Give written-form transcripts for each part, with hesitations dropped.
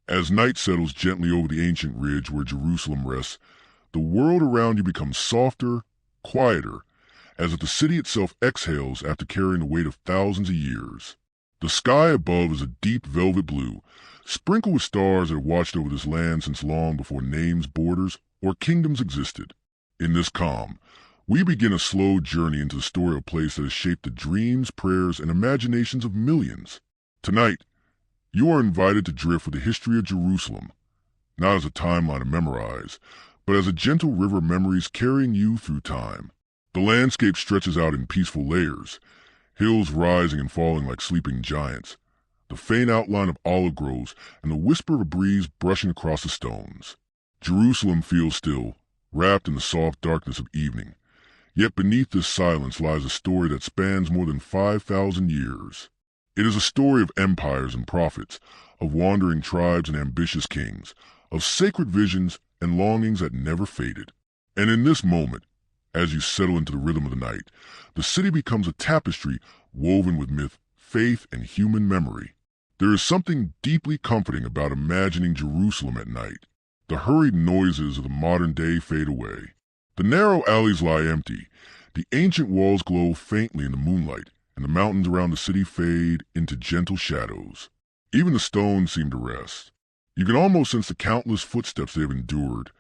As night settles gently over the ancient ridge where Jerusalem rests, the world around you becomes softer, quieter, as if the city itself exhales after carrying the weight of thousands of years. The sky above is a deep velvet blue, sprinkled with stars that have watched over this land since long before names, borders, or kingdoms existed. In this calm, we begin a slow journey into the story of a place that has shaped the dreams, prayers, and imaginations of millions. Tonight, you are invited to drift with the history of Jerusalem, not as a timeline to memorize, but as a gentle river of memories carrying you through time. The landscape stretches out in peaceful layers, hills rising and falling like sleeping giants, the faint outline of olive groves and the whisper of a breeze brushing across the stones. Jerusalem feels still, wrapped in the soft darkness of evening. Yet beneath this silence lies a story that spans more than 5,000 years. It is a story of empires and prophets, of wandering tribes and ambitious kings, of sacred visions and longings that never faded. And in this moment, as you settle into the rhythm of the night, the city becomes a tapestry woven with myth, faith, and human memory. There is something deeply comforting about imagining Jerusalem at night. The hurried noises of the modern day fade away. The narrow alleys lie empty, the ancient walls glow faintly in the moonlight, and the mountains around the city fade into gentle shadows. Even the stones seem to rest. You can almost sense the countless footsteps they have endured.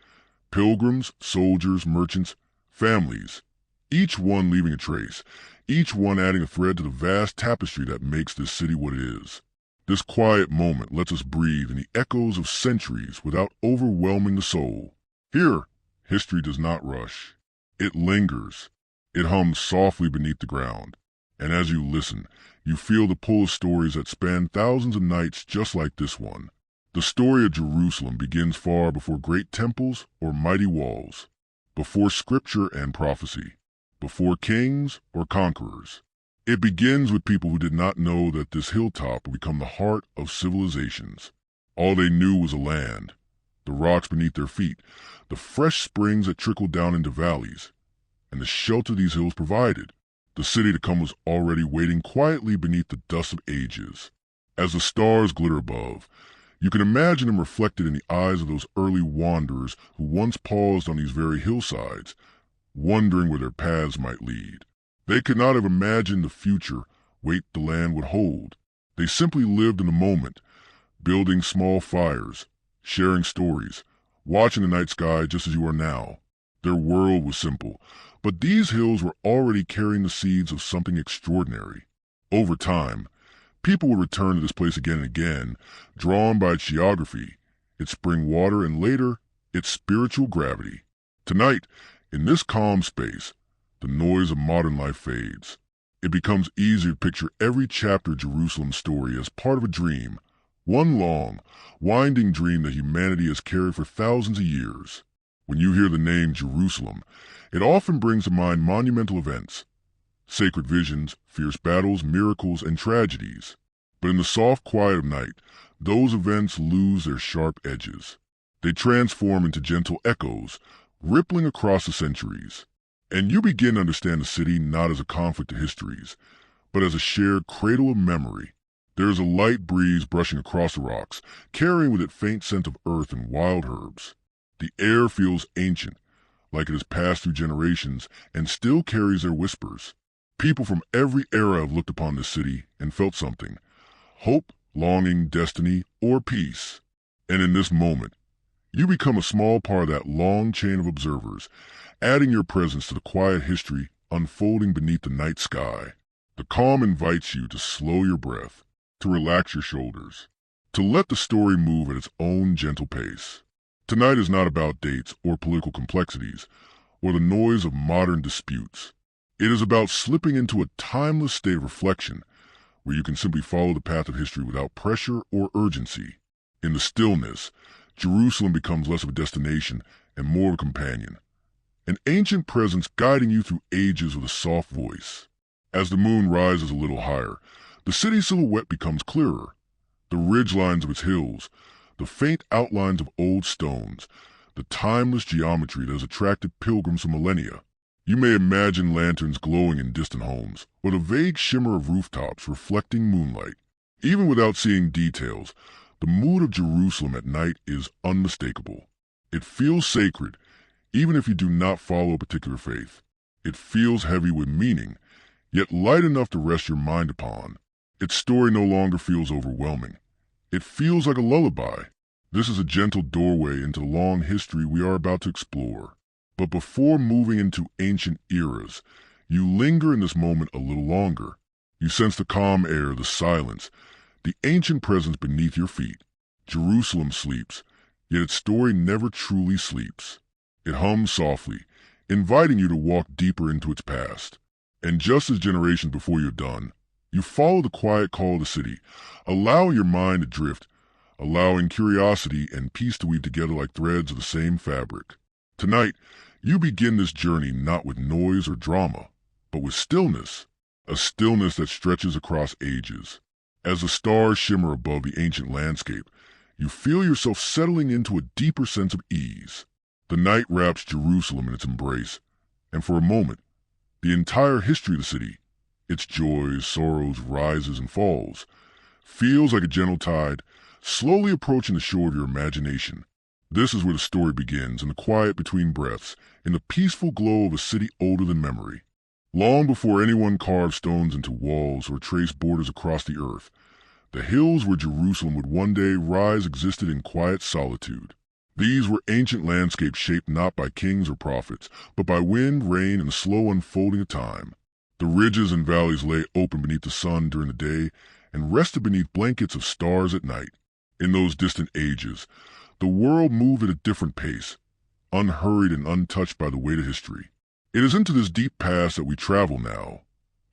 Pilgrims, soldiers, merchants, families, each one leaving a trace, each one adding a thread to the vast tapestry that makes this city what it is. This quiet moment lets us breathe in the echoes of centuries without overwhelming the soul. Here, history does not rush. It lingers. It hums softly beneath the ground. And as you listen, you feel the pull of stories that span thousands of nights just like this one. The story of Jerusalem begins far before great temples or mighty walls, before scripture and prophecy, before kings or conquerors. It begins with people who did not know that this hilltop would become the heart of civilizations. All they knew was a land, the rocks beneath their feet, the fresh springs that trickled down into valleys, and the shelter these hills provided. The city to come was already waiting quietly beneath the dust of ages. As the stars glitter above, you can imagine them reflected in the eyes of those early wanderers who once paused on these very hillsides, wondering where their paths might lead. They could not have imagined the future weight the land would hold. They simply lived in the moment, building small fires, sharing stories, watching the night sky just as you are now. Their world was simple, but these hills were already carrying the seeds of something extraordinary. Over time, people would return to this place again and again, drawn by its geography, its spring water, and later, its spiritual gravity. Tonight, in this calm space, the noise of modern life fades. It becomes easier to picture every chapter of Jerusalem's story as part of a dream, one long, winding dream that humanity has carried for thousands of years. When you hear the name Jerusalem, it often brings to mind monumental events, sacred visions, fierce battles, miracles, and tragedies. But in the soft quiet of night, those events lose their sharp edges. They transform into gentle echoes, rippling across the centuries. And you begin to understand the city not as a conflict of histories, but as a shared cradle of memory. There is a light breeze brushing across the rocks, carrying with it faint scent of earth and wild herbs. The air feels ancient, like it has passed through generations and still carries their whispers. People from every era have looked upon this city and felt something: hope, longing, destiny, or peace. And in this moment, you become a small part of that long chain of observers, adding your presence to the quiet history unfolding beneath the night sky. The calm invites you to slow your breath, to relax your shoulders, to let the story move at its own gentle pace. Tonight is not about dates or political complexities, or the noise of modern disputes. It is about slipping into a timeless state of reflection, where you can simply follow the path of history without pressure or urgency. In the stillness, Jerusalem becomes less of a destination and more of a companion, an ancient presence guiding you through ages with a soft voice. As the moon rises a little higher, the city's silhouette becomes clearer. The ridgelines of its hills, the faint outlines of old stones, the timeless geometry that has attracted pilgrims for millennia. You may imagine lanterns glowing in distant homes, or the vague shimmer of rooftops reflecting moonlight. Even without seeing details, The mood of Jerusalem at night is unmistakable. It feels sacred, even if you do not follow a particular faith. It feels heavy with meaning, yet light enough to rest your mind upon. Its story no longer feels overwhelming. It feels like a lullaby. This is a gentle doorway into the long history we are about to explore. But before moving into ancient eras, you linger in this moment a little longer. You sense the calm air, the silence, the ancient presence beneath your feet. Jerusalem sleeps, yet its story never truly sleeps. It hums softly, inviting you to walk deeper into its past. And just as generations before you're done, you follow the quiet call of the city, allow your mind to drift, allowing curiosity and peace to weave together like threads of the same fabric. Tonight, you begin this journey not with noise or drama, but with stillness, a stillness that stretches across ages. As the stars shimmer above the ancient landscape, you feel yourself settling into a deeper sense of ease. The night wraps Jerusalem in its embrace, and for a moment, the entire history of the city, its joys, sorrows, rises, and falls, feels like a gentle tide, slowly approaching the shore of your imagination. This is where the story begins, in the quiet between breaths, in the peaceful glow of a city older than memory. Long before anyone carved stones into walls or traced borders across the earth, the hills where Jerusalem would one day rise existed in quiet solitude. These were ancient landscapes shaped not by kings or prophets, but by wind, rain, and the slow unfolding of time. The ridges and valleys lay open beneath the sun during the day and rested beneath blankets of stars at night. In those distant ages, the world moved at a different pace, unhurried and untouched by the weight of history. It is into this deep past that we travel now,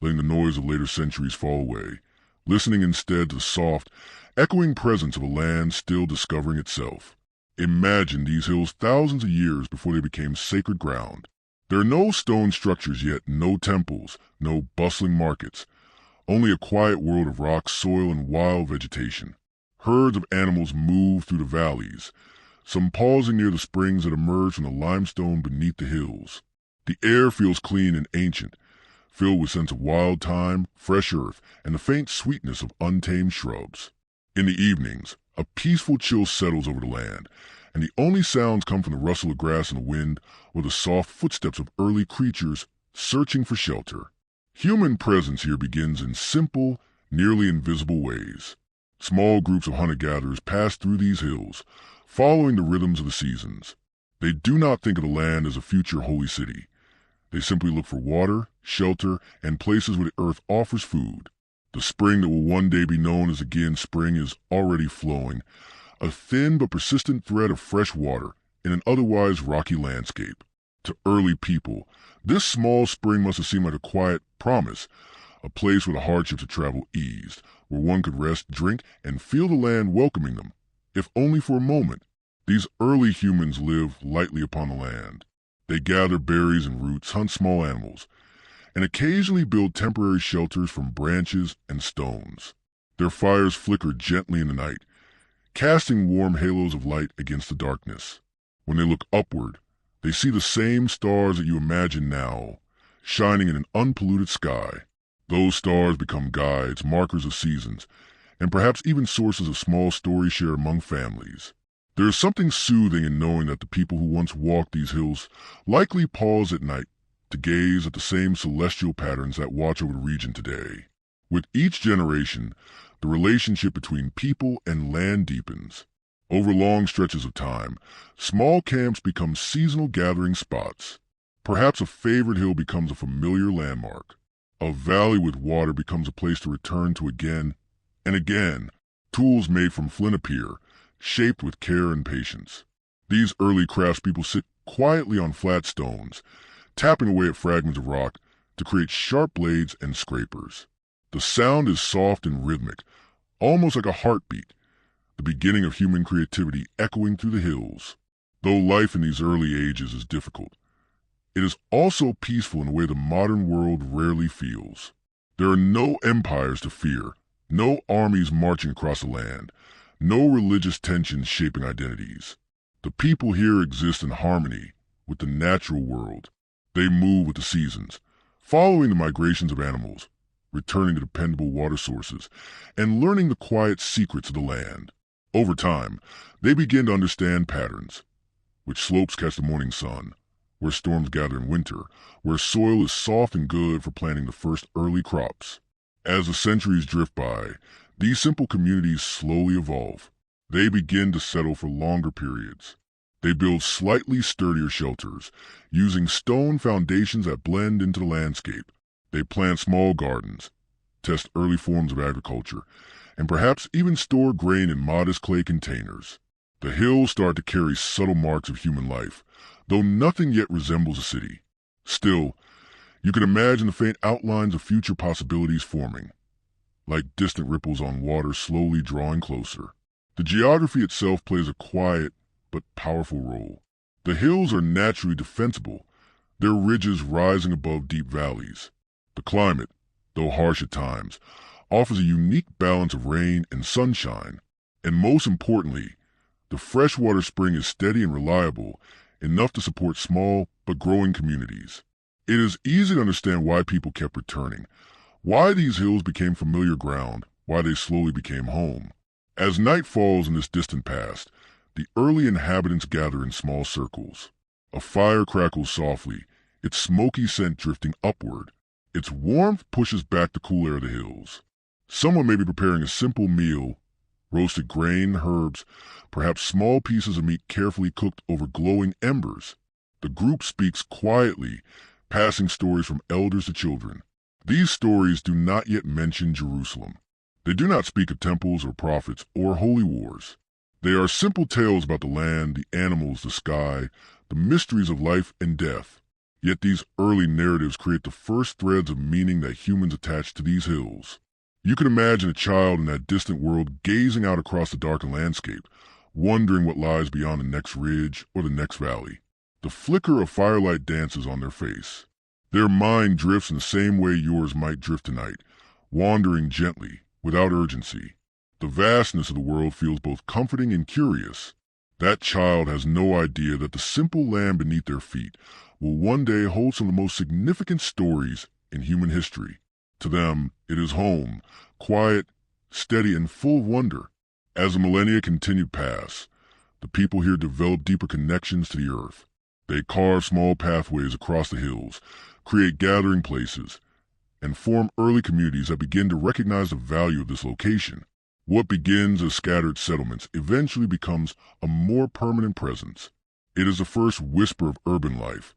letting the noise of later centuries fall away, listening instead to the soft, echoing presence of a land still discovering itself. Imagine these hills thousands of years before they became sacred ground. There are no stone structures yet, no temples, no bustling markets, only a quiet world of rock, soil, and wild vegetation. Herds of animals move through the valleys, some pausing near the springs that emerge from the limestone beneath the hills. The air feels clean and ancient, filled with scents of wild thyme, fresh earth, and the faint sweetness of untamed shrubs. In the evenings, a peaceful chill settles over the land, and the only sounds come from the rustle of grass in the wind or the soft footsteps of early creatures searching for shelter. Human presence here begins in simple, nearly invisible ways. Small groups of hunter-gatherers pass through these hills, following the rhythms of the seasons. They do not think of the land as a future holy city. They simply look for water, shelter, and places where the earth offers food. The spring that will one day be known as again spring is already flowing, a thin but persistent thread of fresh water in an otherwise rocky landscape. To early people, this small spring must have seemed like a quiet promise, a place where the hardships of travel eased, where one could rest, drink, and feel the land welcoming them, if only for a moment. These early humans live lightly upon the land. They gather berries and roots, hunt small animals, and occasionally build temporary shelters from branches and stones. Their fires flicker gently in the night, casting warm halos of light against the darkness. When they look upward, they see the same stars that you imagine now, shining in an unpolluted sky. Those stars become guides, markers of seasons, and perhaps even sources of small stories shared among families. There is something soothing in knowing that the people who once walked these hills likely pause at night to gaze at the same celestial patterns that watch over the region today. With each generation, the relationship between people and land deepens. Over long stretches of time, small camps become seasonal gathering spots. Perhaps a favorite hill becomes a familiar landmark. A valley with water becomes a place to return to again and again. Tools made from flint appear, shaped with care and patience. These early craftspeople sit quietly on flat stones, tapping away at fragments of rock to create sharp blades and scrapers. The sound is soft and rhythmic, almost like a heartbeat, the beginning of human creativity echoing through the hills. Though life in these early ages is difficult, it is also peaceful in a way the modern world rarely feels. There are no empires to fear, no armies marching across the land, no religious tensions shaping identities. The people here exist in harmony with the natural world. They move with the seasons, following the migrations of animals, returning to dependable water sources, and learning the quiet secrets of the land. Over time, they begin to understand patterns, which slopes catch the morning sun, where storms gather in winter, where soil is soft and good for planting the first early crops. As the centuries drift by, these simple communities slowly evolve. They begin to settle for longer periods. They build slightly sturdier shelters, using stone foundations that blend into the landscape. They plant small gardens, test early forms of agriculture, and perhaps even store grain in modest clay containers. The hills start to carry subtle marks of human life, though nothing yet resembles a city. Still, you can imagine the faint outlines of future possibilities forming, like distant ripples on water slowly drawing closer. The geography itself plays a quiet but powerful role. The hills are naturally defensible, their ridges rising above deep valleys. The climate, though harsh at times, offers a unique balance of rain and sunshine, and most importantly, the freshwater spring is steady and reliable, enough to support small but growing communities. It is easy to understand why people kept returning, why these hills became familiar ground, why they slowly became home. As night falls in this distant past, the early inhabitants gather in small circles. A fire crackles softly, its smoky scent drifting upward. Its warmth pushes back the cool air of the hills. Someone may be preparing a simple meal, roasted grain, herbs, perhaps small pieces of meat carefully cooked over glowing embers. The group speaks quietly, passing stories from elders to children. These stories do not yet mention Jerusalem. They do not speak of temples or prophets or holy wars. They are simple tales about the land, the animals, the sky, the mysteries of life and death. Yet these early narratives create the first threads of meaning that humans attach to these hills. You can imagine a child in that distant world gazing out across the darkened landscape, wondering what lies beyond the next ridge or the next valley. The flicker of firelight dances on their face. Their mind drifts in the same way yours might drift tonight, wandering gently, without urgency. The vastness of the world feels both comforting and curious. That child has no idea that the simple land beneath their feet will one day hold some of the most significant stories in human history. To them, it is home, quiet, steady, and full of wonder. As the millennia continued past, the people here developed deeper connections to the earth. They carve small pathways across the hills, create gathering places, and form early communities that begin to recognize the value of this location. What begins as scattered settlements eventually becomes a more permanent presence. It is the first whisper of urban life,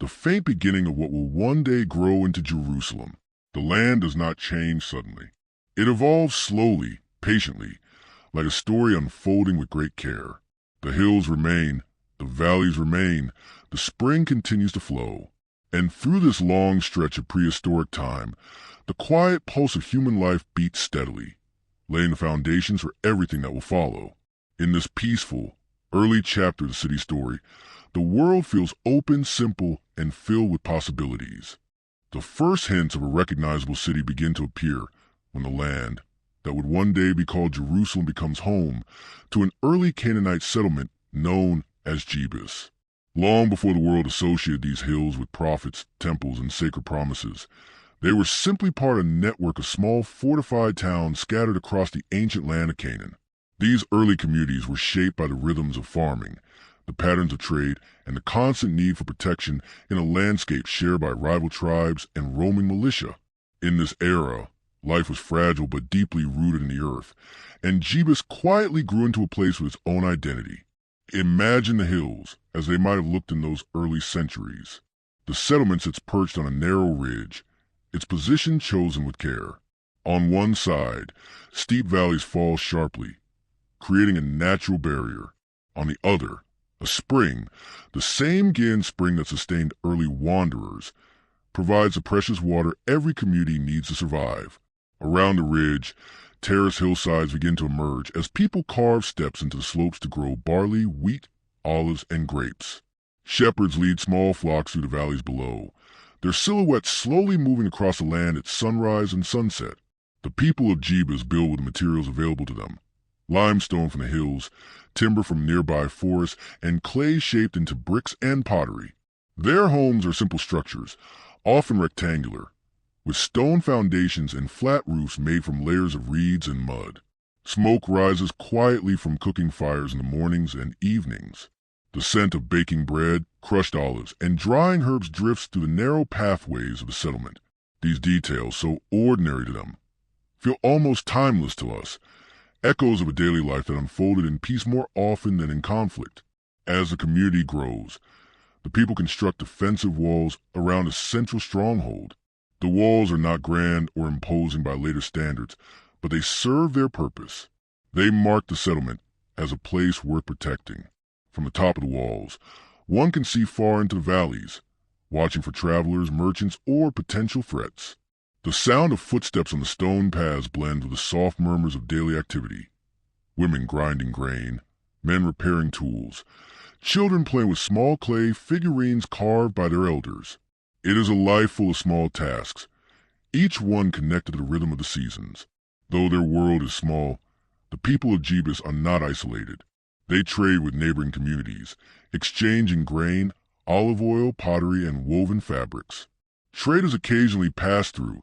the faint beginning of what will one day grow into Jerusalem. The land does not change suddenly. It evolves slowly, patiently, like a story unfolding with great care. The hills remain, the valleys remain, the spring continues to flow. And through this long stretch of prehistoric time, the quiet pulse of human life beats steadily, laying the foundations for everything that will follow. In this peaceful, early chapter of the city story, the world feels open, simple, and filled with possibilities. The first hints of a recognizable city begin to appear when the land that would one day be called Jerusalem becomes home to an early Canaanite settlement known as Jebus. Long before the world associated these hills with prophets, temples, and sacred promises, they were simply part of a network of small fortified towns scattered across the ancient land of Canaan. These early communities were shaped by the rhythms of farming, the patterns of trade, and the constant need for protection in a landscape shared by rival tribes and roaming militia. In this era, life was fragile but deeply rooted in the earth, and Jebus quietly grew into a place with its own identity. Imagine the hills as they might have looked in those early centuries. The settlement sits perched on a narrow ridge, its position chosen with care. On one side, steep valleys fall sharply, creating a natural barrier. On the other, a spring, the same Gin spring that sustained early wanderers, provides the precious water every community needs to survive. Around the ridge, terraced hillsides begin to emerge as people carve steps into the slopes to grow barley, wheat, olives, and grapes. Shepherds lead small flocks through the valleys below, their silhouettes slowly moving across the land at sunrise and sunset. The people of Jebus build with the materials available to them: limestone from the hills, timber from nearby forests, and clay shaped into bricks and pottery. Their homes are simple structures, often rectangular, with stone foundations and flat roofs made from layers of reeds and mud. Smoke rises quietly from cooking fires in the mornings and evenings. The scent of baking bread, crushed olives, and drying herbs drifts through the narrow pathways of the settlement. These details, so ordinary to them, feel almost timeless to us, echoes of a daily life that unfolded in peace more often than in conflict. As the community grows, the people construct defensive walls around a central stronghold. The walls are not grand or imposing by later standards, but they serve their purpose. They mark the settlement as a place worth protecting. From the top of the walls, one can see far into the valleys, watching for travelers, merchants, or potential threats. The sound of footsteps on the stone paths blends with the soft murmurs of daily activity. Women grinding grain, men repairing tools, children playing with small clay figurines carved by their elders. It is a life full of small tasks, each one connected to the rhythm of the seasons. Though their world is small, the people of Jebus are not isolated. They trade with neighboring communities, exchanging grain, olive oil, pottery, and woven fabrics. Traders occasionally pass through,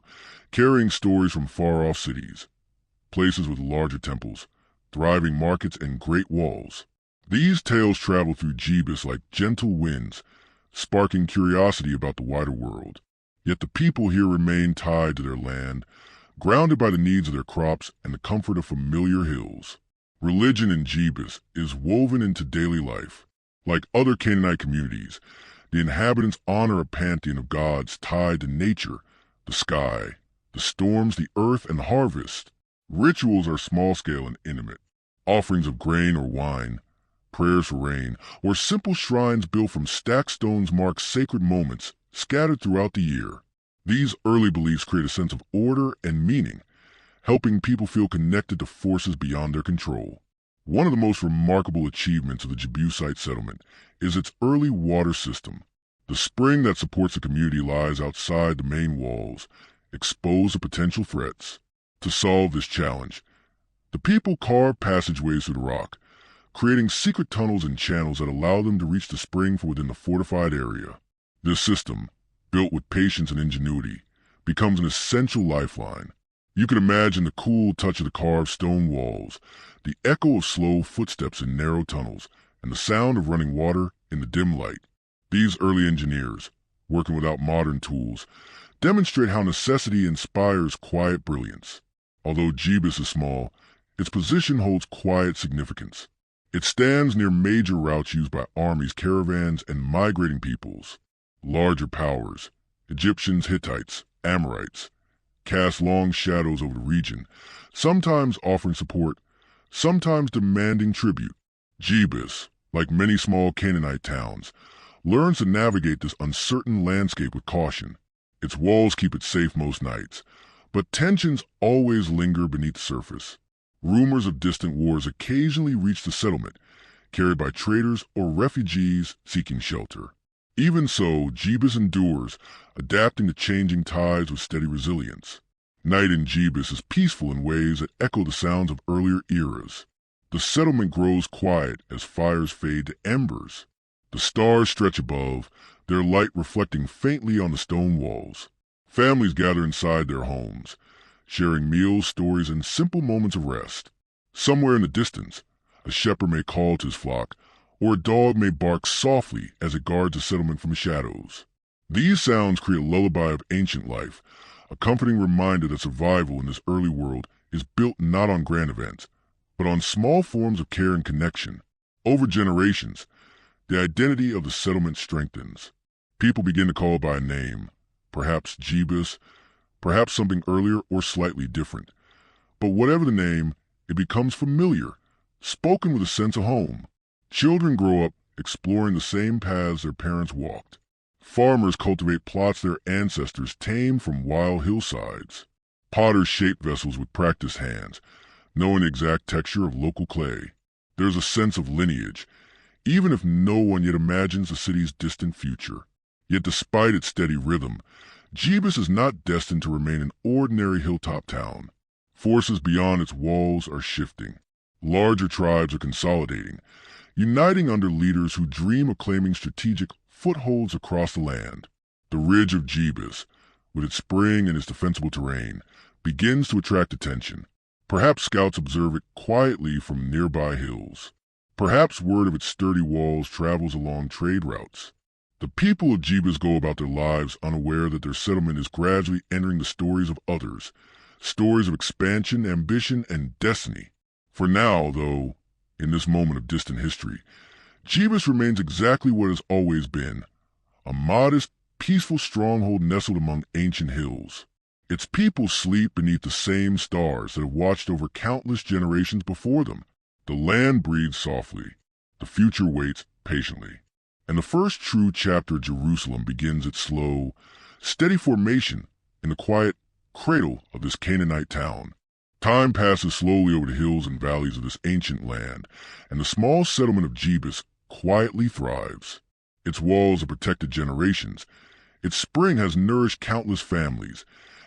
carrying stories from far-off cities, places with larger temples, thriving markets, and great walls. These tales travel through Jebus like gentle winds, sparking curiosity about the wider world. Yet the people here remain tied to their land, grounded by the needs of their crops and the comfort of familiar hills. Religion in Jebus is woven into daily life. Like other Canaanite communities, the inhabitants honor a pantheon of gods tied to nature, the sky, the storms, the earth, and the harvest. Rituals are small-scale and intimate. Offerings of grain or wine, prayers for rain, or simple shrines built from stacked stones mark sacred moments scattered throughout the year. These early beliefs create a sense of order and meaning, helping people feel connected to forces beyond their control. One of the most remarkable achievements of the Jebusite settlement is its early water system. The spring that supports the community lies outside the main walls, exposed to potential threats. To solve this challenge, the people carved passageways through the rock, creating secret tunnels and channels that allow them to reach the spring from within the fortified area. This system, built with patience and ingenuity, becomes an essential lifeline. You can imagine the cool touch of the carved stone walls, the echo of slow footsteps in narrow tunnels, and the sound of running water in the dim light. These early engineers, working without modern tools, demonstrate how necessity inspires quiet brilliance. Although Jebus is small, its position holds quiet significance. It stands near major routes used by armies, caravans, and migrating peoples. Larger powers, Egyptians, Hittites, Amorites, cast long shadows over the region, sometimes offering support, sometimes demanding tribute. Jebus, like many small Canaanite towns, learns to navigate this uncertain landscape with caution. Its walls keep it safe most nights, but tensions always linger beneath the surface. Rumors of distant wars occasionally reach the settlement, carried by traders or refugees seeking shelter. Even so, Jebus endures, adapting to changing tides with steady resilience. Night in Jebus is peaceful in ways that echo the sounds of earlier eras. The settlement grows quiet as fires fade to embers. The stars stretch above, their light reflecting faintly on the stone walls. Families gather inside their homes, sharing meals, stories, and simple moments of rest. Somewhere in the distance, a shepherd may call to his flock, or a dog may bark softly as it guards the settlement from the shadows. These sounds create a lullaby of ancient life, a comforting reminder that survival in this early world is built not on grand events, but on small forms of care and connection. Over generations, the identity of the settlement strengthens. People begin to call it by a name, perhaps Jebus, perhaps something earlier or slightly different. But whatever the name, it becomes familiar, spoken with a sense of home. Children grow up exploring the same paths their parents walked. Farmers cultivate plots their ancestors tamed from wild hillsides. Potters shape vessels with practiced hands, knowing the exact texture of local clay. There's a sense of lineage, even if no one yet imagines the city's distant future. Yet despite its steady rhythm, Jebus is not destined to remain an ordinary hilltop town. Forces beyond its walls are shifting. Larger tribes are consolidating, uniting under leaders who dream of claiming strategic footholds across the land. The ridge of Jebus, with its spring and its defensible terrain, begins to attract attention. Perhaps scouts observe it quietly from nearby hills. Perhaps word of its sturdy walls travels along trade routes. The people of Jebus go about their lives unaware that their settlement is gradually entering the stories of others, stories of expansion, ambition, and destiny. For now, though, in this moment of distant history, Jebus remains exactly what it has always been, a modest, peaceful stronghold nestled among ancient hills. Its people sleep beneath the same stars that have watched over countless generations before them. The land breathes softly. The future waits patiently. And the first true chapter of Jerusalem begins its slow, steady formation in the quiet cradle of this Canaanite town. Time passes slowly over the hills and valleys of this ancient land, and the small settlement of Jebus quietly thrives. Its walls have protected generations. Its spring has nourished countless families,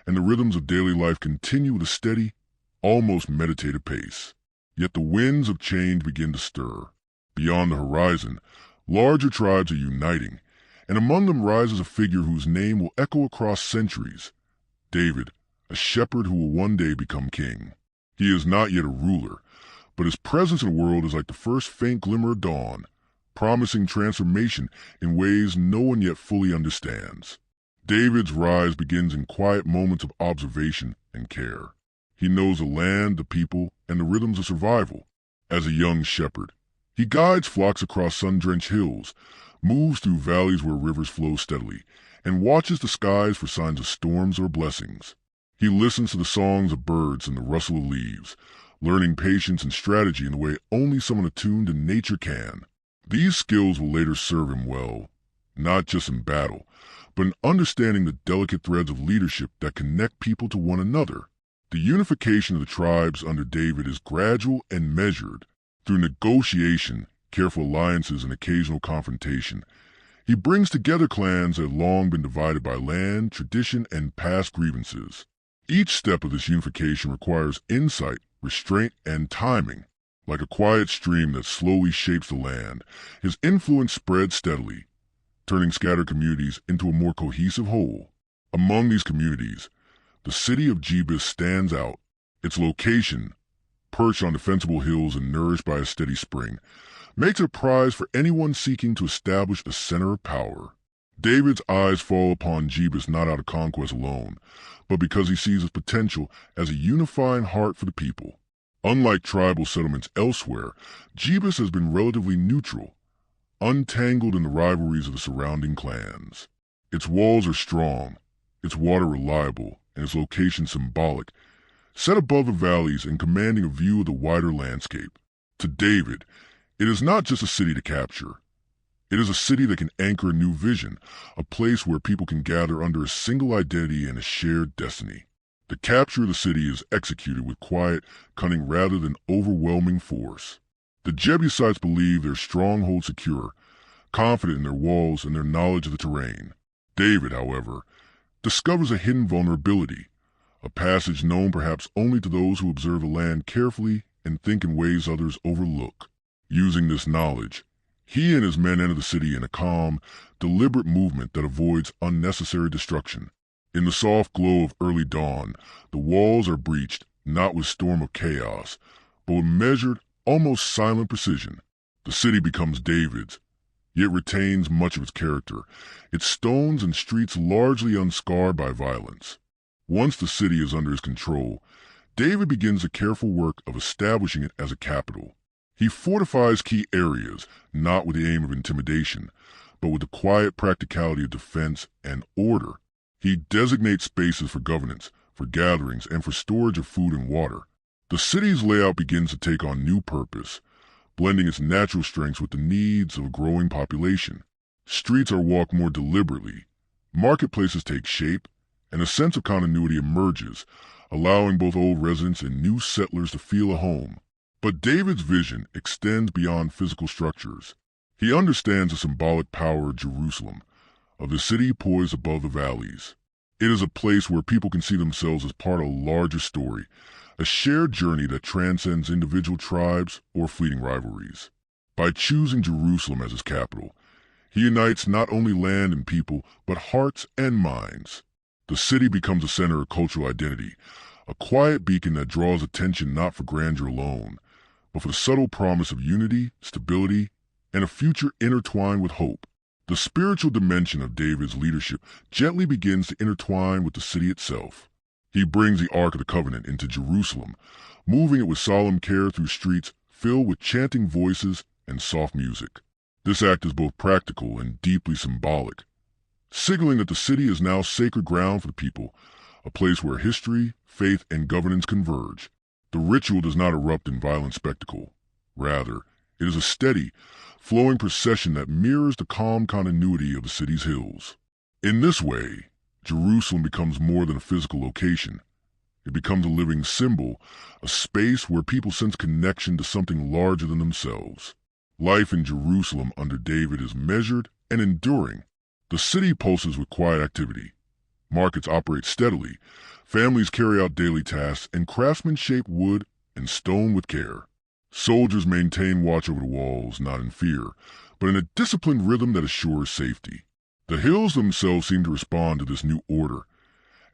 and the rhythms of daily life continue with a steady, almost meditative pace. Yet the winds of change begin to stir. Beyond the horizon, larger tribes are uniting, and among them rises a figure whose name will echo across centuries. David, a shepherd who will one day become king. He is not yet a ruler, but his presence in the world is like the first faint glimmer of dawn, promising transformation in ways no one yet fully understands. David's rise begins in quiet moments of observation and care. He knows the land, the people, and the rhythms of survival. As a young shepherd, he guides flocks across sun-drenched hills, moves through valleys where rivers flow steadily, and watches the skies for signs of storms or blessings. He listens to the songs of birds and the rustle of leaves, learning patience and strategy in the way only someone attuned to nature can. These skills will later serve him well, not just in battle, but in understanding the delicate threads of leadership that connect people to one another. The unification of the tribes under David is gradual and measured. Through negotiation, careful alliances, and occasional confrontation, he brings together clans that have long been divided by land, tradition, and past grievances. Each step of this unification requires insight, restraint, and timing. Like a quiet stream that slowly shapes the land, his influence spreads steadily, turning scattered communities into a more cohesive whole. Among these communities, the city of Jebus stands out. Its location, perched on defensible hills and nourished by a steady spring, makes it a prize for anyone seeking to establish a center of power. David's eyes fall upon Jebus not out of conquest alone, but because he sees its potential as a unifying heart for the people. Unlike tribal settlements elsewhere, Jebus has been relatively neutral, untangled in the rivalries of the surrounding clans. Its walls are strong, its water reliable, and its location symbolic, set above the valleys and commanding a view of the wider landscape. To David, it is not just a city to capture. It is a city that can anchor a new vision, a place where people can gather under a single identity and a shared destiny. The capture of the city is executed with quiet cunning rather than overwhelming force. The Jebusites believe their stronghold secure, confident in their walls and their knowledge of the terrain. David, however, discovers a hidden vulnerability, a passage known perhaps only to those who observe the land carefully and think in ways others overlook. Using this knowledge, he and his men enter the city in a calm, deliberate movement that avoids unnecessary destruction. In the soft glow of early dawn, the walls are breached, not with storm of chaos, but with measured, almost silent precision. The city becomes David's, yet retains much of its character, its stones and streets largely unscarred by violence. Once the city is under his control, David begins the careful work of establishing it as a capital. He fortifies key areas, not with the aim of intimidation, but with the quiet practicality of defense and order. He designates spaces for governance, for gatherings, and for storage of food and water. The city's layout begins to take on new purpose, blending its natural strengths with the needs of a growing population. Streets are walked more deliberately, marketplaces take shape, and a sense of continuity emerges, allowing both old residents and new settlers to feel at home. But David's vision extends beyond physical structures. He understands the symbolic power of Jerusalem, of the city poised above the valleys. It is a place where people can see themselves as part of a larger story, a shared journey that transcends individual tribes or fleeting rivalries. By choosing Jerusalem as his capital, he unites not only land and people, but hearts and minds. The city becomes a center of cultural identity, a quiet beacon that draws attention not for grandeur alone, but for the subtle promise of unity, stability, and a future intertwined with hope. The spiritual dimension of David's leadership gently begins to intertwine with the city itself. He brings the Ark of the Covenant into Jerusalem, moving it with solemn care through streets filled with chanting voices and soft music. This act is both practical and deeply symbolic, signaling that the city is now sacred ground for the people, a place where history, faith, and governance converge. The ritual does not erupt in violent spectacle. Rather, it is a steady, flowing procession that mirrors the calm continuity of the city's hills. In this way, Jerusalem becomes more than a physical location. It becomes a living symbol, a space where people sense connection to something larger than themselves. Life in Jerusalem under David is measured and enduring. The city pulses with quiet activity. Markets operate steadily, families carry out daily tasks, and craftsmen shape wood and stone with care. Soldiers maintain watch over the walls, not in fear, but in a disciplined rhythm that assures safety. The hills themselves seem to respond to this new order,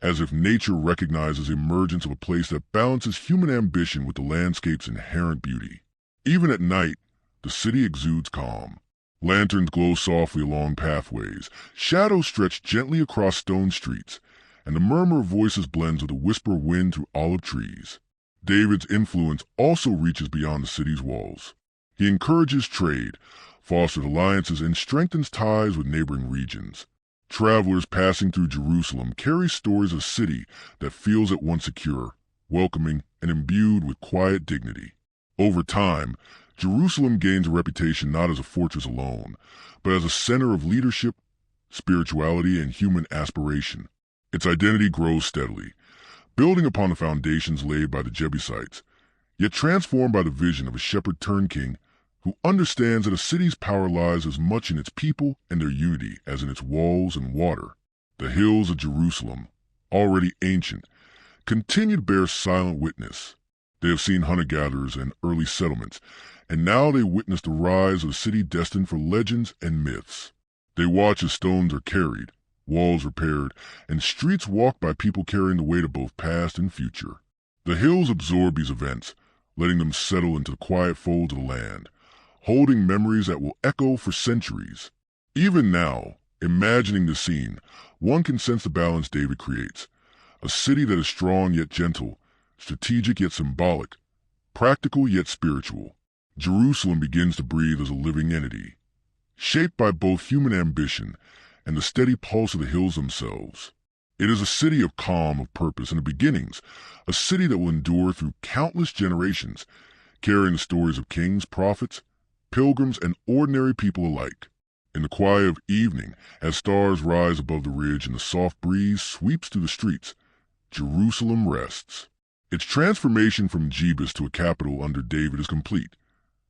as if nature recognizes the emergence of a place that balances human ambition with the landscape's inherent beauty. Even at night, the city exudes calm. Lanterns glow softly along pathways, shadows stretch gently across stone streets, and the murmur of voices blends with the whisper of wind through olive trees. David's influence also reaches beyond the city's walls. He encourages trade, fosters alliances, and strengthens ties with neighboring regions. Travelers passing through Jerusalem carry stories of a city that feels at once secure, welcoming, and imbued with quiet dignity. Over time, Jerusalem gains a reputation not as a fortress alone, but as a center of leadership, spirituality, and human aspiration. Its identity grows steadily, building upon the foundations laid by the Jebusites, yet transformed by the vision of a shepherd-turned-king who understands that a city's power lies as much in its people and their unity as in its walls and water. The hills of Jerusalem, already ancient, continue to bear silent witness. They have seen hunter-gatherers and early settlements, and now they witness the rise of a city destined for legends and myths. They watch as stones are carried, walls repaired, and streets walked by people carrying the weight of both past and future. The hills absorb these events, letting them settle into the quiet folds of the land, holding memories that will echo for centuries. Even now, imagining the scene, one can sense the balance David creates. A city that is strong yet gentle, strategic yet symbolic, practical yet spiritual. Jerusalem begins to breathe as a living entity, shaped by both human ambition and the steady pulse of the hills themselves. It is a city of calm, of purpose, and of beginnings, a city that will endure through countless generations, carrying the stories of kings, prophets, pilgrims, and ordinary people alike. In the quiet of evening, as stars rise above the ridge and the soft breeze sweeps through the streets, Jerusalem rests. Its transformation from Jebus to a capital under David is complete,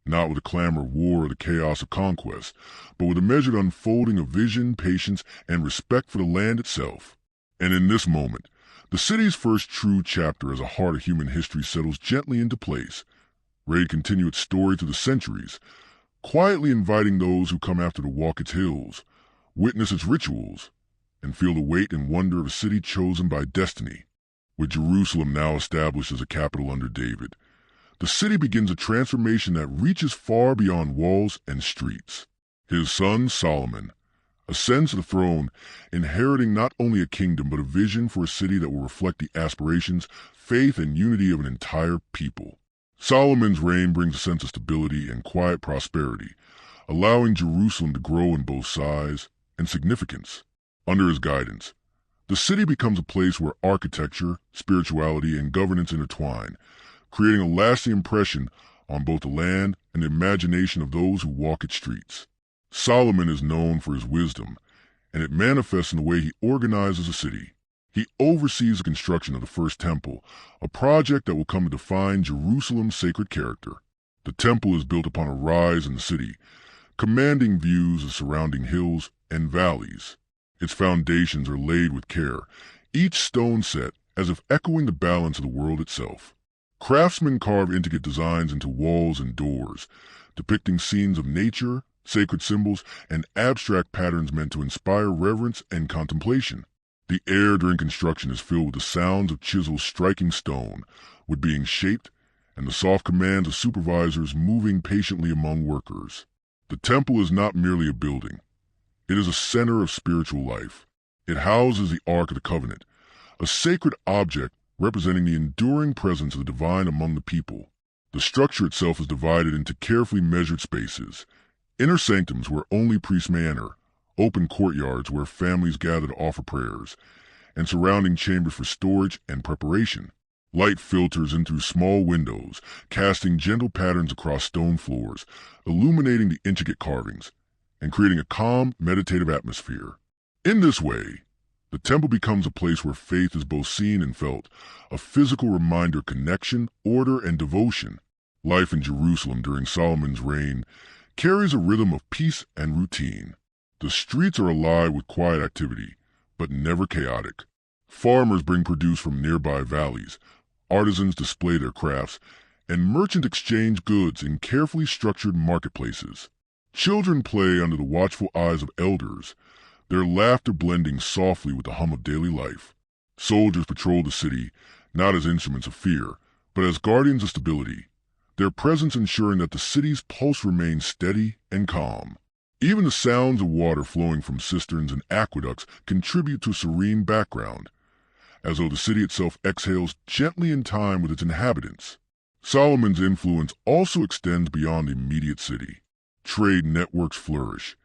not with the clamor of war or the chaos of conquest, but with a measured unfolding of vision, patience, and respect for the land itself. And in this moment, the city's first true chapter as a heart of human history settles gently into place, ready to continue its story through the centuries, quietly inviting those who come after to walk its hills, witness its rituals, and feel the weight and wonder of a city chosen by destiny. With Jerusalem now established as a capital under David, the city begins a transformation that reaches far beyond walls and streets. His son, Solomon, ascends to the throne, inheriting not only a kingdom but a vision for a city that will reflect the aspirations, faith, and unity of an entire people. Solomon's reign brings a sense of stability and quiet prosperity, allowing Jerusalem to grow in both size and significance. Under his guidance, the city becomes a place where architecture, spirituality, and governance intertwine, creating a lasting impression on both the land and the imagination of those who walk its streets. Solomon is known for his wisdom, and it manifests in the way he organizes a city. He oversees the construction of the first temple, a project that will come to define Jerusalem's sacred character. The temple is built upon a rise in the city, commanding views of surrounding hills and valleys. Its foundations are laid with care, each stone set as if echoing the balance of the world itself. Craftsmen carve intricate designs into walls and doors, depicting scenes of nature, sacred symbols, and abstract patterns meant to inspire reverence and contemplation. The air during construction is filled with the sounds of chisels striking stone, wood being shaped, and the soft commands of supervisors moving patiently among workers. The temple is not merely a building. It is a center of spiritual life. It houses the Ark of the Covenant, a sacred object representing the enduring presence of the divine among the people. The structure itself is divided into carefully measured spaces, inner sanctums where only priests may enter, open courtyards where families gather to offer prayers, and surrounding chambers for storage and preparation. Light filters in through small windows, casting gentle patterns across stone floors, illuminating the intricate carvings, and creating a calm, meditative atmosphere. In this way, the temple becomes a place where faith is both seen and felt, a physical reminder of connection, order, and devotion. Life in Jerusalem during Solomon's reign carries a rhythm of peace and routine. The streets are alive with quiet activity, but never chaotic. Farmers bring produce from nearby valleys, artisans display their crafts, and merchants exchange goods in carefully structured marketplaces. Children play under the watchful eyes of elders, their laughter blending softly with the hum of daily life. Soldiers patrol the city, not as instruments of fear, but as guardians of stability, their presence ensuring that the city's pulse remains steady and calm. Even the sounds of water flowing from cisterns and aqueducts contribute to a serene background, as though the city itself exhales gently in time with its inhabitants. Solomon's influence also extends beyond the immediate city. Trade networks flourish,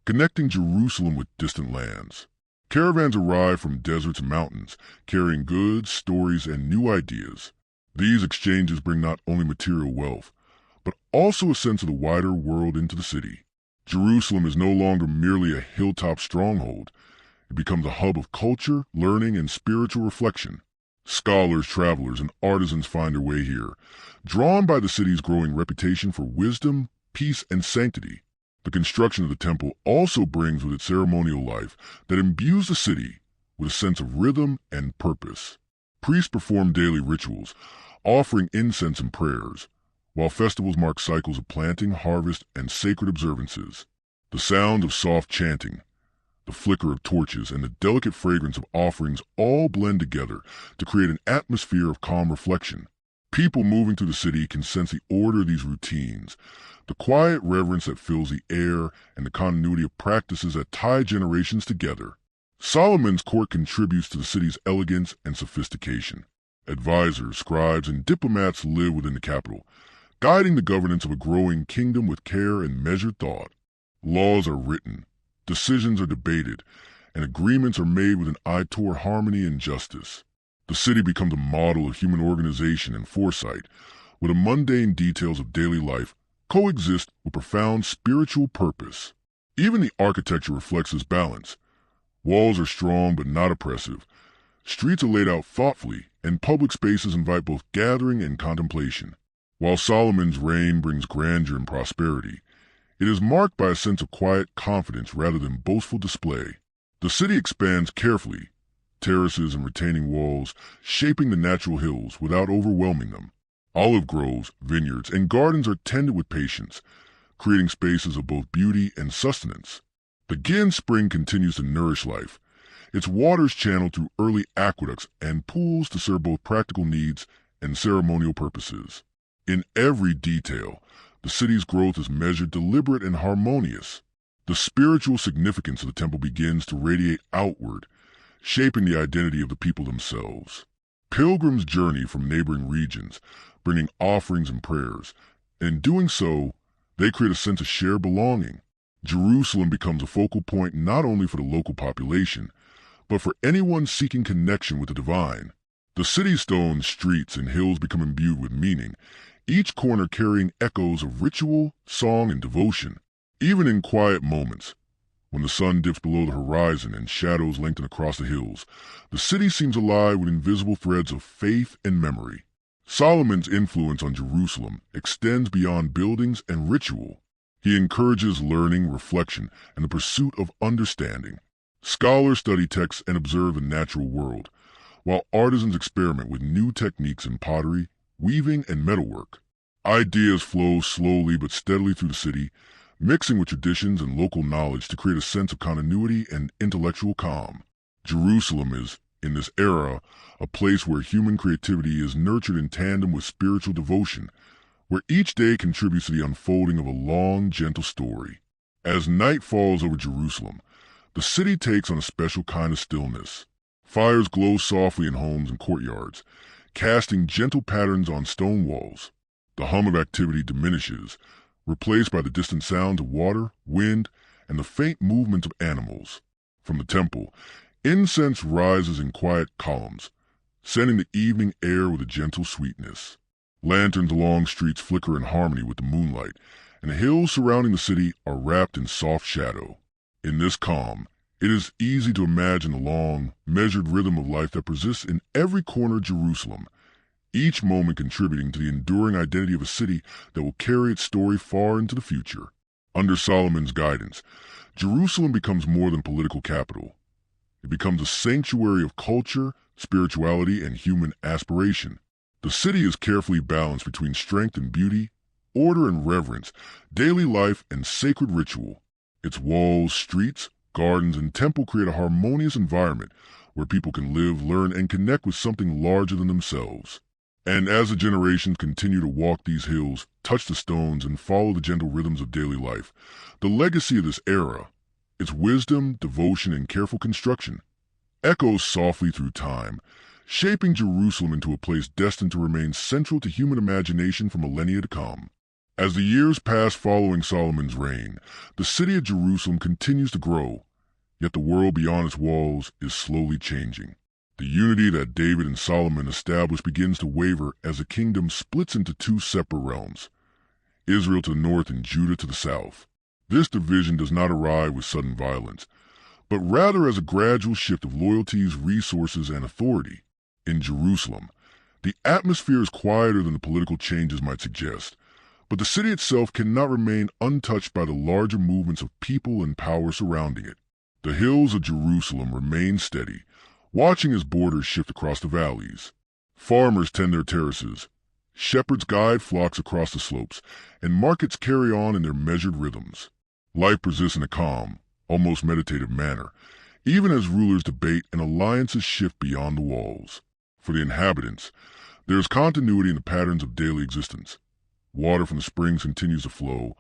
connecting Jerusalem with distant lands. Caravans arrive from deserts and mountains, carrying goods, stories, and new ideas. These exchanges bring not only material wealth, but also a sense of the wider world into the city. Jerusalem is no longer merely a hilltop stronghold. It becomes a hub of culture, learning, and spiritual reflection. Scholars, travelers, and artisans find their way here, drawn by the city's growing reputation for wisdom, peace, and sanctity. The construction of the temple also brings with it ceremonial life that imbues the city with a sense of rhythm and purpose. Priests perform daily rituals, offering incense and prayers, while festivals mark cycles of planting, harvest, and sacred observances. The sound of soft chanting, the flicker of torches, and the delicate fragrance of offerings all blend together to create an atmosphere of calm reflection. People moving through the city can sense the order of these routines, the quiet reverence that fills the air, and the continuity of practices that tie generations together. Solomon's court contributes to the city's elegance and sophistication. Advisors, scribes, and diplomats live within the capital, guiding the governance of a growing kingdom with care and measured thought. Laws are written, decisions are debated, and agreements are made with an eye toward harmony and justice. The city becomes a model of human organization and foresight, where the mundane details of daily life coexist with profound spiritual purpose. Even the architecture reflects this balance. Walls are strong but not oppressive. Streets are laid out thoughtfully, and public spaces invite both gathering and contemplation. While Solomon's reign brings grandeur and prosperity, it is marked by a sense of quiet confidence rather than boastful display. The city expands carefully, terraces and retaining walls shaping the natural hills without overwhelming them. Olive groves, vineyards, and gardens are tended with patience, creating spaces of both beauty and sustenance. The Gin Spring continues to nourish life, its waters channeled through early aqueducts and pools to serve both practical needs and ceremonial purposes. In every detail, the city's growth is measured, deliberate, and harmonious. The spiritual significance of the temple begins to radiate outward, shaping the identity of the people themselves. Pilgrims journey from neighboring regions, bringing offerings and prayers, and in doing so, they create a sense of shared belonging. Jerusalem becomes a focal point not only for the local population, but for anyone seeking connection with the divine. The city's stones, streets, and hills become imbued with meaning, each corner carrying echoes of ritual, song, and devotion. Even in quiet moments, when the sun dips below the horizon and shadows lengthen across the hills, the city seems alive with invisible threads of faith and memory. Solomon's influence on Jerusalem extends beyond buildings and ritual. He encourages learning, reflection, and the pursuit of understanding. Scholars study texts and observe the natural world, while artisans experiment with new techniques in pottery, weaving, and metalwork. Ideas flow slowly but steadily through the city, mixing with traditions and local knowledge to create a sense of continuity and intellectual calm. Jerusalem is, in this era, a place where human creativity is nurtured in tandem with spiritual devotion, where each day contributes to the unfolding of a long, gentle story. As night falls over Jerusalem, the city takes on a special kind of stillness. Fires glow softly in homes and courtyards, casting gentle patterns on stone walls. The hum of activity diminishes, replaced by the distant sounds of water, wind, and the faint movement of animals. From the temple, incense rises in quiet columns, sending the evening air with a gentle sweetness. Lanterns along streets flicker in harmony with the moonlight, and the hills surrounding the city are wrapped in soft shadow. In this calm, it is easy to imagine the long, measured rhythm of life that persists in every corner of Jerusalem, each moment contributing to the enduring identity of a city that will carry its story far into the future. Under Solomon's guidance, Jerusalem becomes more than political capital. It becomes a sanctuary of culture, spirituality, and human aspiration. The city is carefully balanced between strength and beauty, order and reverence, daily life and sacred ritual. Its walls, streets, gardens, and temple create a harmonious environment where people can live, learn, and connect with something larger than themselves. And as the generations continue to walk these hills, touch the stones, and follow the gentle rhythms of daily life, the legacy of this era, its wisdom, devotion, and careful construction, echoes softly through time, shaping Jerusalem into a place destined to remain central to human imagination for millennia to come. As the years pass following Solomon's reign, the city of Jerusalem continues to grow, yet the world beyond its walls is slowly changing. The unity that David and Solomon established begins to waver as the kingdom splits into two separate realms, Israel to the north and Judah to the south. This division does not arrive with sudden violence, but rather as a gradual shift of loyalties, resources, and authority. In Jerusalem, the atmosphere is quieter than the political changes might suggest, but the city itself cannot remain untouched by the larger movements of people and power surrounding it. The hills of Jerusalem remain steady, watching as borders shift across the valleys. Farmers tend their terraces, shepherds guide flocks across the slopes, and markets carry on in their measured rhythms. Life persists in a calm, almost meditative manner, even as rulers debate and alliances shift beyond the walls. For the inhabitants, there is continuity in the patterns of daily existence. Water from the springs continues to flow,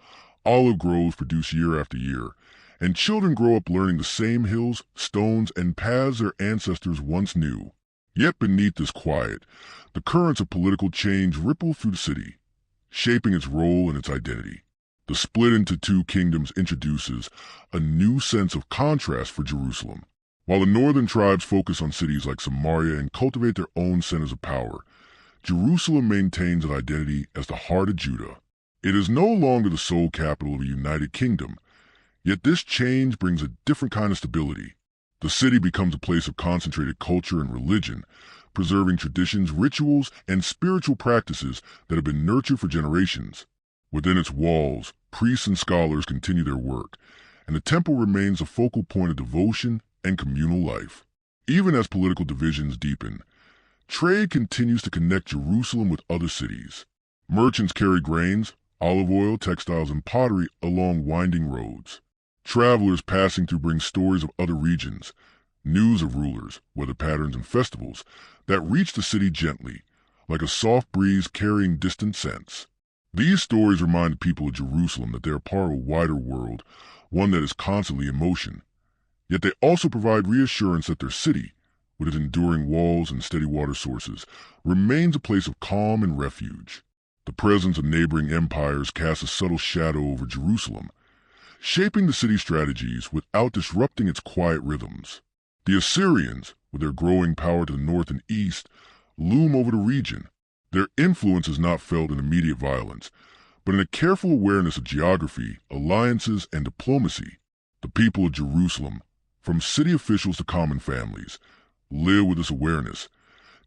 olive groves produce year after year, and children grow up learning the same hills, stones, and paths their ancestors once knew. Yet beneath this quiet, the currents of political change ripple through the city, shaping its role and its identity. The split into two kingdoms introduces a new sense of contrast for Jerusalem. While the northern tribes focus on cities like Samaria and cultivate their own centers of power, Jerusalem maintains its identity as the heart of Judah. It is no longer the sole capital of a united kingdom, yet this change brings a different kind of stability. The city becomes a place of concentrated culture and religion, preserving traditions, rituals, and spiritual practices that have been nurtured for generations. Within its walls, priests and scholars continue their work, and the temple remains a focal point of devotion and communal life. Even as political divisions deepen, trade continues to connect Jerusalem with other cities. Merchants carry grains, olive oil, textiles, and pottery along winding roads. Travelers passing through bring stories of other regions, news of rulers, weather patterns, and festivals that reach the city gently, like a soft breeze carrying distant scents. These stories remind the people of Jerusalem that they are part of a wider world, one that is constantly in motion. Yet they also provide reassurance that their city, with its enduring walls and steady water sources, remains a place of calm and refuge. The presence of neighboring empires casts a subtle shadow over Jerusalem, shaping the city's strategies without disrupting its quiet rhythms. The Assyrians, with their growing power to the north and east, loom over the region. Their influence is not felt in immediate violence, but in a careful awareness of geography, alliances, and diplomacy. The people of Jerusalem, from city officials to common families, live with this awareness,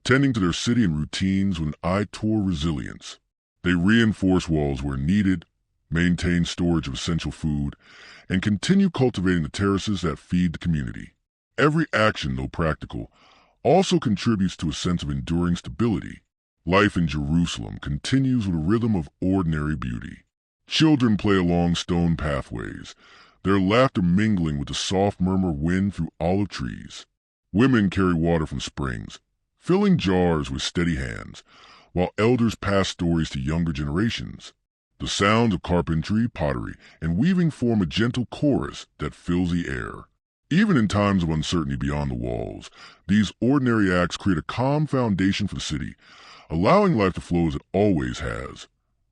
tending to their city and routines with an eye toward resilience. They reinforce walls where needed, maintain storage of essential food, and continue cultivating the terraces that feed the community. Every action, though practical, also contributes to a sense of enduring stability. Life in Jerusalem continues with a rhythm of ordinary beauty. Children play along stone pathways, their laughter mingling with the soft murmur of wind through olive trees. Women carry water from springs, filling jars with steady hands, while elders pass stories to younger generations. The sounds of carpentry, pottery, and weaving form a gentle chorus that fills the air. Even in times of uncertainty beyond the walls, these ordinary acts create a calm foundation for the city, allowing life to flow as it always has,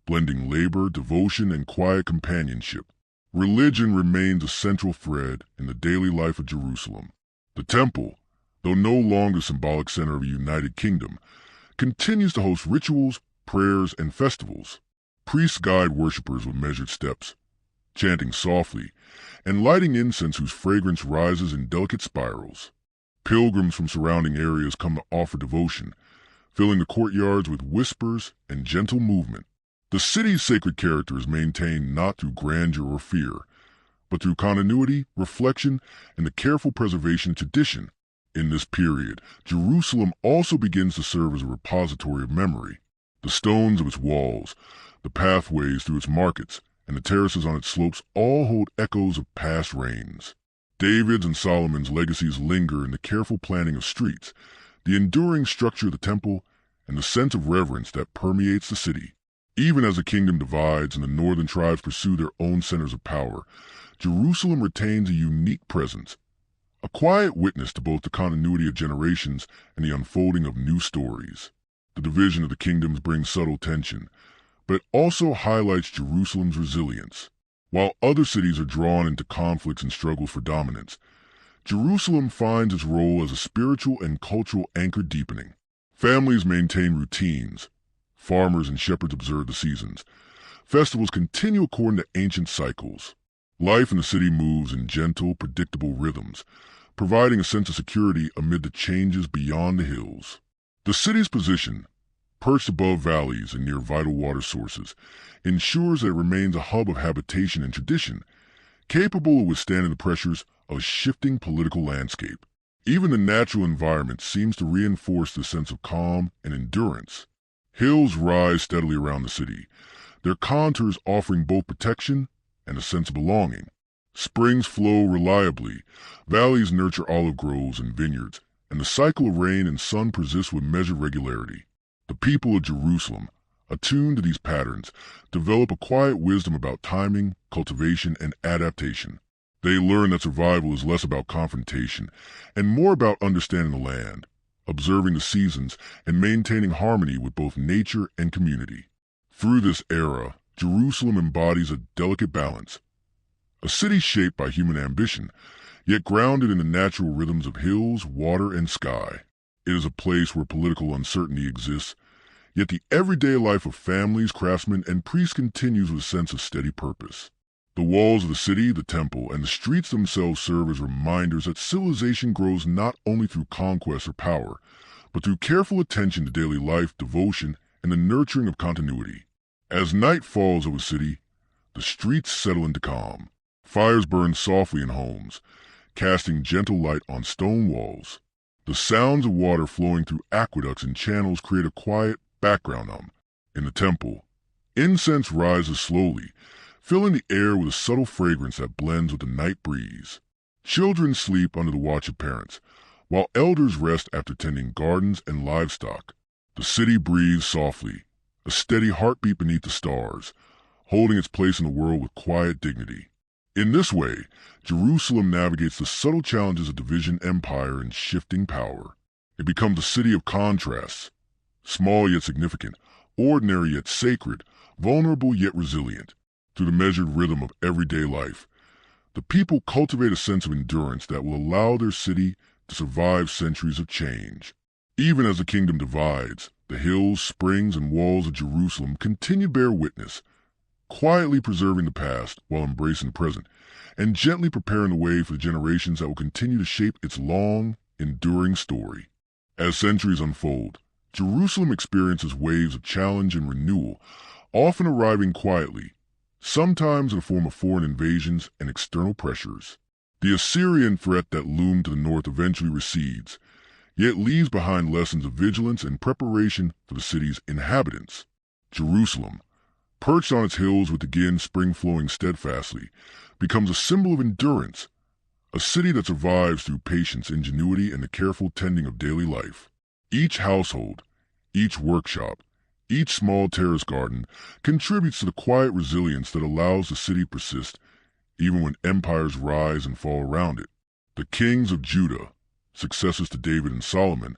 blending labor, devotion, and quiet companionship. Religion remains a central thread in the daily life of Jerusalem. The temple, though no longer the symbolic center of a united kingdom, continues to host rituals, prayers, and festivals. Priests guide worshippers with measured steps, chanting softly, and lighting incense whose fragrance rises in delicate spirals. Pilgrims from surrounding areas come to offer devotion, filling the courtyards with whispers and gentle movement. The city's sacred character is maintained not through grandeur or fear, but through continuity, reflection, and the careful preservation of tradition. In this period, Jerusalem also begins to serve as a repository of memory. The stones of its walls, the pathways through its markets, and the terraces on its slopes all hold echoes of past reigns. David's and Solomon's legacies linger in the careful planning of streets, the enduring structure of the temple, and the sense of reverence that permeates the city. Even as the kingdom divides and the northern tribes pursue their own centers of power, Jerusalem retains a unique presence, a quiet witness to both the continuity of generations and the unfolding of new stories. The division of the kingdoms brings subtle tension, but it also highlights Jerusalem's resilience. While other cities are drawn into conflicts and struggles for dominance, Jerusalem finds its role as a spiritual and cultural anchor deepening. Families maintain routines. Farmers and shepherds observe the seasons. Festivals continue according to ancient cycles. Life in the city moves in gentle, predictable rhythms, providing a sense of security amid the changes beyond the hills. The city's position, perched above valleys and near vital water sources, ensures that it remains a hub of habitation and tradition, capable of withstanding the pressures of a shifting political landscape. Even the natural environment seems to reinforce this sense of calm and endurance. Hills rise steadily around the city, their contours offering both protection and a sense of belonging. Springs flow reliably, valleys nurture olive groves and vineyards, and the cycle of rain and sun persists with measured regularity. The people of Jerusalem, attuned to these patterns, develop a quiet wisdom about timing, cultivation, and adaptation. They learn that survival is less about confrontation and more about understanding the land, observing the seasons, and maintaining harmony with both nature and community. Through this era, Jerusalem embodies a delicate balance, a city shaped by human ambition, yet grounded in the natural rhythms of hills, water, and sky. It is a place where political uncertainty exists, yet the everyday life of families, craftsmen, and priests continues with a sense of steady purpose. The walls of the city, the temple, and the streets themselves serve as reminders that civilization grows not only through conquest or power, but through careful attention to daily life, devotion, and the nurturing of continuity. As night falls over the city, the streets settle into calm. Fires burn softly in homes, casting gentle light on stone walls. The sounds of water flowing through aqueducts and channels create a quiet background hum. In the temple, incense rises slowly, filling the air with a subtle fragrance that blends with the night breeze. Children sleep under the watch of parents, while elders rest after tending gardens and livestock. The city breathes softly, a steady heartbeat beneath the stars, holding its place in the world with quiet dignity. In this way, Jerusalem navigates the subtle challenges of division, empire, and shifting power. It becomes a city of contrasts, small yet significant, ordinary yet sacred, vulnerable yet resilient. Through the measured rhythm of everyday life, the people cultivate a sense of endurance that will allow their city to survive centuries of change. Even as the kingdom divides, the hills, springs, and walls of Jerusalem continue to bear witness, quietly preserving the past while embracing the present, and gently preparing the way for the generations that will continue to shape its long, enduring story. As centuries unfold, Jerusalem experiences waves of challenge and renewal, often arriving quietly, sometimes in the form of foreign invasions and external pressures. The Assyrian threat that loomed to the north eventually recedes, yet leaves behind lessons of vigilance and preparation for the city's inhabitants. Jerusalem, perched on its hills with again spring flowing steadfastly, becomes a symbol of endurance, a city that survives through patience, ingenuity, and the careful tending of daily life. Each household, each workshop, each small terrace garden contributes to the quiet resilience that allows the city to persist even when empires rise and fall around it. The kings of Judah, successors to David and Solomon,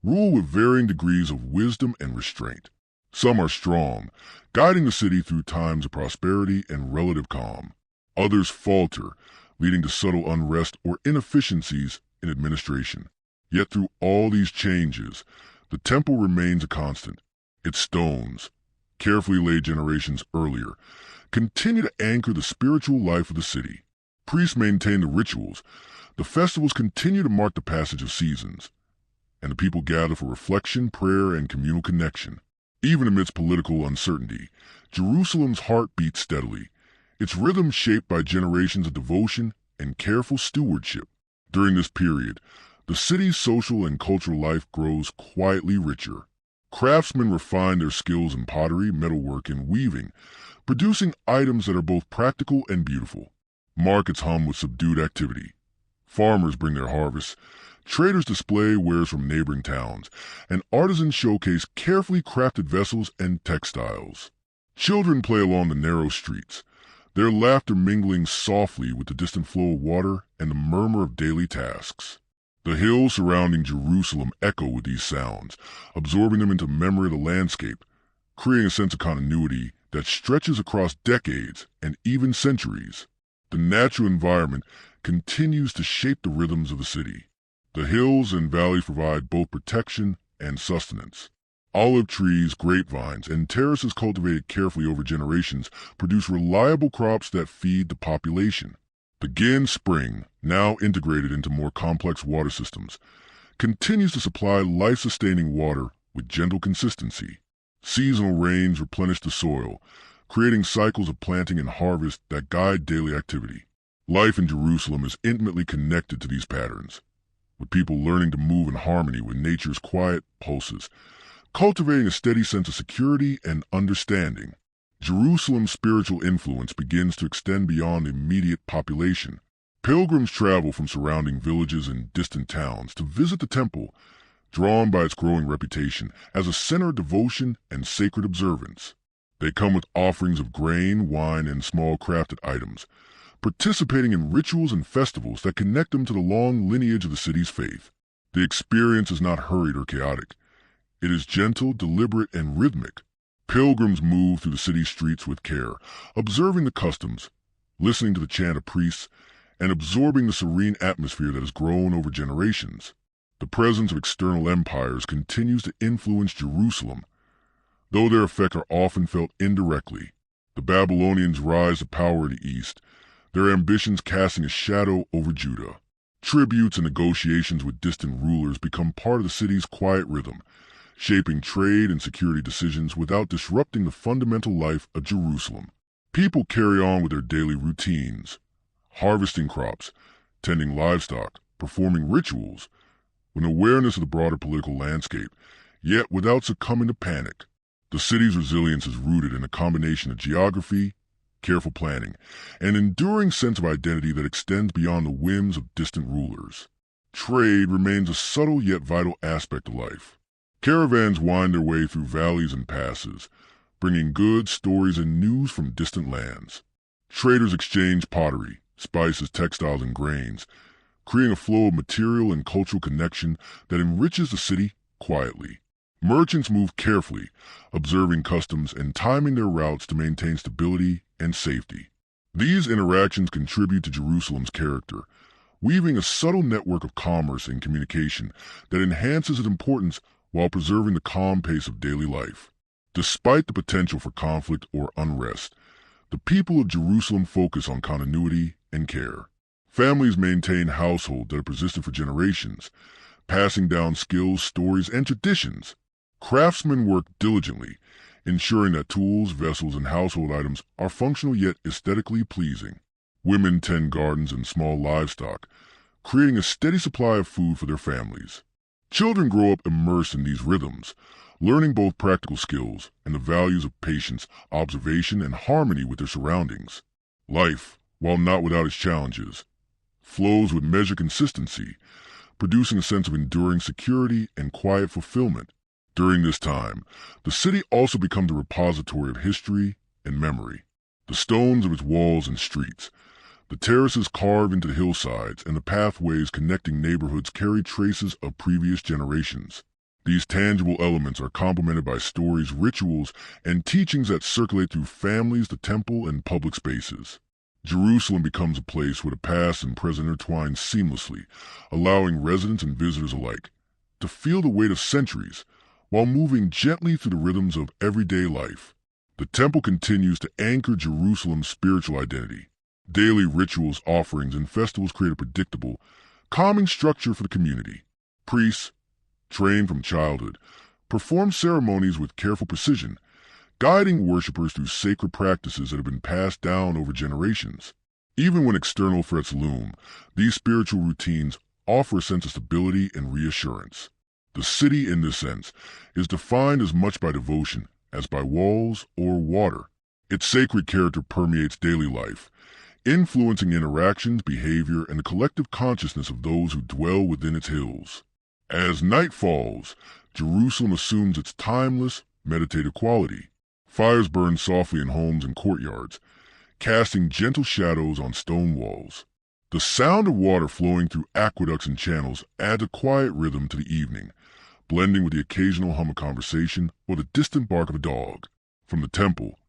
rule with varying degrees of wisdom and restraint. Some are strong, guiding the city through times of prosperity and relative calm. Others falter, leading to subtle unrest or inefficiencies in administration. Yet through all these changes, the temple remains a constant. Its stones, carefully laid generations earlier, continue to anchor the spiritual life of the city. Priests maintain the rituals, the festivals continue to mark the passage of seasons, and the people gather for reflection, prayer, and communal connection. Even amidst political uncertainty, Jerusalem's heart beats steadily, its rhythm shaped by generations of devotion and careful stewardship. During this period, the city's social and cultural life grows quietly richer. Craftsmen refine their skills in pottery, metalwork, and weaving, producing items that are both practical and beautiful. Markets hum with subdued activity. Farmers bring their harvests, traders display wares from neighboring towns, and artisans showcase carefully crafted vessels and textiles. Children play along the narrow streets, their laughter mingling softly with the distant flow of water and the murmur of daily tasks. The hills surrounding Jerusalem echo with these sounds, absorbing them into memory of the landscape, creating a sense of continuity that stretches across decades and even centuries. The natural environment continues to shape the rhythms of the city. The hills and valleys provide both protection and sustenance. Olive trees, grapevines, and terraces cultivated carefully over generations produce reliable crops that feed the population. The Gin Spring, now integrated into more complex water systems, continues to supply life-sustaining water with gentle consistency. Seasonal rains replenish the soil, creating cycles of planting and harvest that guide daily activity. Life in Jerusalem is intimately connected to these patterns, with people learning to move in harmony with nature's quiet pulses, cultivating a steady sense of security and understanding. Jerusalem's spiritual influence begins to extend beyond the immediate population. Pilgrims travel from surrounding villages and distant towns to visit the temple, drawn by its growing reputation as a center of devotion and sacred observance. They come with offerings of grain, wine, and small crafted items, participating in rituals and festivals that connect them to the long lineage of the city's faith. The experience is not hurried or chaotic. It is gentle, deliberate, and rhythmic. Pilgrims move through the city's streets with care, observing the customs, listening to the chant of priests, and absorbing the serene atmosphere that has grown over generations. The presence of external empires continues to influence Jerusalem, though their effects are often felt indirectly. The Babylonians rise to power in the east, their ambitions casting a shadow over Judah. Tributes and negotiations with distant rulers become part of the city's quiet rhythm, shaping trade and security decisions without disrupting the fundamental life of Jerusalem. People carry on with their daily routines, harvesting crops, tending livestock, performing rituals, with an awareness of the broader political landscape, yet without succumbing to panic. The city's resilience is rooted in a combination of geography, careful planning, and an enduring sense of identity that extends beyond the whims of distant rulers. Trade remains a subtle yet vital aspect of life. Caravans wind their way through valleys and passes, bringing goods, stories, and news from distant lands. Traders exchange pottery, spices, textiles, and grains, creating a flow of material and cultural connection that enriches the city quietly. Merchants move carefully, observing customs and timing their routes to maintain stability and safety. These interactions contribute to Jerusalem's character, weaving a subtle network of commerce and communication that enhances its importance while preserving the calm pace of daily life. Despite the potential for conflict or unrest, the people of Jerusalem focus on continuity and care. Families maintain households that have persisted for generations, passing down skills, stories, and traditions. Craftsmen work diligently, ensuring that tools, vessels, and household items are functional yet aesthetically pleasing. Women tend gardens and small livestock, creating a steady supply of food for their families. Children grow up immersed in these rhythms, learning both practical skills and the values of patience, observation, and harmony with their surroundings. Life, while not without its challenges, flows with measured consistency, producing a sense of enduring security and quiet fulfillment. During this time, the city also becomes a repository of history and memory. The stones of its walls and streets, the terraces carved into the hillsides, and the pathways connecting neighborhoods carry traces of previous generations. These tangible elements are complemented by stories, rituals, and teachings that circulate through families, the temple, and public spaces. Jerusalem becomes a place where the past and present intertwine seamlessly, allowing residents and visitors alike to feel the weight of centuries while moving gently through the rhythms of everyday life. The temple continues to anchor Jerusalem's spiritual identity. Daily rituals, offerings, and festivals create a predictable, calming structure for the community. Priests, trained from childhood, perform ceremonies with careful precision, guiding worshippers through sacred practices that have been passed down over generations. Even when external threats loom, these spiritual routines offer a sense of stability and reassurance. The city, in this sense, is defined as much by devotion as by walls or water. Its sacred character permeates daily life, influencing interactions, behavior, and the collective consciousness of those who dwell within its hills. As night falls, Jerusalem assumes its timeless, meditative quality. Fires burn softly in homes and courtyards, casting gentle shadows on stone walls. The sound of water flowing through aqueducts and channels adds a quiet rhythm to the evening, blending with the occasional hum of conversation or the distant bark of a dog. From the temple,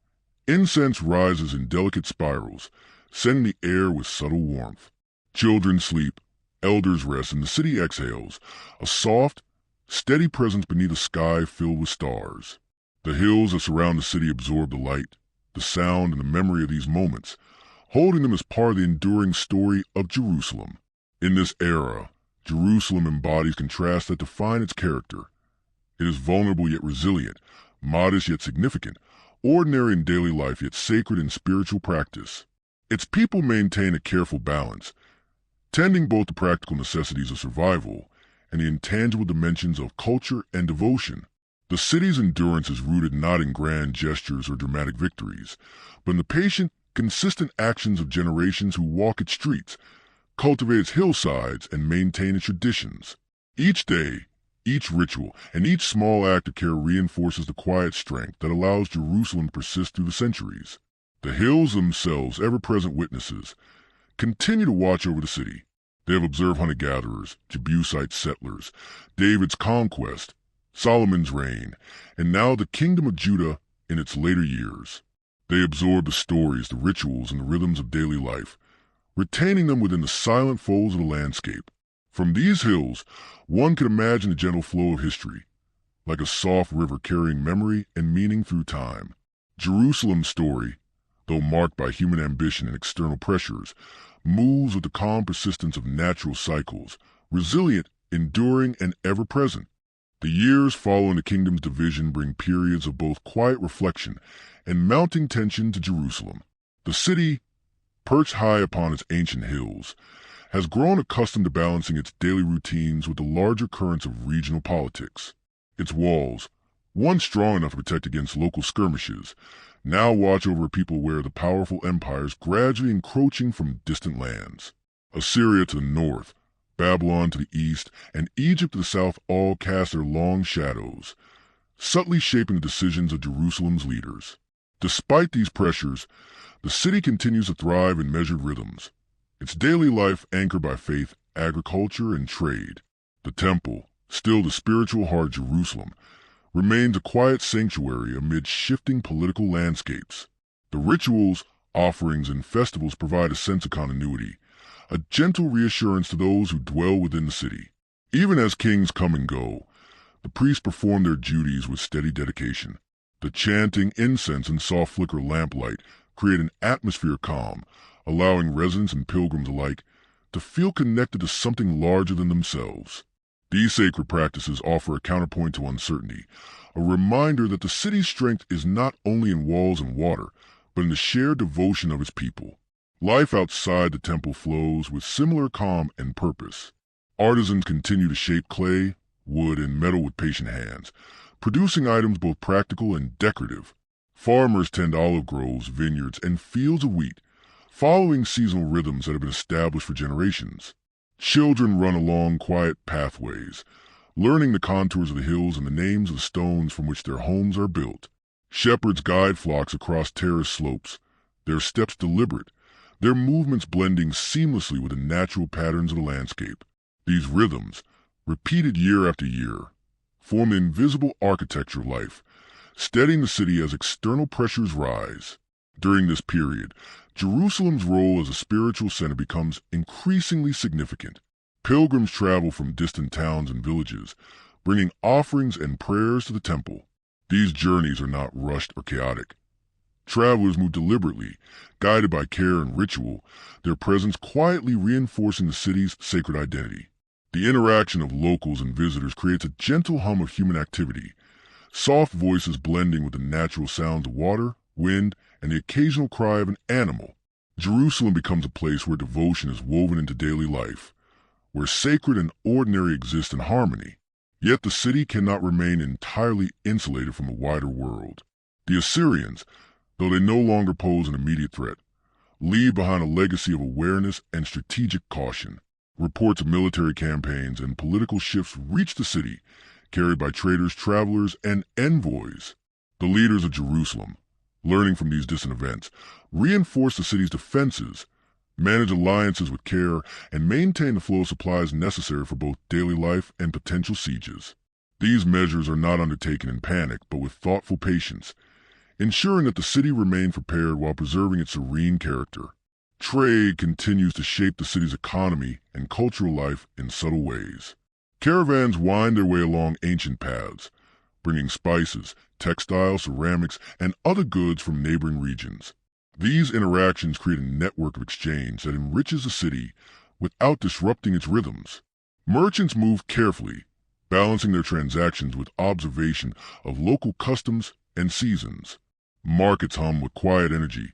incense rises in delicate spirals, sending the air with subtle warmth. Children sleep, elders rest, and the city exhales, a soft, steady presence beneath a sky filled with stars. The hills that surround the city absorb the light, the sound, and the memory of these moments, holding them as part of the enduring story of Jerusalem. In this era, Jerusalem embodies contrasts that define its character. It is vulnerable yet resilient, modest yet significant, ordinary in daily life yet sacred in spiritual practice. Its people maintain a careful balance, tending both the practical necessities of survival and the intangible dimensions of culture and devotion. The city's endurance is rooted not in grand gestures or dramatic victories, but in the patient, consistent actions of generations who walk its streets, cultivate its hillsides, and maintain its traditions. Each day, each ritual, and each small act of care reinforces the quiet strength that allows Jerusalem to persist through the centuries. The hills themselves, ever-present witnesses, continue to watch over the city. They have observed hunter-gatherers, Jebusite settlers, David's conquest, Solomon's reign, and now the kingdom of Judah in its later years. They absorb the stories, the rituals, and the rhythms of daily life, retaining them within the silent folds of the landscape. From these hills, one can imagine the gentle flow of history, like a soft river carrying memory and meaning through time. Jerusalem's story, though marked by human ambition and external pressures, moves with the calm persistence of natural cycles, resilient, enduring, and ever-present. The years following the kingdom's division bring periods of both quiet reflection and mounting tension to Jerusalem. The city, perched high upon its ancient hills, has grown accustomed to balancing its daily routines with the larger currents of regional politics. Its walls, once strong enough to protect against local skirmishes, now watch over a people aware of the powerful empires gradually encroaching from distant lands. Assyria to the north, Babylon to the east, and Egypt to the south all cast their long shadows, subtly shaping the decisions of Jerusalem's leaders. Despite these pressures, the city continues to thrive in measured rhythms, its daily life anchored by faith, agriculture, and trade. The temple, still the spiritual heart of Jerusalem, remains a quiet sanctuary amid shifting political landscapes. The rituals, offerings, and festivals provide a sense of continuity, a gentle reassurance to those who dwell within the city. Even as kings come and go, the priests perform their duties with steady dedication. The chanting, incense, and soft flicker lamplight create an atmosphere of calm, allowing residents and pilgrims alike to feel connected to something larger than themselves. These sacred practices offer a counterpoint to uncertainty, a reminder that the city's strength is not only in walls and water, but in the shared devotion of its people. Life outside the temple flows with similar calm and purpose. Artisans continue to shape clay, wood, and metal with patient hands, producing items both practical and decorative. Farmers tend olive groves, vineyards, and fields of wheat, following seasonal rhythms that have been established for generations. Children run along quiet pathways, learning the contours of the hills and the names of the stones from which their homes are built. Shepherds guide flocks across terraced slopes, their steps deliberate, their movements blending seamlessly with the natural patterns of the landscape. These rhythms, repeated year after year, form the invisible architecture of life, steadying the city as external pressures rise. During this period, Jerusalem's role as a spiritual center becomes increasingly significant. Pilgrims travel from distant towns and villages, bringing offerings and prayers to the temple. These journeys are not rushed or chaotic. Travelers move deliberately, guided by care and ritual, their presence quietly reinforcing the city's sacred identity. The interaction of locals and visitors creates a gentle hum of human activity, soft voices blending with the natural sounds of water, wind, and the occasional cry of an animal. Jerusalem becomes a place where devotion is woven into daily life, where sacred and ordinary exist in harmony. Yet the city cannot remain entirely insulated from the wider world. The Assyrians, though they no longer pose an immediate threat, leave behind a legacy of awareness and strategic caution. Reports of military campaigns and political shifts reach the city, carried by traders, travelers, and envoys. The leaders of Jerusalem, learning from these distant events, reinforce the city's defenses, manage alliances with care, and maintain the flow of supplies necessary for both daily life and potential sieges. These measures are not undertaken in panic, but with thoughtful patience, ensuring that the city remains prepared while preserving its serene character. Trade continues to shape the city's economy and cultural life in subtle ways. Caravans wind their way along ancient paths, bringing spices, textiles, ceramics, and other goods from neighboring regions. These interactions create a network of exchange that enriches the city without disrupting its rhythms. Merchants move carefully, balancing their transactions with observation of local customs and seasons. Markets hum with quiet energy,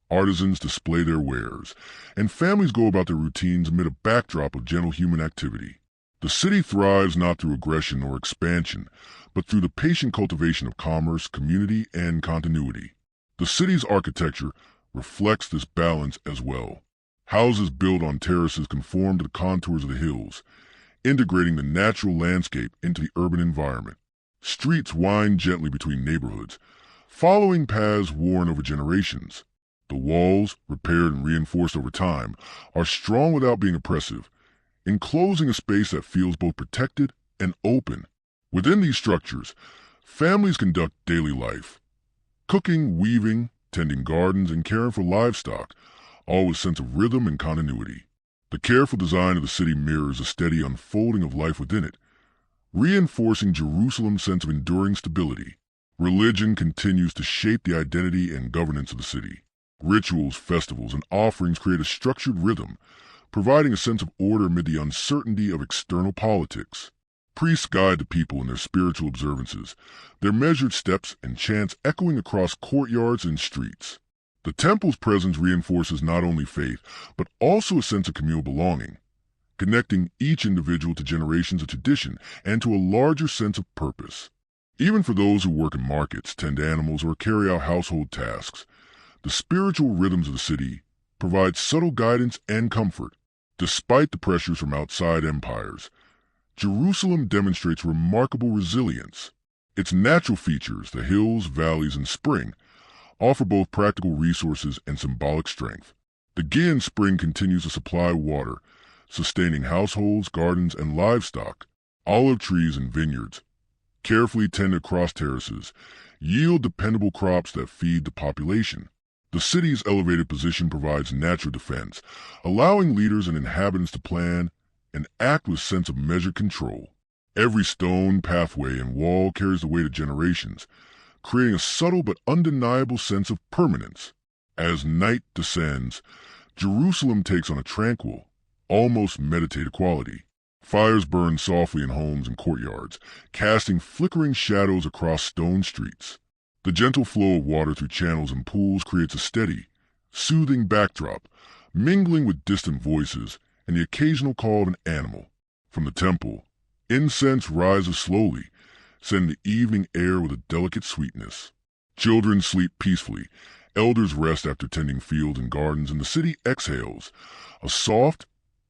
artisans display their wares, and families go about their routines amid a backdrop of gentle human activity. The city thrives not through aggression or expansion, but through the patient cultivation of commerce, community, and continuity. The city's architecture reflects this balance as well. Houses built on terraces conform to the contours of the hills, integrating the natural landscape into the urban environment. Streets wind gently between neighborhoods, following paths worn over generations. The walls, repaired and reinforced over time, are strong without being oppressive, enclosing a space that feels both protected and open. Within these structures, families conduct daily life, cooking, weaving, tending gardens, and caring for livestock, all with a sense of rhythm and continuity. The careful design of the city mirrors a steady unfolding of life within it, reinforcing Jerusalem's sense of enduring stability. Religion continues to shape the identity and governance of the city. Rituals, festivals, and offerings create a structured rhythm, providing a sense of order amid the uncertainty of external politics. Priests guide the people in their spiritual observances, their measured steps and chants echoing across courtyards and streets. The temple's presence reinforces not only faith, but also a sense of communal belonging, connecting each individual to generations of tradition and to a larger sense of purpose. Even for those who work in markets, tend animals, or carry out household tasks, the spiritual rhythms of the city provide subtle guidance and comfort. Despite the pressures from outside empires, Jerusalem demonstrates remarkable resilience. Its natural features, the hills, valleys, and spring, offer both practical resources and symbolic strength. The Gihon Spring continues to supply water, sustaining households, gardens, and livestock. Olive trees and vineyards, carefully tended across terraces, yield dependable crops that feed the population. The city's elevated position provides natural defense, allowing leaders and inhabitants to plan and act with a sense of measured control. Every stone, pathway, and wall carries the weight of generations, creating a subtle but undeniable sense of permanence. As night descends, Jerusalem takes on a tranquil, almost meditative quality. Fires burn softly in homes and courtyards, casting flickering shadows across stone streets. The gentle flow of water through channels and pools creates a steady, soothing backdrop, mingling with distant voices and the occasional call of an animal. From the temple, incense rises slowly, sending the evening air with a delicate sweetness. Children sleep peacefully, Elders rest after tending fields and gardens, and the city exhales, a soft,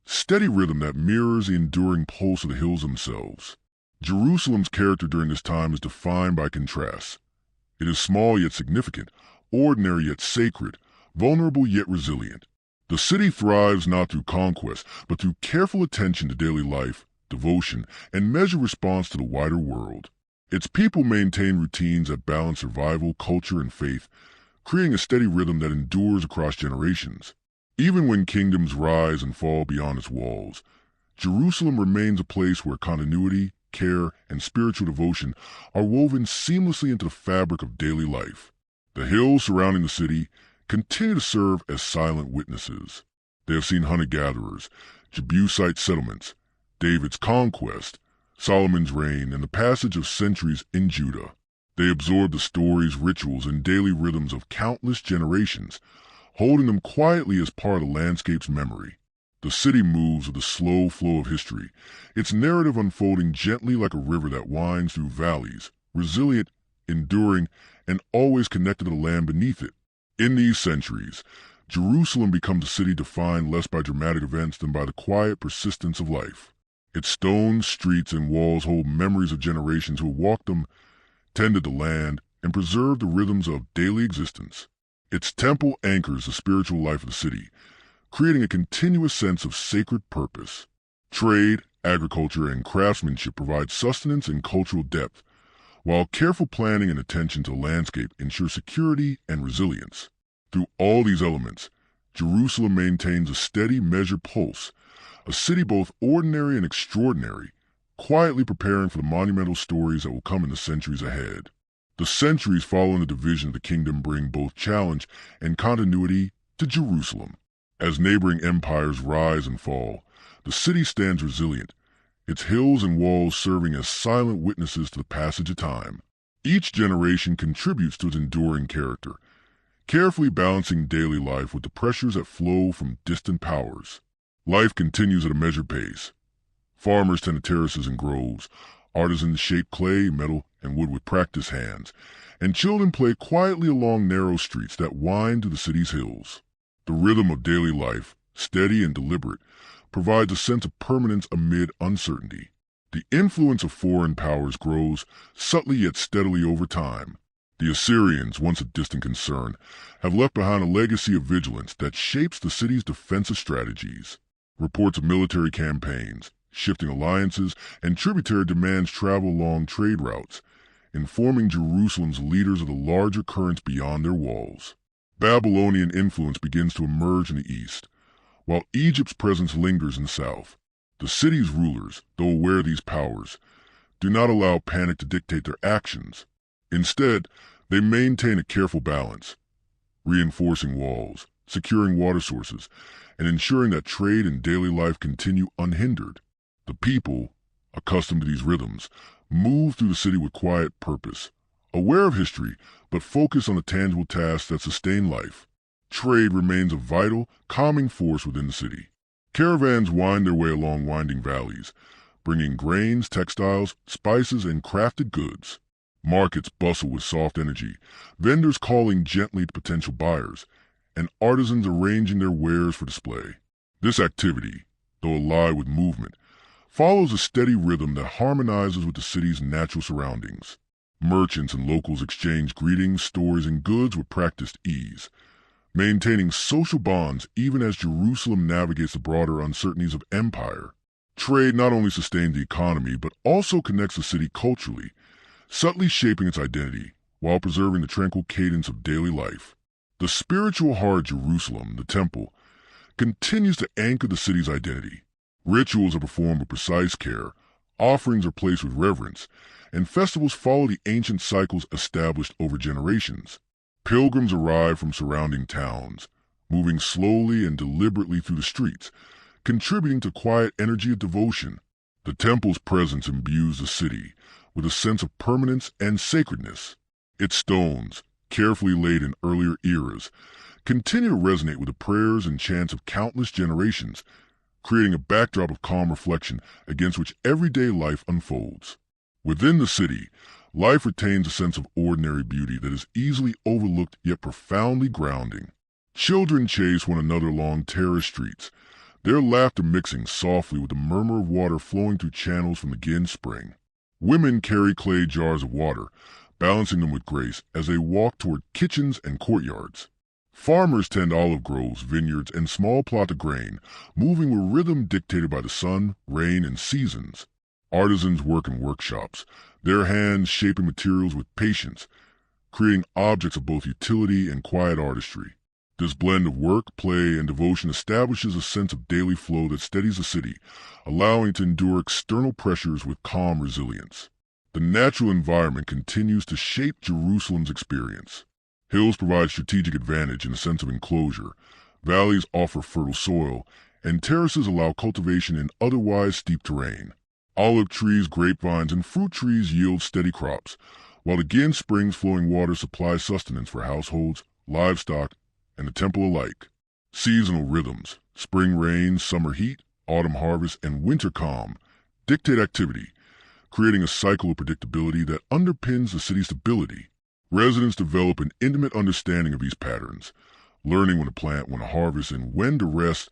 steady rhythm that mirrors the enduring pulse of the hills themselves. Jerusalem's character during this time is defined by contrasts. It is small yet significant, ordinary yet sacred, vulnerable yet resilient. The city thrives not through conquest, but through careful attention to daily life, devotion, and measured response to the wider world. Its people maintain routines that balance survival, culture, and faith, creating a steady rhythm that endures across generations. Even when kingdoms rise and fall beyond its walls, Jerusalem remains a place where continuity, care, and spiritual devotion are woven seamlessly into the fabric of daily life. The hills surrounding the city continue to serve as silent witnesses. They have seen hunter-gatherers, Jebusite settlements, David's conquest, Solomon's reign, and the passage of centuries in Judah. They absorb the stories, rituals, and daily rhythms of countless generations, holding them quietly as part of the landscape's memory. The city moves with the slow flow of history, its narrative unfolding gently like a river that winds through valleys, resilient, enduring, and always connected to the land beneath it. In these centuries, Jerusalem becomes a city defined less by dramatic events than by the quiet persistence of life. Its stones, streets, and walls hold memories of generations who walked them, tended the land, and preserved the rhythms of daily existence. Its temple anchors the spiritual life of the city, creating a continuous sense of sacred purpose. Trade, agriculture, and craftsmanship provide sustenance and cultural depth, while careful planning and attention to the landscape ensure security and resilience. Through all these elements, Jerusalem maintains a steady, measured pulse, a city both ordinary and extraordinary, quietly preparing for the monumental stories that will come in the centuries ahead. The centuries following the division of the kingdom bring both challenge and continuity to Jerusalem. As neighboring empires rise and fall, the city stands resilient, its hills and walls serving as silent witnesses to the passage of time. Each generation contributes to its enduring character, carefully balancing daily life with the pressures that flow from distant powers. Life continues at a measured pace. Farmers tend to terraces and groves, artisans shape clay, metal, and wood with practiced hands, and children play quietly along narrow streets that wind to the city's hills. The rhythm of daily life, steady and deliberate, provides a sense of permanence amid uncertainty. The influence of foreign powers grows subtly yet steadily over time. The Assyrians, once a distant concern, have left behind a legacy of vigilance that shapes the city's defensive strategies. Reports of military campaigns, shifting alliances, and tributary demands travel along trade routes, informing Jerusalem's leaders of the larger currents beyond their walls. Babylonian influence begins to emerge in the east, while Egypt's presence lingers in the south. The city's rulers, though aware of these powers, do not allow panic to dictate their actions. Instead, they maintain a careful balance, reinforcing walls, securing water sources, and ensuring that trade and daily life continue unhindered. The people, accustomed to these rhythms, move through the city with quiet purpose, aware of history, but focused on the tangible tasks that sustain life. Trade remains a vital, calming force within the city. Caravans wind their way along winding valleys, bringing grains, textiles, spices, and crafted goods. Markets bustle with soft energy, vendors calling gently to potential buyers, and artisans arranging their wares for display. This activity, though alive with movement, follows a steady rhythm that harmonizes with the city's natural surroundings. Merchants and locals exchange greetings, stories, and goods with practiced ease, maintaining social bonds even as Jerusalem navigates the broader uncertainties of empire. Trade not only sustains the economy but also connects the city culturally, subtly shaping its identity while preserving the tranquil cadence of daily life. The spiritual heart of Jerusalem, the temple, continues to anchor the city's identity. Rituals are performed with precise care, offerings are placed with reverence, and festivals follow the ancient cycles established over generations. Pilgrims arrive from surrounding towns, moving slowly and deliberately through the streets, contributing to quiet energy of devotion. The temple's presence imbues the city with a sense of permanence and sacredness. Its stones, carefully laid in earlier eras, continue to resonate with the prayers and chants of countless generations, creating a backdrop of calm reflection against which everyday life unfolds. Within the city, life retains a sense of ordinary beauty that is easily overlooked yet profoundly grounding. Children chase one another along terrace streets, their laughter mixing softly with the murmur of water flowing through channels from the Gin Spring. Women carry clay jars of water, balancing them with grace as they walk toward kitchens and courtyards. Farmers tend olive groves, vineyards, and small plots of grain, moving with rhythm dictated by the sun, rain, and seasons. Artisans work in workshops, their hands shaping materials with patience, creating objects of both utility and quiet artistry. This blend of work, play, and devotion establishes a sense of daily flow that steadies the city, allowing it to endure external pressures with calm resilience. The natural environment continues to shape Jerusalem's experience. Hills provide strategic advantage in a sense of enclosure, valleys offer fertile soil, and terraces allow cultivation in otherwise steep terrain. Olive trees, grapevines, and fruit trees yield steady crops, while the Gin Spring's flowing water supplies sustenance for households, livestock, and the temple alike. Seasonal rhythms, spring rain, summer heat, autumn harvest, and winter calm, dictate activity, creating a cycle of predictability that underpins the city's stability. Residents develop an intimate understanding of these patterns, learning when to plant, when to harvest, and when to rest,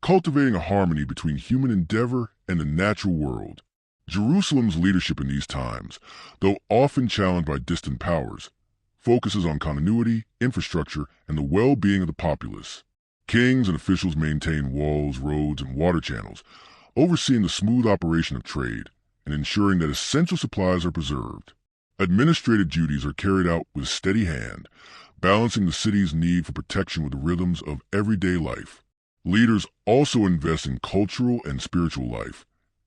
cultivating a harmony between human endeavor and the natural world. Jerusalem's leadership in these times, though often challenged by distant powers, focuses on continuity, infrastructure, and the well-being of the populace. Kings and officials maintain walls, roads, and water channels, overseeing the smooth operation of trade and ensuring that essential supplies are preserved. Administrative duties are carried out with a steady hand, balancing the city's need for protection with the rhythms of everyday life. Leaders also invest in cultural and spiritual life,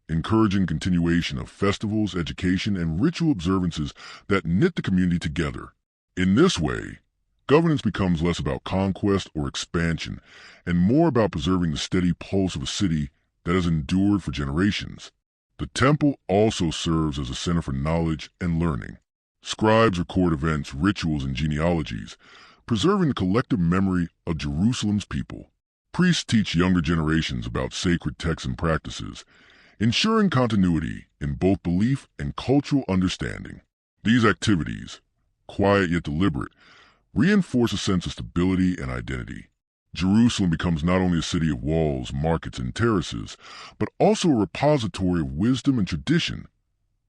encouraging continuation of festivals, education, and ritual observances that knit the community together. In this way, governance becomes less about conquest or expansion and more about preserving the steady pulse of a city that has endured for generations. The temple also serves as a center for knowledge and learning. Scribes record events, rituals, and genealogies, preserving the collective memory of Jerusalem's people. Priests teach younger generations about sacred texts and practices, ensuring continuity in both belief and cultural understanding. These activities, quiet yet deliberate, reinforce a sense of stability and identity. Jerusalem becomes not only a city of walls, markets, and terraces, but also a repository of wisdom and tradition,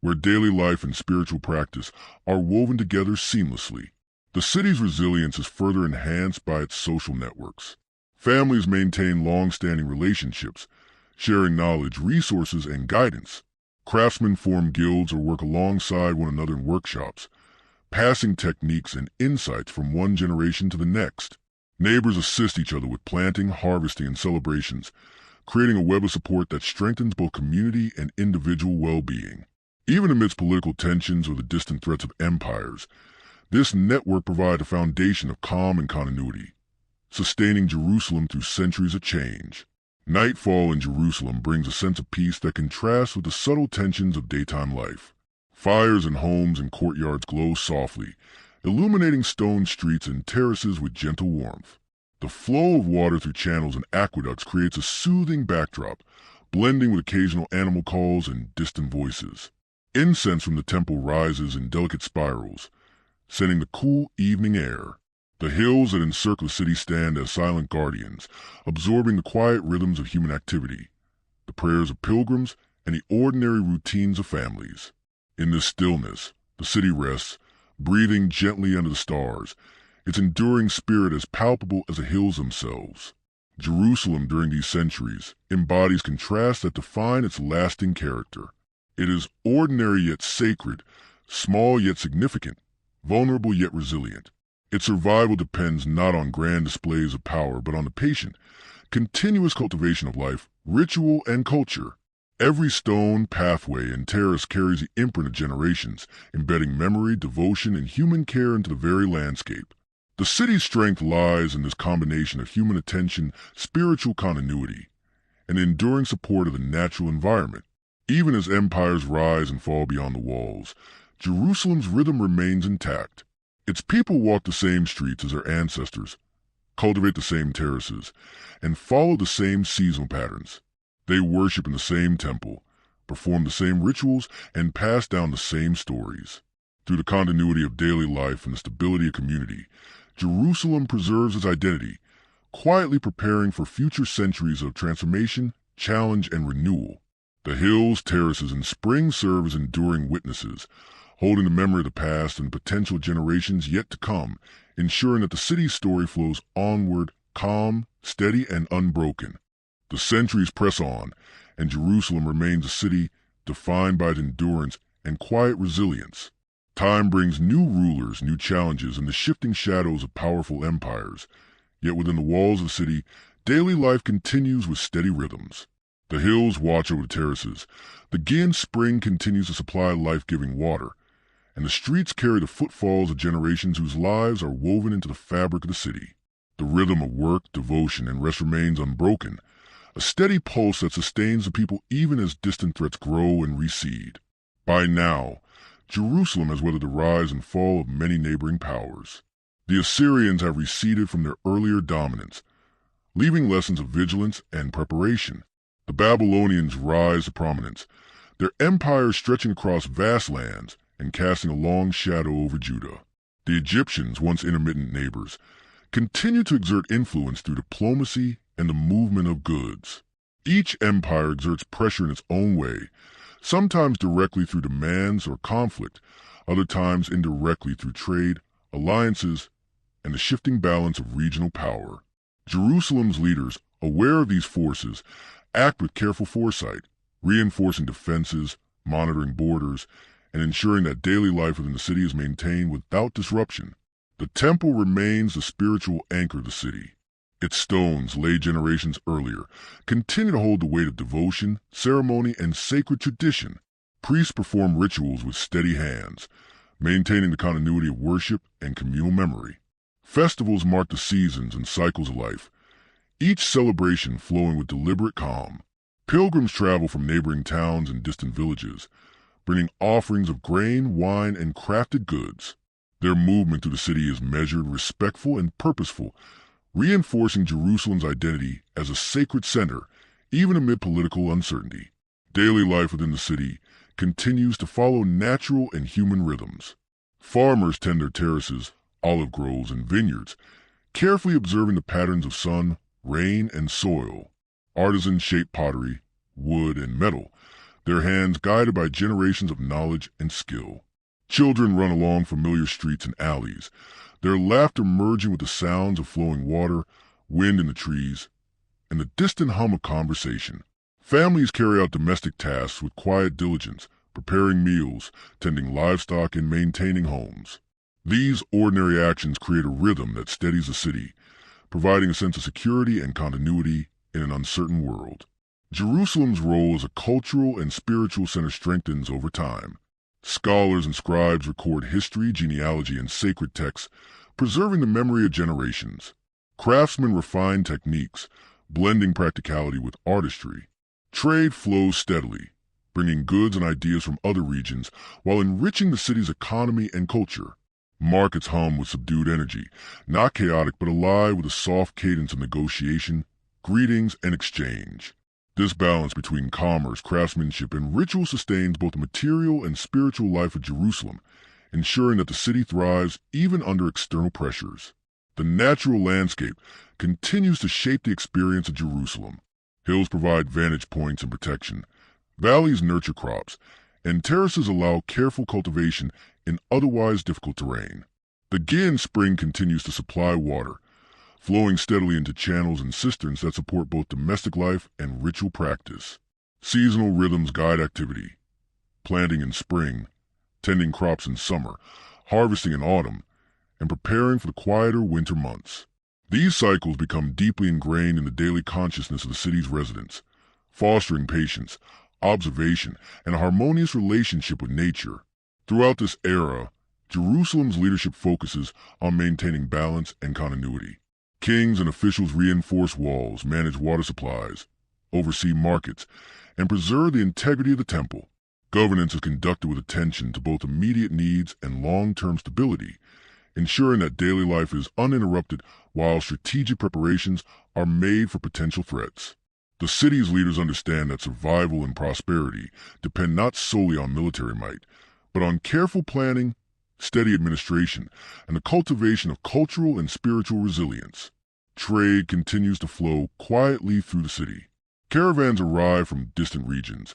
where daily life and spiritual practice are woven together seamlessly. The city's resilience is further enhanced by its social networks. Families maintain long-standing relationships, sharing knowledge, resources, and guidance. Craftsmen form guilds or work alongside one another in workshops, passing techniques and insights from one generation to the next. Neighbors assist each other with planting, harvesting, and celebrations, creating a web of support that strengthens both community and individual well-being. Even amidst political tensions or the distant threats of empires, this network provides a foundation of calm and continuity, sustaining Jerusalem through centuries of change. Nightfall in Jerusalem brings a sense of peace that contrasts with the subtle tensions of daytime life. Fires in homes and courtyards glow softly, illuminating stone streets and terraces with gentle warmth. The flow of water through channels and aqueducts creates a soothing backdrop, blending with occasional animal calls and distant voices. Incense from the temple rises in delicate spirals, sending the cool evening air. The hills that encircle the city stand as silent guardians, absorbing the quiet rhythms of human activity, the prayers of pilgrims, and the ordinary routines of families. In this stillness, the city rests, breathing gently under the stars, its enduring spirit as palpable as the hills themselves. Jerusalem during these centuries embodies contrasts that define its lasting character. It is ordinary yet sacred, small yet significant, vulnerable yet resilient. Its survival depends not on grand displays of power, but on the patient, continuous cultivation of life, ritual, and culture. Every stone, pathway, and terrace carries the imprint of generations, embedding memory, devotion, and human care into the very landscape. The city's strength lies in this combination of human attention, spiritual continuity, and enduring support of the natural environment. Even as empires rise and fall beyond the walls, Jerusalem's rhythm remains intact. Its people walk the same streets as their ancestors, cultivate the same terraces, and follow the same seasonal patterns. They worship in the same temple, perform the same rituals, and pass down the same stories. Through the continuity of daily life and the stability of community, Jerusalem preserves its identity, quietly preparing for future centuries of transformation, challenge, and renewal. The hills, terraces, and springs serve as enduring witnesses, holding the memory of the past and potential generations yet to come, ensuring that the city's story flows onward, calm, steady, and unbroken. The centuries press on, and Jerusalem remains a city defined by its endurance and quiet resilience. Time brings new rulers, new challenges, and the shifting shadows of powerful empires. Yet within the walls of the city, daily life continues with steady rhythms. The hills watch over the terraces, the Gin spring continues to supply life-giving water, and the streets carry the footfalls of generations whose lives are woven into the fabric of the city. The rhythm of work, devotion, and rest remains unbroken, a steady pulse that sustains the people even as distant threats grow and recede. By now, Jerusalem has weathered the rise and fall of many neighboring powers. The Assyrians have receded from their earlier dominance, leaving lessons of vigilance and preparation. The Babylonians rise to prominence, their empire stretching across vast lands and casting a long shadow over Judah. The Egyptians, once intermittent neighbors, continue to exert influence through diplomacy and the movement of goods. Each empire exerts pressure in its own way, sometimes directly through demands or conflict, other times indirectly through trade, alliances, and the shifting balance of regional power. Jerusalem's leaders, aware of these forces, act with careful foresight, reinforcing defenses, monitoring borders, and ensuring that daily life within the city is maintained without disruption. The temple remains the spiritual anchor of the city. Its stones, laid generations earlier, continue to hold the weight of devotion, ceremony, and sacred tradition. Priests perform rituals with steady hands, maintaining the continuity of worship and communal memory. Festivals mark the seasons and cycles of life, each celebration flowing with deliberate calm. Pilgrims travel from neighboring towns and distant villages, bringing offerings of grain, wine, and crafted goods. Their movement through the city is measured, respectful, and purposeful, reinforcing Jerusalem's identity as a sacred center, even amid political uncertainty. Daily life within the city continues to follow natural and human rhythms. Farmers tend their terraces, olive groves, and vineyards, carefully observing the patterns of sun, rain, and soil. Artisans shape pottery, wood, and metal, their hands guided by generations of knowledge and skill. Children run along familiar streets and alleys, their laughter merging with the sounds of flowing water, wind in the trees, and the distant hum of conversation. Families carry out domestic tasks with quiet diligence, preparing meals, tending livestock, and maintaining homes. These ordinary actions create a rhythm that steadies the city, providing a sense of security and continuity in an uncertain world. Jerusalem's role as a cultural and spiritual center strengthens over time. Scholars and scribes record history, genealogy, and sacred texts, preserving the memory of generations. Craftsmen refine techniques, blending practicality with artistry. Trade flows steadily, bringing goods and ideas from other regions while enriching the city's economy and culture. Markets hum with subdued energy, not chaotic but alive with a soft cadence of negotiation, greetings, and exchange. This balance between commerce, craftsmanship, and ritual sustains both the material and spiritual life of Jerusalem, ensuring that the city thrives even under external pressures. The natural landscape continues to shape the experience of Jerusalem. Hills provide vantage points and protection, valleys nurture crops, and terraces allow careful cultivation in otherwise difficult terrain. The Gin spring continues to supply water, flowing steadily into channels and cisterns that support both domestic life and ritual practice. Seasonal rhythms guide activity, planting in spring, tending crops in summer, harvesting in autumn, and preparing for the quieter winter months. These cycles become deeply ingrained in the daily consciousness of the city's residents, fostering patience, observation, and a harmonious relationship with nature. Throughout this era, Jerusalem's leadership focuses on maintaining balance and continuity. Kings and officials reinforce walls, manage water supplies, oversee markets, and preserve the integrity of the temple. Governance is conducted with attention to both immediate needs and long-term stability, ensuring that daily life is uninterrupted while strategic preparations are made for potential threats. The city's leaders understand that survival and prosperity depend not solely on military might, but on careful planning, steady administration, and the cultivation of cultural and spiritual resilience. Trade continues to flow quietly through the city. Caravans arrive from distant regions,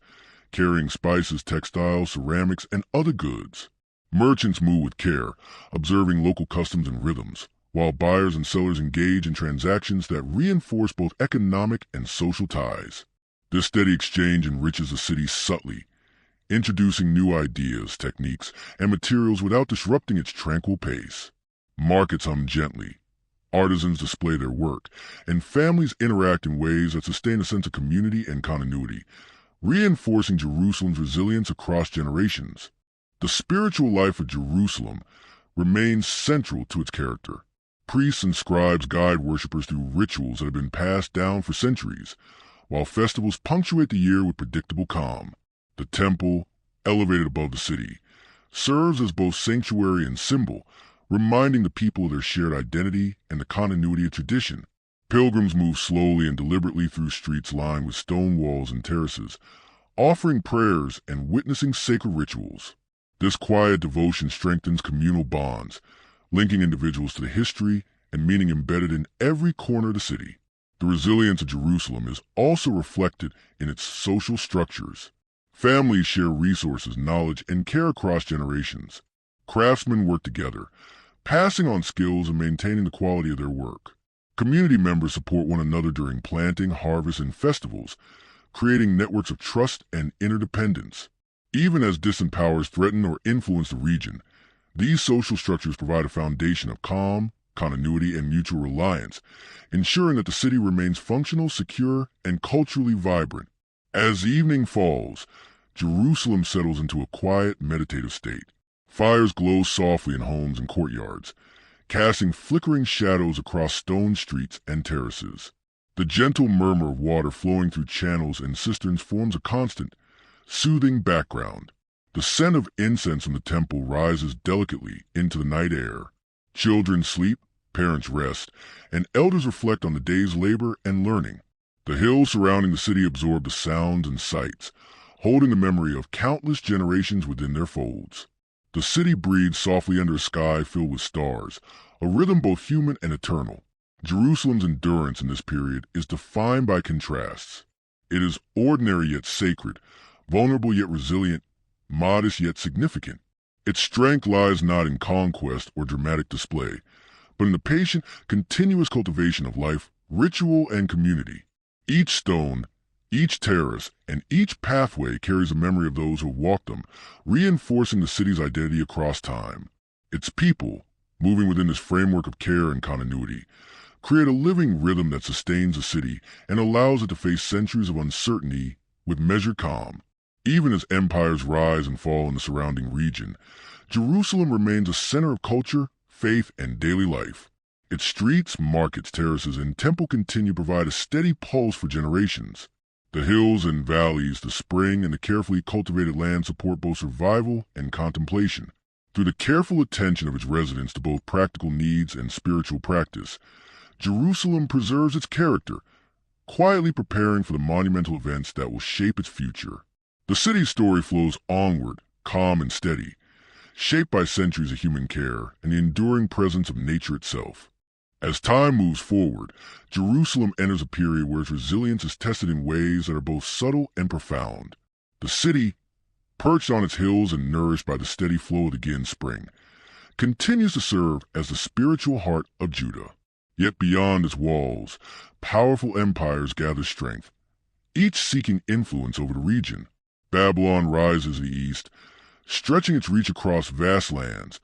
carrying spices, textiles, ceramics, and other goods. Merchants move with care, observing local customs and rhythms, while buyers and sellers engage in transactions that reinforce both economic and social ties. This steady exchange enriches the city subtly, introducing new ideas, techniques, and materials without disrupting its tranquil pace. Markets hum gently, artisans display their work, and families interact in ways that sustain a sense of community and continuity, reinforcing Jerusalem's resilience across generations. The spiritual life of Jerusalem remains central to its character. Priests and scribes guide worshippers through rituals that have been passed down for centuries, while festivals punctuate the year with predictable calm. The temple, elevated above the city, serves as both sanctuary and symbol, reminding the people of their shared identity and the continuity of tradition. Pilgrims move slowly and deliberately through streets lined with stone walls and terraces, offering prayers and witnessing sacred rituals. This quiet devotion strengthens communal bonds, linking individuals to the history and meaning embedded in every corner of the city. The resilience of Jerusalem is also reflected in its social structures. Families share resources, knowledge, and care across generations. Craftsmen work together, passing on skills and maintaining the quality of their work. Community members support one another during planting, harvest, and festivals, creating networks of trust and interdependence. Even as distant powers threaten or influence the region, these social structures provide a foundation of calm, continuity, and mutual reliance, ensuring that the city remains functional, secure, and culturally vibrant. As evening falls, Jerusalem settles into a quiet, meditative state. Fires glow softly in homes and courtyards, casting flickering shadows across stone streets and terraces. The gentle murmur of water flowing through channels and cisterns forms a constant, soothing background. The scent of incense in the temple rises delicately into the night air. Children sleep, parents rest, and elders reflect on the day's labor and learning. The hills surrounding the city absorb the sounds and sights, holding the memory of countless generations within their folds. The city breathes softly under a sky filled with stars, a rhythm both human and eternal. Jerusalem's endurance in this period is defined by contrasts. It is ordinary yet sacred, vulnerable yet resilient, modest yet significant. Its strength lies not in conquest or dramatic display, but in the patient, continuous cultivation of life, ritual, and community. Each stone, each terrace, and each pathway carries a memory of those who have walked them, reinforcing the city's identity across time. Its people, moving within this framework of care and continuity, create a living rhythm that sustains the city and allows it to face centuries of uncertainty with measured calm. Even as empires rise and fall in the surrounding region, Jerusalem remains a center of culture, faith, and daily life. Its streets, markets, terraces, and temple continue to provide a steady pulse for generations. The hills and valleys, the spring, and the carefully cultivated land support both survival and contemplation. Through the careful attention of its residents to both practical needs and spiritual practice, Jerusalem preserves its character, quietly preparing for the monumental events that will shape its future. The city's story flows onward, calm and steady, shaped by centuries of human care and the enduring presence of nature itself. As time moves forward, Jerusalem enters a period where its resilience is tested in ways that are both subtle and profound. The city, perched on its hills and nourished by the steady flow of the Gin Spring, continues to serve as the spiritual heart of Judah. Yet beyond its walls, powerful empires gather strength, each seeking influence over the region. Babylon rises in the east, stretching its reach across vast lands,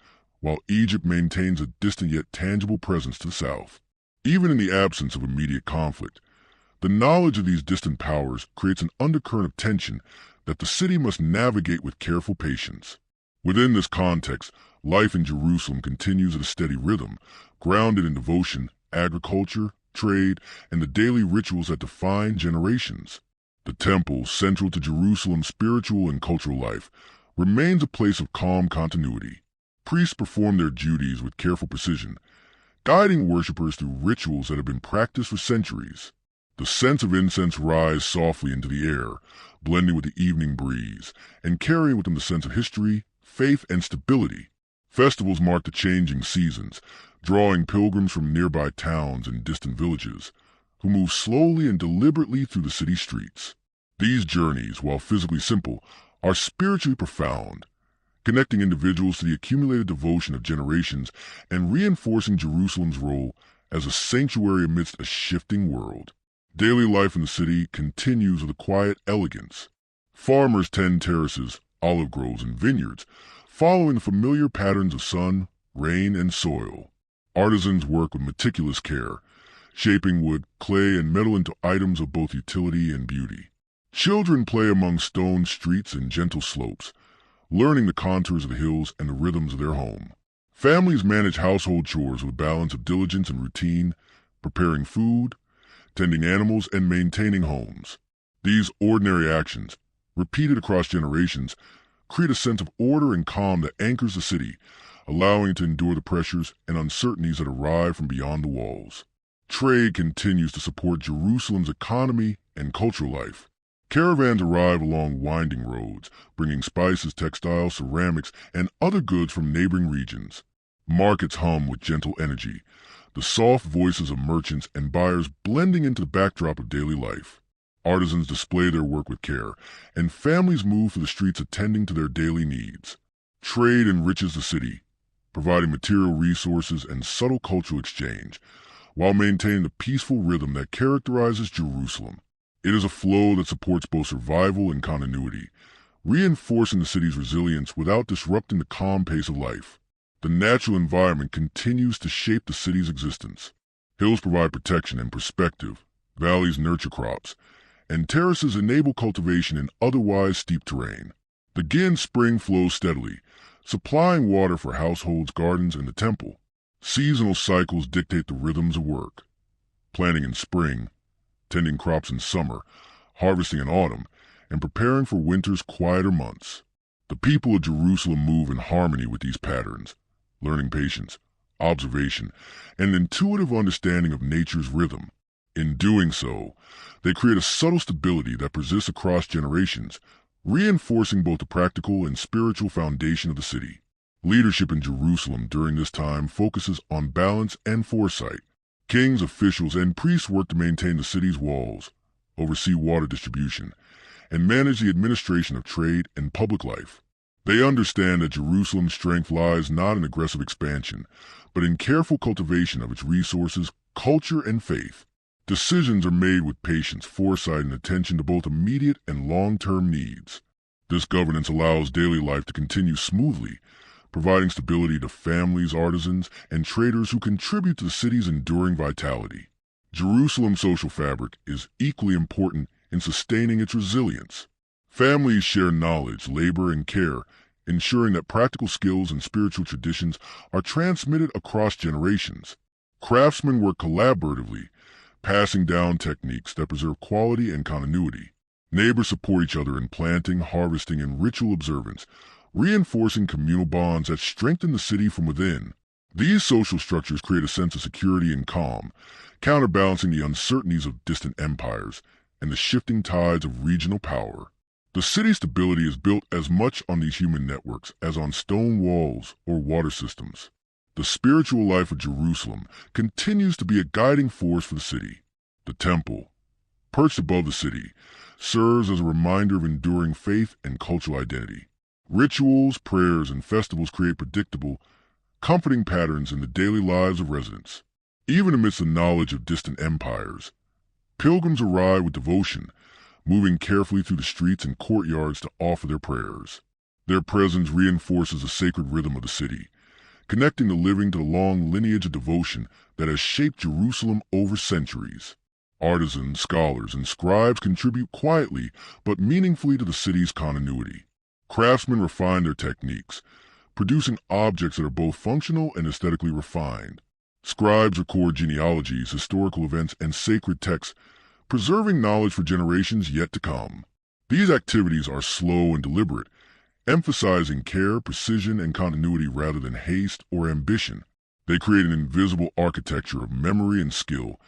while Egypt maintains a distant yet tangible presence to the south. Even in the absence of immediate conflict, the knowledge of these distant powers creates an undercurrent of tension that the city must navigate with careful patience. Within this context, life in Jerusalem continues at a steady rhythm, grounded in devotion, agriculture, trade, and the daily rituals that define generations. The temple, central to Jerusalem's spiritual and cultural life, remains a place of calm continuity. Priests perform their duties with careful precision, guiding worshippers through rituals that have been practiced for centuries. The scents of incense rise softly into the air, blending with the evening breeze, and carrying with them the sense of history, faith, and stability. Festivals mark the changing seasons, drawing pilgrims from nearby towns and distant villages, who move slowly and deliberately through the city streets. These journeys, while physically simple, are spiritually profound, connecting individuals to the accumulated devotion of generations and reinforcing Jerusalem's role as a sanctuary amidst a shifting world. Daily life in the city continues with a quiet elegance. Farmers tend terraces, olive groves, and vineyards, following the familiar patterns of sun, rain, and soil. Artisans work with meticulous care, shaping wood, clay, and metal into items of both utility and beauty. Children play among stone streets and gentle slopes, learning the contours of the hills and the rhythms of their home. Families manage household chores with a balance of diligence and routine, preparing food, tending animals, and maintaining homes. These ordinary actions, repeated across generations, create a sense of order and calm that anchors the city, allowing it to endure the pressures and uncertainties that arrive from beyond the walls. Trade continues to support Jerusalem's economy and cultural life. Caravans arrive along winding roads, bringing spices, textiles, ceramics, and other goods from neighboring regions. Markets hum with gentle energy, the soft voices of merchants and buyers blending into the backdrop of daily life. Artisans display their work with care, and families move through the streets attending to their daily needs. Trade enriches the city, providing material resources and subtle cultural exchange, while maintaining the peaceful rhythm that characterizes Jerusalem. It is a flow that supports both survival and continuity, reinforcing the city's resilience without disrupting the calm pace of life. The natural environment continues to shape the city's existence. Hills provide protection and perspective, valleys nurture crops, and terraces enable cultivation in otherwise steep terrain. The Gin spring flows steadily, supplying water for households, gardens, and the temple. Seasonal cycles dictate the rhythms of work. Planting in spring, tending crops in summer, harvesting in autumn, and preparing for winter's quieter months. The people of Jerusalem move in harmony with these patterns, learning patience, observation, and an intuitive understanding of nature's rhythm. In doing so, they create a subtle stability that persists across generations, reinforcing both the practical and spiritual foundation of the city. Leadership in Jerusalem during this time focuses on balance and foresight. Kings, officials, and priests work to maintain the city's walls, oversee water distribution, and manage the administration of trade and public life. They understand that Jerusalem's strength lies not in aggressive expansion, but in careful cultivation of its resources, culture, and faith. Decisions are made with patience, foresight, and attention to both immediate and long-term needs. This governance allows daily life to continue smoothly, providing stability to families, artisans, and traders who contribute to the city's enduring vitality. Jerusalem's social fabric is equally important in sustaining its resilience. Families share knowledge, labor, and care, ensuring that practical skills and spiritual traditions are transmitted across generations. Craftsmen work collaboratively, passing down techniques that preserve quality and continuity. Neighbors support each other in planting, harvesting, and ritual observance, reinforcing communal bonds that strengthen the city from within. These social structures create a sense of security and calm, counterbalancing the uncertainties of distant empires and the shifting tides of regional power. The city's stability is built as much on these human networks as on stone walls or water systems. The spiritual life of Jerusalem continues to be a guiding force for the city. The temple, perched above the city, serves as a reminder of enduring faith and cultural identity. Rituals, prayers, and festivals create predictable, comforting patterns in the daily lives of residents. Even amidst the knowledge of distant empires, pilgrims arrive with devotion, moving carefully through the streets and courtyards to offer their prayers. Their presence reinforces the sacred rhythm of the city, connecting the living to the long lineage of devotion that has shaped Jerusalem over centuries. Artisans, scholars, and scribes contribute quietly but meaningfully to the city's continuity. Craftsmen refine their techniques, producing objects that are both functional and aesthetically refined. Scribes record genealogies, historical events, and sacred texts, preserving knowledge for generations yet to come. These activities are slow and deliberate, emphasizing care, precision, and continuity rather than haste or ambition. They create an invisible architecture of memory and skill,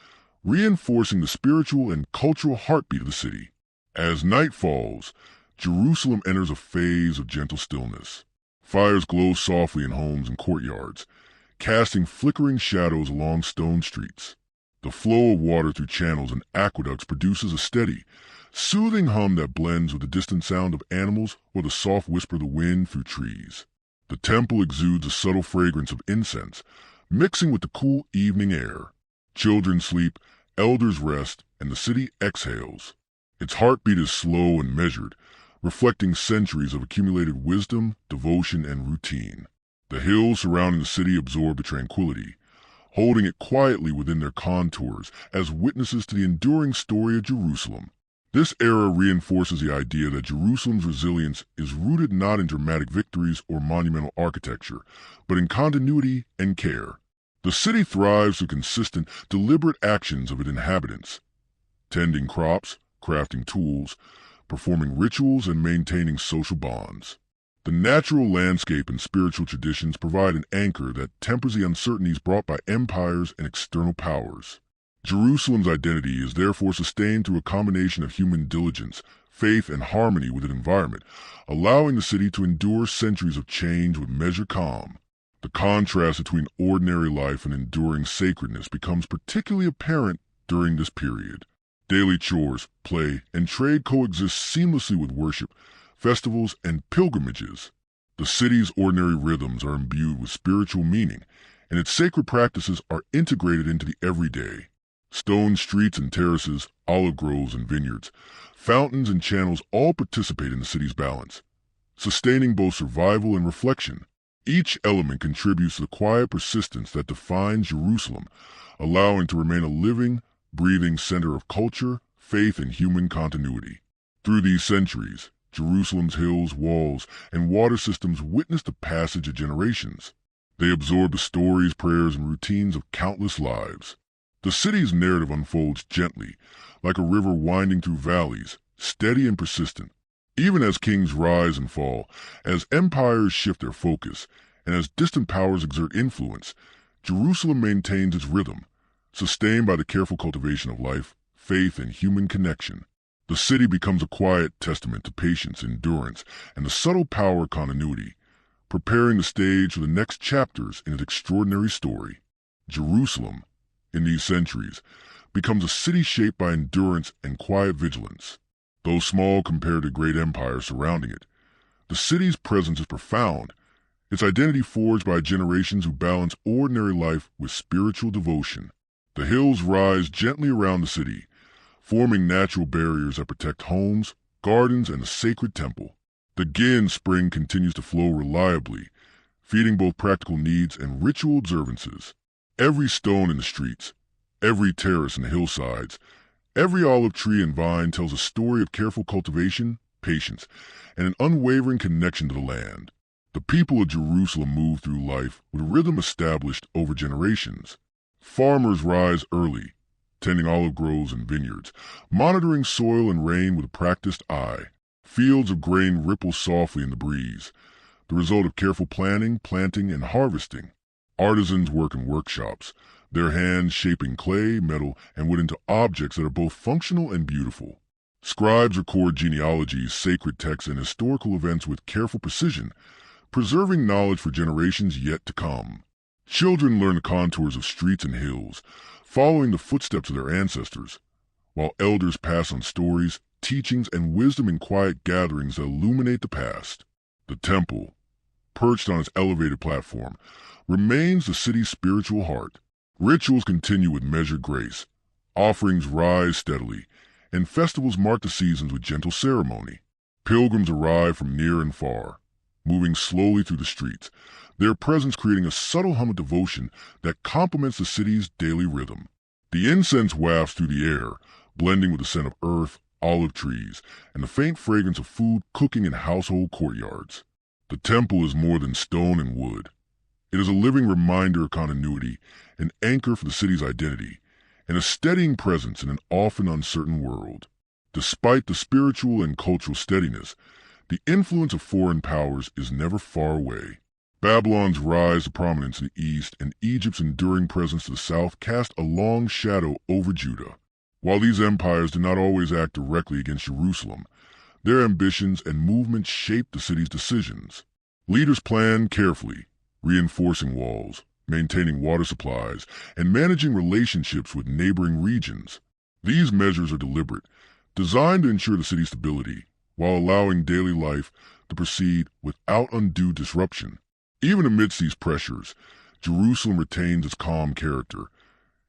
reinforcing the spiritual and cultural heartbeat of the city. As night falls, Jerusalem enters a phase of gentle stillness. Fires glow softly in homes and courtyards, casting flickering shadows along stone streets. The flow of water through channels and aqueducts produces a steady, soothing hum that blends with the distant sound of animals or the soft whisper of the wind through trees. The temple exudes a subtle fragrance of incense, mixing with the cool evening air. Children sleep, elders rest, and the city exhales. Its heartbeat is slow and measured, reflecting centuries of accumulated wisdom, devotion, and routine. The hills surrounding the city absorb the tranquility, holding it quietly within their contours as witnesses to the enduring story of Jerusalem. This era reinforces the idea that Jerusalem's resilience is rooted not in dramatic victories or monumental architecture, but in continuity and care. The city thrives through consistent, deliberate actions of its inhabitants, tending crops, crafting tools, performing rituals, and maintaining social bonds. The natural landscape and spiritual traditions provide an anchor that tempers the uncertainties brought by empires and external powers. Jerusalem's identity is therefore sustained through a combination of human diligence, faith, and harmony with its environment, allowing the city to endure centuries of change with measured calm. The contrast between ordinary life and enduring sacredness becomes particularly apparent during this period. Daily chores, play, and trade coexist seamlessly with worship, festivals, and pilgrimages. The city's ordinary rhythms are imbued with spiritual meaning, and its sacred practices are integrated into the everyday. Stone streets and terraces, olive groves and vineyards, fountains and channels all participate in the city's balance, sustaining both survival and reflection. Each element contributes to the quiet persistence that defines Jerusalem, allowing it to remain a living, breathing center of culture, faith, and human continuity. Through these centuries, Jerusalem's hills, walls, and water systems witnessed the passage of generations. They absorb the stories, prayers, and routines of countless lives. The city's narrative unfolds gently, like a river winding through valleys, steady and persistent. Even as kings rise and fall, as empires shift their focus, and as distant powers exert influence, Jerusalem maintains its rhythm, sustained by the careful cultivation of life, faith, and human connection. The city becomes a quiet testament to patience, endurance, and the subtle power of continuity, preparing the stage for the next chapters in its extraordinary story. Jerusalem, in these centuries, becomes a city shaped by endurance and quiet vigilance. Though small compared to great empires surrounding it, the city's presence is profound, its identity forged by generations who balance ordinary life with spiritual devotion. The hills rise gently around the city, forming natural barriers that protect homes, gardens, and the sacred temple. The Gin spring continues to flow reliably, feeding both practical needs and ritual observances. Every stone in the streets, every terrace in the hillsides, every olive tree and vine tells a story of careful cultivation, patience, and an unwavering connection to the land. The people of Jerusalem move through life with rhythm established over generations. Farmers rise early, tending olive groves and vineyards, monitoring soil and rain with a practiced eye. Fields of grain ripple softly in the breeze, the result of careful planning, planting, and harvesting. Artisans work in workshops, their hands shaping clay, metal, and wood into objects that are both functional and beautiful. Scribes record genealogies, sacred texts, and historical events with careful precision, preserving knowledge for generations yet to come. Children learn the contours of streets and hills, following the footsteps of their ancestors, while elders pass on stories, teachings, and wisdom in quiet gatherings that illuminate the past. The temple, perched on its elevated platform, remains the city's spiritual heart. Rituals continue with measured grace, offerings rise steadily, and festivals mark the seasons with gentle ceremony. Pilgrims arrive from near and far, moving slowly through the streets, their presence creating a subtle hum of devotion that complements the city's daily rhythm. The incense wafts through the air, blending with the scent of earth, olive trees, and the faint fragrance of food cooking in household courtyards. The temple is more than stone and wood. It is a living reminder of continuity, an anchor for the city's identity, and a steadying presence in an often uncertain world. Despite the spiritual and cultural steadiness, the influence of foreign powers is never far away. Babylon's rise to prominence in the east and Egypt's enduring presence to the south cast a long shadow over Judah. While these empires did not always act directly against Jerusalem, their ambitions and movements shaped the city's decisions. Leaders plan carefully, reinforcing walls, maintaining water supplies, and managing relationships with neighboring regions. These measures are deliberate, designed to ensure the city's stability, while allowing daily life to proceed without undue disruption. Even amidst these pressures, Jerusalem retains its calm character,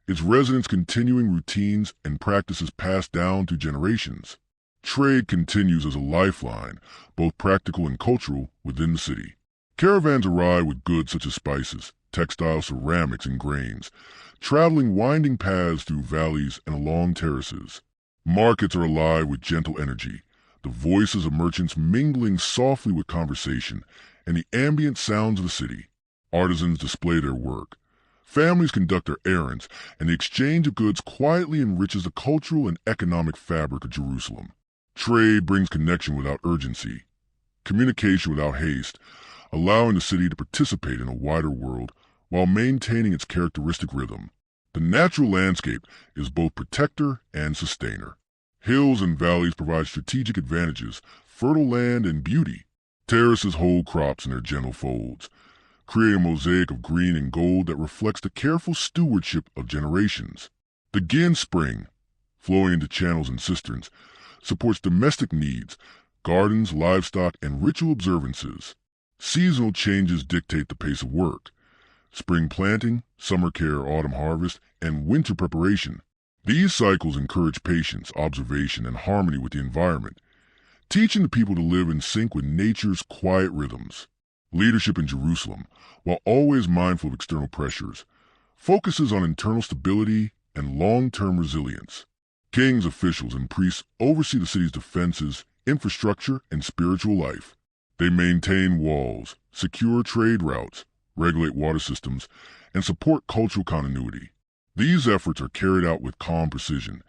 its residents continuing routines and practices passed down through generations. Trade continues as a lifeline, both practical and cultural, within the city. Caravans arrive with goods such as spices, textiles, ceramics, and grains, traveling winding paths through valleys and along terraces. Markets are alive with gentle energy, the voices of merchants mingling softly with conversation and the ambient sounds of the city. Artisans display their work. Families conduct their errands, and the exchange of goods quietly enriches the cultural and economic fabric of Jerusalem. Trade brings connection without urgency, communication without haste, allowing the city to participate in a wider world while maintaining its characteristic rhythm. The natural landscape is both protector and sustainer. Hills and valleys provide strategic advantages, fertile land, and beauty. Terraces hold crops in their gentle folds, creating a mosaic of green and gold that reflects the careful stewardship of generations. The Gin Spring, flowing into channels and cisterns, supports domestic needs, gardens, livestock, and ritual observances. Seasonal changes dictate the pace of work. Spring planting, summer care, autumn harvest, and winter preparation. These cycles encourage patience, observation, and harmony with the environment, teaching the people to live in sync with nature's quiet rhythms. Leadership in Jerusalem, while always mindful of external pressures, focuses on internal stability and long-term resilience. Kings, officials, and priests oversee the city's defenses, infrastructure, and spiritual life. They maintain walls, secure trade routes, regulate water systems, and support cultural continuity. These efforts are carried out with calm precision,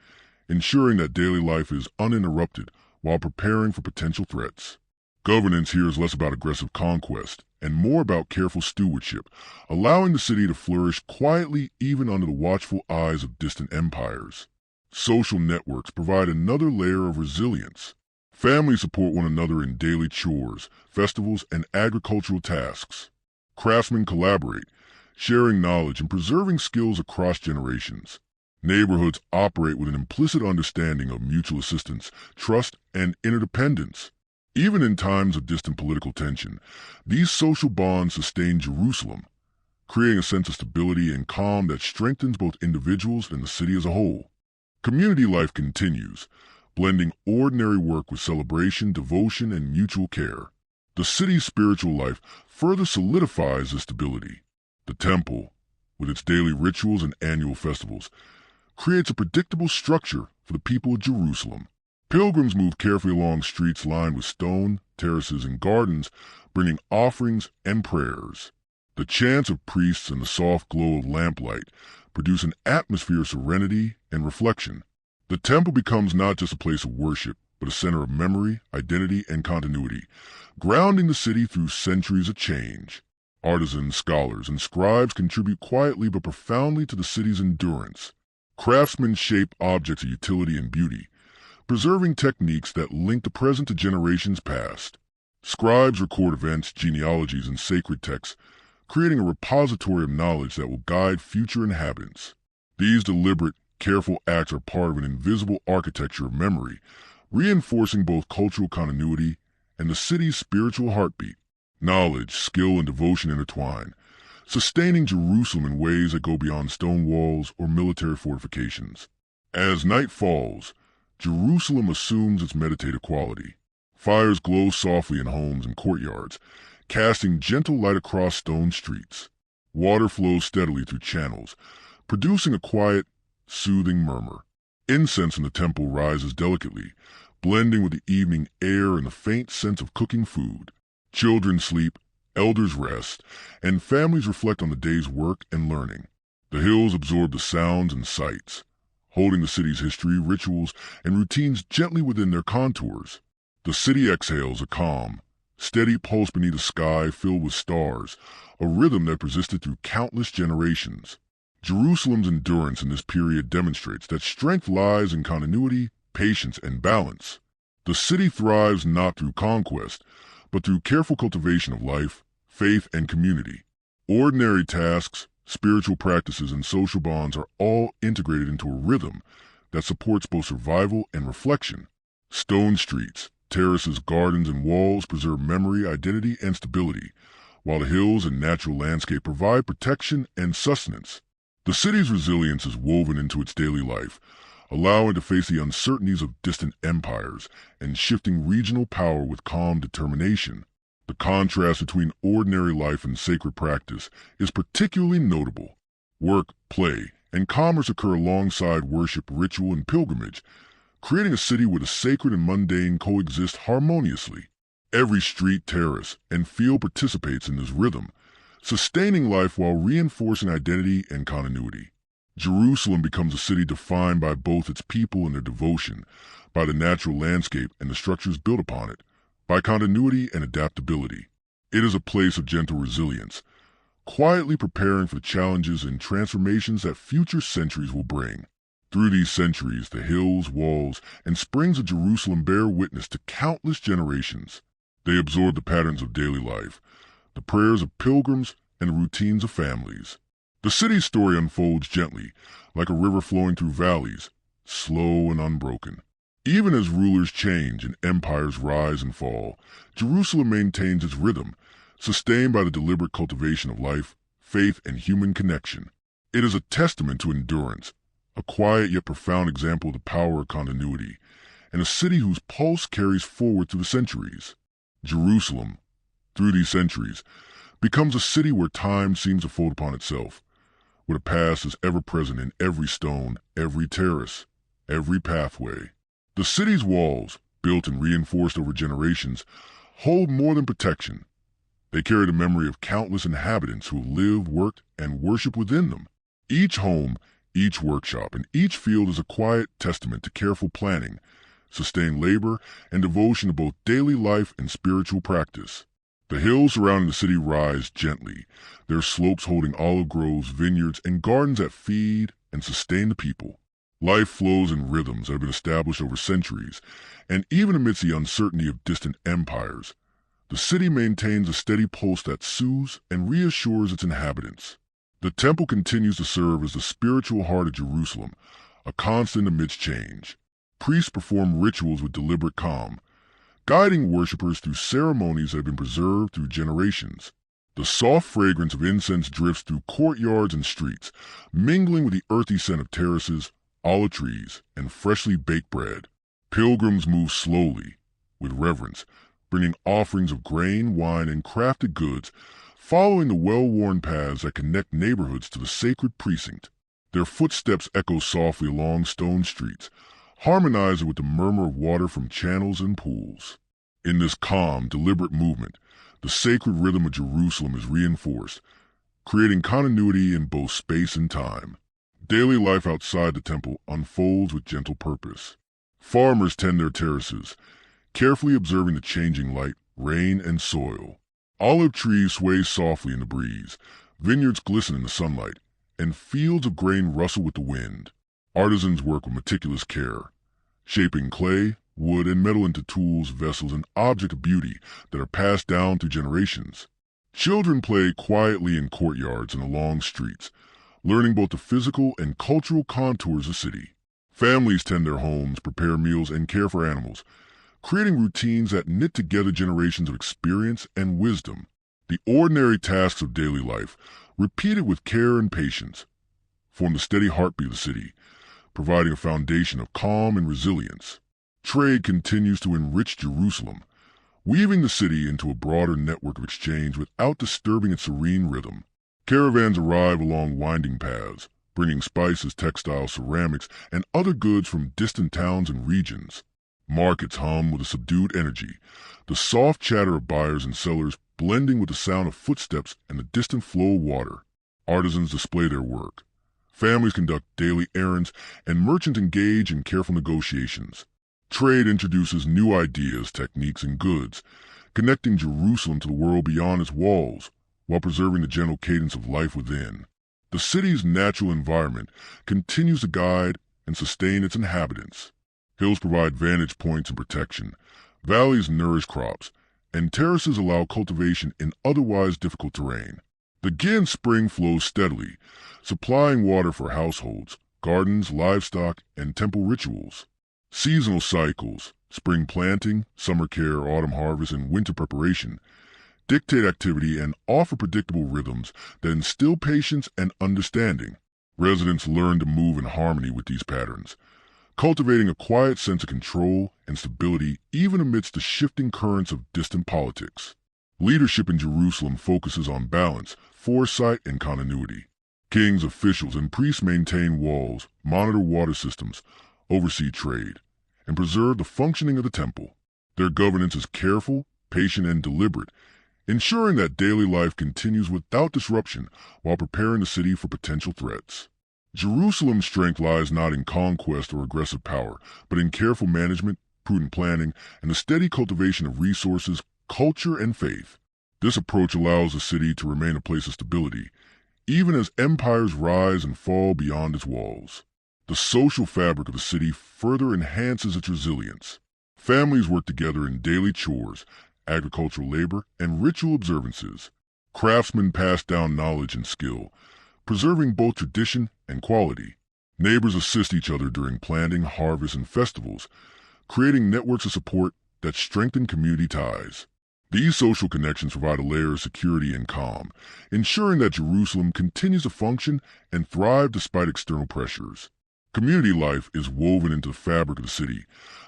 ensuring that daily life is uninterrupted while preparing for potential threats. Governance here is less about aggressive conquest and more about careful stewardship, allowing the city to flourish quietly even under the watchful eyes of distant empires. Social networks provide another layer of resilience. Families support one another in daily chores, festivals, and agricultural tasks. Craftsmen collaborate, sharing knowledge and preserving skills across generations. Neighborhoods operate with an implicit understanding of mutual assistance, trust, and interdependence. Even in times of distant political tension, these social bonds sustain Jerusalem, creating a sense of stability and calm that strengthens both individuals and the city as a whole. Community life continues, blending ordinary work with celebration, devotion, and mutual care. The city's spiritual life further solidifies this stability. The temple, with its daily rituals and annual festivals, creates a predictable structure for the people of Jerusalem. Pilgrims move carefully along streets lined with stone, terraces, and gardens, bringing offerings and prayers. The chants of priests and the soft glow of lamplight produce an atmosphere of serenity and reflection. The temple becomes not just a place of worship, but a center of memory, identity, and continuity, grounding the city through centuries of change. Artisans, scholars, and scribes contribute quietly but profoundly to the city's endurance. Craftsmen shape objects of utility and beauty, preserving techniques that link the present to generations past. Scribes record events, genealogies, and sacred texts, creating a repository of knowledge that will guide future inhabitants. These deliberate, careful acts are part of an invisible architecture of memory, reinforcing both cultural continuity and the city's spiritual heartbeat. Knowledge, skill, and devotion intertwine, sustaining Jerusalem in ways that go beyond stone walls or military fortifications. As night falls, Jerusalem assumes its meditative quality. Fires glow softly in homes and courtyards, casting gentle light across stone streets. Water flows steadily through channels, producing a quiet, soothing murmur. Incense in the temple rises delicately, blending with the evening air and the faint sense of cooking food. Children sleep, elders rest, and families reflect on the day's work and learning. The hills absorb the sounds and sights, holding the city's history, rituals, and routines gently within their contours. The city exhales a calm, steady pulse beneath a sky filled with stars, a rhythm that persisted through countless generations. Jerusalem's endurance in this period demonstrates that strength lies in continuity, patience, and balance. The city thrives not through conquest, but through careful cultivation of life, faith, and community. Ordinary tasks, spiritual practices, and social bonds are all integrated into a rhythm that supports both survival and reflection. Stone streets, terraces, gardens, and walls preserve memory, identity, and stability, while the hills and natural landscape provide protection and sustenance. The city's resilience is woven into its daily life, allowing it to face the uncertainties of distant empires and shifting regional power with calm determination. The contrast between ordinary life and sacred practice is particularly notable. Work, play, and commerce occur alongside worship, ritual, and pilgrimage, creating a city where the sacred and mundane coexist harmoniously. Every street, terrace, and field participates in this rhythm, sustaining life while reinforcing identity and continuity. Jerusalem becomes a city defined by both its people and their devotion, by the natural landscape and the structures built upon it, by continuity and adaptability. It is a place of gentle resilience, quietly preparing for the challenges and transformations that future centuries will bring. Through these centuries, the hills, walls, and springs of Jerusalem bear witness to countless generations. They absorb the patterns of daily life, the prayers of pilgrims, and the routines of families. The city's story unfolds gently, like a river flowing through valleys, slow and unbroken. Even as rulers change and empires rise and fall, Jerusalem maintains its rhythm, sustained by the deliberate cultivation of life, faith, and human connection. It is a testament to endurance, a quiet yet profound example of the power of continuity, and a city whose pulse carries forward through the centuries. Jerusalem, through these centuries, becomes a city where time seems to fold upon itself, where the past is ever present in every stone, every terrace, every pathway. The city's walls, built and reinforced over generations, hold more than protection. They carry the memory of countless inhabitants who have lived, worked, and worshiped within them. Each home, each workshop, and each field is a quiet testament to careful planning, sustained labor, and devotion to both daily life and spiritual practice. The hills surrounding the city rise gently, their slopes holding olive groves, vineyards, and gardens that feed and sustain the people. Life flows in rhythms that have been established over centuries, and even amidst the uncertainty of distant empires, the city maintains a steady pulse that soothes and reassures its inhabitants. The temple continues to serve as the spiritual heart of Jerusalem, a constant amidst change. Priests perform rituals with deliberate calm, guiding worshippers through ceremonies that have been preserved through generations. The soft fragrance of incense drifts through courtyards and streets, mingling with the earthy scent of terraces, olive trees, and freshly baked bread. Pilgrims move slowly, with reverence, bringing offerings of grain, wine, and crafted goods, following the well-worn paths that connect neighborhoods to the sacred precinct. Their footsteps echo softly along stone streets, harmonizing with the murmur of water from channels and pools. In this calm, deliberate movement, the sacred rhythm of Jerusalem is reinforced, creating continuity in both space and time. Daily life outside the temple unfolds with gentle purpose. Farmers tend their terraces, carefully observing the changing light, rain, and soil. Olive trees sway softly in the breeze, vineyards glisten in the sunlight, and fields of grain rustle with the wind. Artisans work with meticulous care, shaping clay, wood, and metal into tools, vessels, and objects of beauty that are passed down through generations. Children play quietly in courtyards and along streets, learning both the physical and cultural contours of the city. Families tend their homes, prepare meals, and care for animals, creating routines that knit together generations of experience and wisdom. The ordinary tasks of daily life, repeated with care and patience, form the steady heartbeat of the city, providing a foundation of calm and resilience. Trade continues to enrich Jerusalem, weaving the city into a broader network of exchange without disturbing its serene rhythm. Caravans arrive along winding paths, bringing spices, textiles, ceramics, and other goods from distant towns and regions. Markets hum with a subdued energy, the soft chatter of buyers and sellers blending with the sound of footsteps and the distant flow of water. Artisans display their work. Families conduct daily errands, and merchants engage in careful negotiations. Trade introduces new ideas, techniques, and goods, connecting Jerusalem to the world beyond its walls, while preserving the gentle cadence of life within. The city's natural environment continues to guide and sustain its inhabitants. Hills provide vantage points and protection. Valleys nourish crops, and terraces allow cultivation in otherwise difficult terrain. The spring flows steadily, supplying water for households, gardens, livestock, and temple rituals. Seasonal cycles, spring planting, summer care, autumn harvest, and winter preparation, dictate activity and offer predictable rhythms that instill patience and understanding. Residents learn to move in harmony with these patterns, cultivating a quiet sense of control and stability even amidst the shifting currents of distant politics. Leadership in Jerusalem focuses on balance, foresight, and continuity. Kings, officials, and priests maintain walls, monitor water systems, oversee trade, and preserve the functioning of the temple. Their governance is careful, patient, and deliberate, ensuring that daily life continues without disruption while preparing the city for potential threats. Jerusalem's strength lies not in conquest or aggressive power, but in careful management, prudent planning, and the steady cultivation of resources, culture, and faith. This approach allows the city to remain a place of stability, even as empires rise and fall beyond its walls. The social fabric of the city further enhances its resilience. Families work together in daily chores, agricultural labor, and ritual observances. Craftsmen pass down knowledge and skill, preserving both tradition and quality. Neighbors assist each other during planting, harvest, and festivals, creating networks of support that strengthen community ties. These social connections provide a layer of security and calm, ensuring that Jerusalem continues to function and thrive despite external pressures. Community life is woven into the fabric of the city,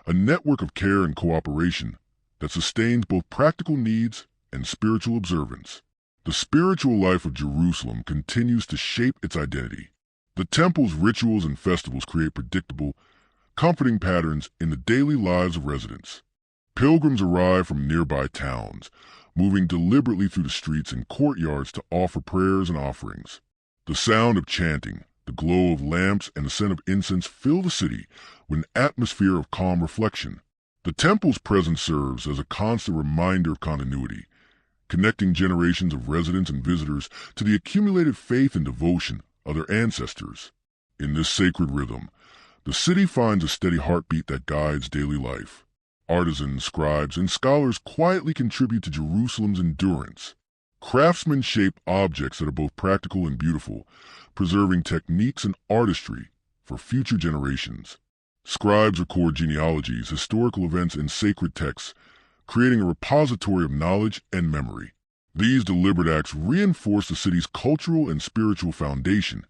a network of care and cooperation that sustains both practical needs and spiritual observance. The spiritual life of Jerusalem continues to shape its identity. The temple's rituals and festivals create predictable, comforting patterns in the daily lives of residents. Pilgrims arrive from nearby towns, moving deliberately through the streets and courtyards to offer prayers and offerings. The sound of chanting, the glow of lamps, and the scent of incense fill the city with an atmosphere of calm reflection. The temple's presence serves as a constant reminder of continuity, connecting generations of residents and visitors to the accumulated faith and devotion of their ancestors. In this sacred rhythm, the city finds a steady heartbeat that guides daily life. Artisans, scribes, and scholars quietly contribute to Jerusalem's endurance. Craftsmen shape objects that are both practical and beautiful, preserving techniques and artistry for future generations. Scribes record genealogies, historical events, and sacred texts, creating a repository of knowledge and memory. These deliberate acts reinforce the city's cultural and spiritual foundation,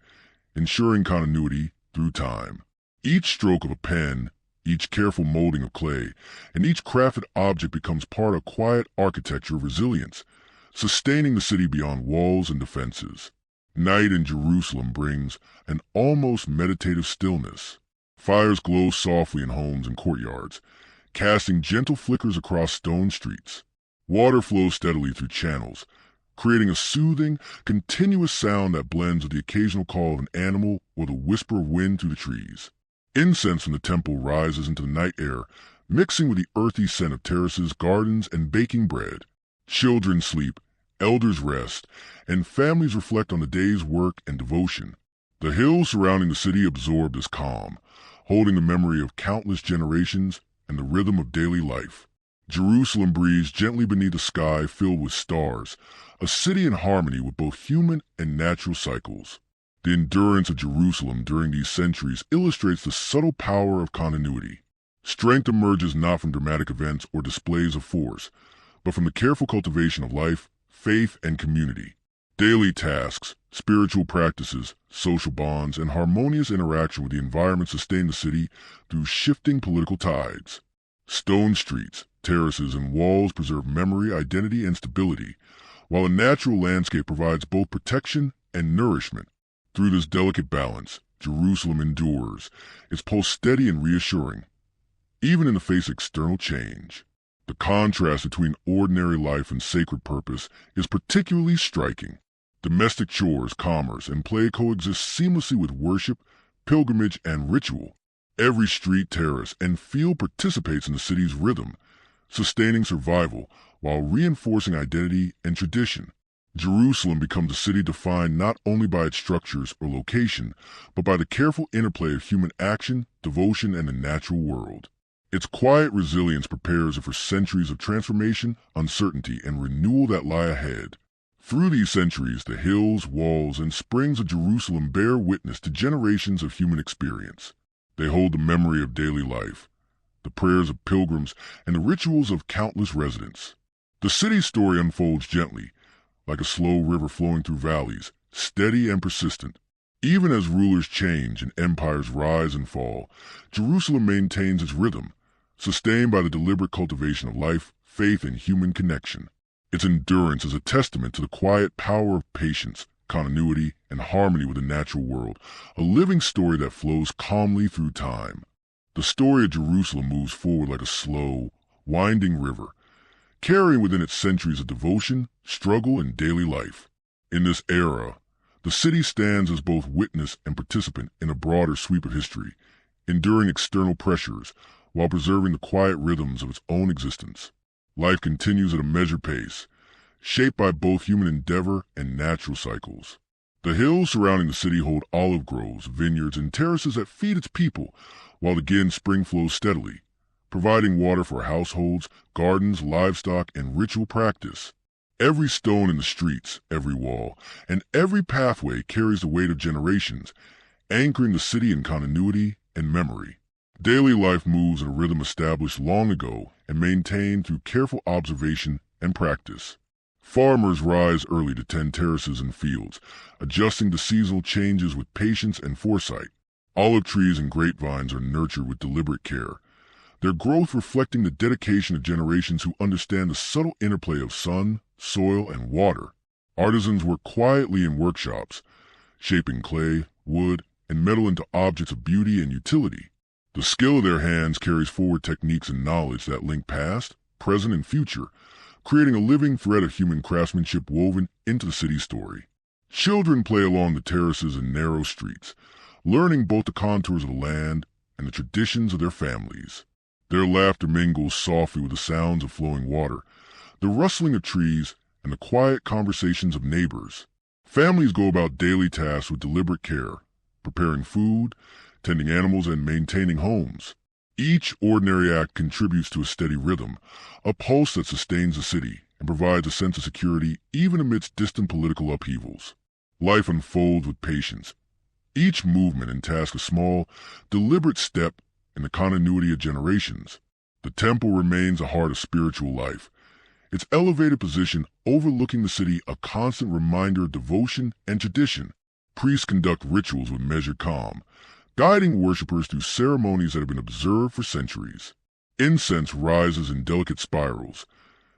ensuring continuity through time. Each stroke of a pen, each careful molding of clay, and each crafted object becomes part of quiet architecture of resilience, sustaining the city beyond walls and defenses. Night in Jerusalem brings an almost meditative stillness. Fires glow softly in homes and courtyards, casting gentle flickers across stone streets. Water flows steadily through channels, creating a soothing, continuous sound that blends with the occasional call of an animal or the whisper of wind through the trees. Incense from the temple rises into the night air, mixing with the earthy scent of terraces, gardens, and baking bread. Children sleep, elders rest, and families reflect on the day's work and devotion. The hills surrounding the city absorb this calm, holding the memory of countless generations and the rhythm of daily life. Jerusalem breathes gently beneath a sky filled with stars, a city in harmony with both human and natural cycles. The endurance of Jerusalem during these centuries illustrates the subtle power of continuity. Strength emerges not from dramatic events or displays of force, but from the careful cultivation of life, faith, and community. Daily tasks, spiritual practices, social bonds, and harmonious interaction with the environment sustain the city through shifting political tides. Stone streets, terraces, and walls preserve memory, identity, and stability, while a natural landscape provides both protection and nourishment. Through this delicate balance, Jerusalem endures, its pulse steady and reassuring, even in the face of external change. The contrast between ordinary life and sacred purpose is particularly striking. Domestic chores, commerce, and play coexist seamlessly with worship, pilgrimage, and ritual. Every street, terrace, and field participates in the city's rhythm, sustaining survival while reinforcing identity and tradition. Jerusalem becomes a city defined not only by its structures or location, but by the careful interplay of human action, devotion, and the natural world. Its quiet resilience prepares it for centuries of transformation, uncertainty, and renewal that lie ahead. Through these centuries, the hills, walls, and springs of Jerusalem bear witness to generations of human experience. They hold the memory of daily life, the prayers of pilgrims, and the rituals of countless residents. The city's story unfolds gently, like a slow river flowing through valleys, steady and persistent. Even as rulers change and empires rise and fall, Jerusalem maintains its rhythm, sustained by the deliberate cultivation of life, faith, and human connection. Its endurance is a testament to the quiet power of patience, continuity, and harmony with the natural world, a living story that flows calmly through time. The story of Jerusalem moves forward like a slow, winding river, carrying within it centuries of devotion, struggle, and daily life. In this era, the city stands as both witness and participant in a broader sweep of history, enduring external pressures while preserving the quiet rhythms of its own existence. Life continues at a measured pace, shaped by both human endeavor and natural cycles. The hills surrounding the city hold olive groves, vineyards, and terraces that feed its people, while again spring flows steadily, providing water for households, gardens, livestock, and ritual practice. Every stone in the streets, every wall, and every pathway carries the weight of generations, anchoring the city in continuity and memory. Daily life moves in a rhythm established long ago and maintained through careful observation and practice. Farmers rise early to tend terraces and fields, adjusting to seasonal changes with patience and foresight. Olive trees and grapevines are nurtured with deliberate care, their growth reflecting the dedication of generations who understand the subtle interplay of sun, soil, and water. Artisans work quietly in workshops, shaping clay, wood, and metal into objects of beauty and utility. The skill of their hands carries forward techniques and knowledge that link past, present, and future, creating a living thread of human craftsmanship woven into the city's story. Children play along the terraces and narrow streets, learning both the contours of the land and the traditions of their families. Their laughter mingles softly with the sounds of flowing water, the rustling of trees, and the quiet conversations of neighbors. Families go about daily tasks with deliberate care, preparing food, tending animals, and maintaining homes. Each ordinary act contributes to a steady rhythm, a pulse that sustains the city and provides a sense of security even amidst distant political upheavals. Life unfolds with patience, each movement and task a small, deliberate step in the continuity of generations. The temple remains a heart of spiritual life, its elevated position overlooking the city a constant reminder of devotion and tradition. Priests conduct rituals with measured calm, guiding worshippers through ceremonies that have been observed for centuries. Incense rises in delicate spirals,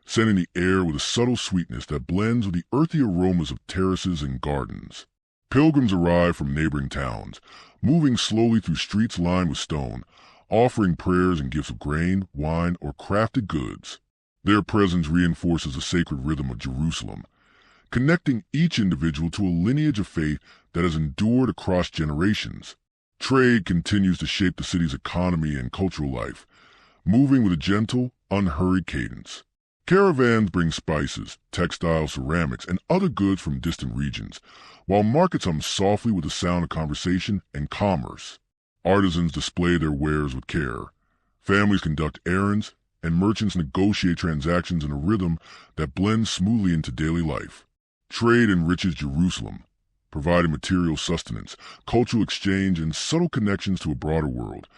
sending the air with a subtle sweetness that blends with the earthy aromas of terraces and gardens. Pilgrims arrive from neighboring towns, moving slowly through streets lined with stone, offering prayers and gifts of grain, wine, or crafted goods. Their presence reinforces the sacred rhythm of Jerusalem, connecting each individual to a lineage of faith that has endured across generations. Trade continues to shape the city's economy and cultural life, moving with a gentle, unhurried cadence. Caravans bring spices, textiles, ceramics, and other goods from distant regions, while markets hum softly with the sound of conversation and commerce. Artisans display their wares with care. Families conduct errands, and merchants negotiate transactions in a rhythm that blends smoothly into daily life. Trade enriches Jerusalem, providing material sustenance, cultural exchange, and subtle connections to a broader world,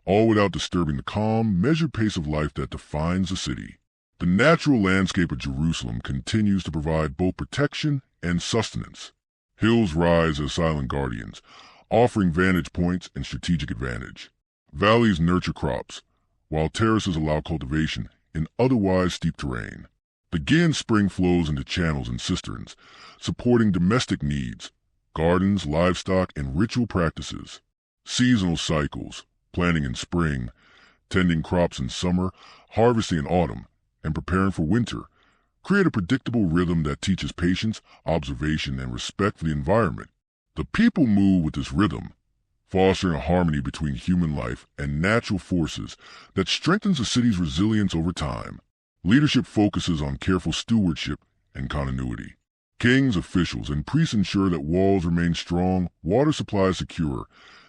all without disturbing the calm, measured pace of life that defines the city. The natural landscape of Jerusalem continues to provide both protection and sustenance. Hills rise as silent guardians, offering vantage points and strategic advantage. Valleys nurture crops, while terraces allow cultivation in otherwise steep terrain. Again, spring flows into channels and cisterns, supporting domestic needs, gardens, livestock, and ritual practices. Seasonal cycles, planting in spring, tending crops in summer, harvesting in autumn, and preparing for winter, create a predictable rhythm that teaches patience, observation, and respect for the environment. The people move with this rhythm, fostering a harmony between human life and natural forces that strengthens the city's resilience over time. Leadership focuses on careful stewardship and continuity. Kings, officials, and priests ensure that walls remain strong, water supplies secure,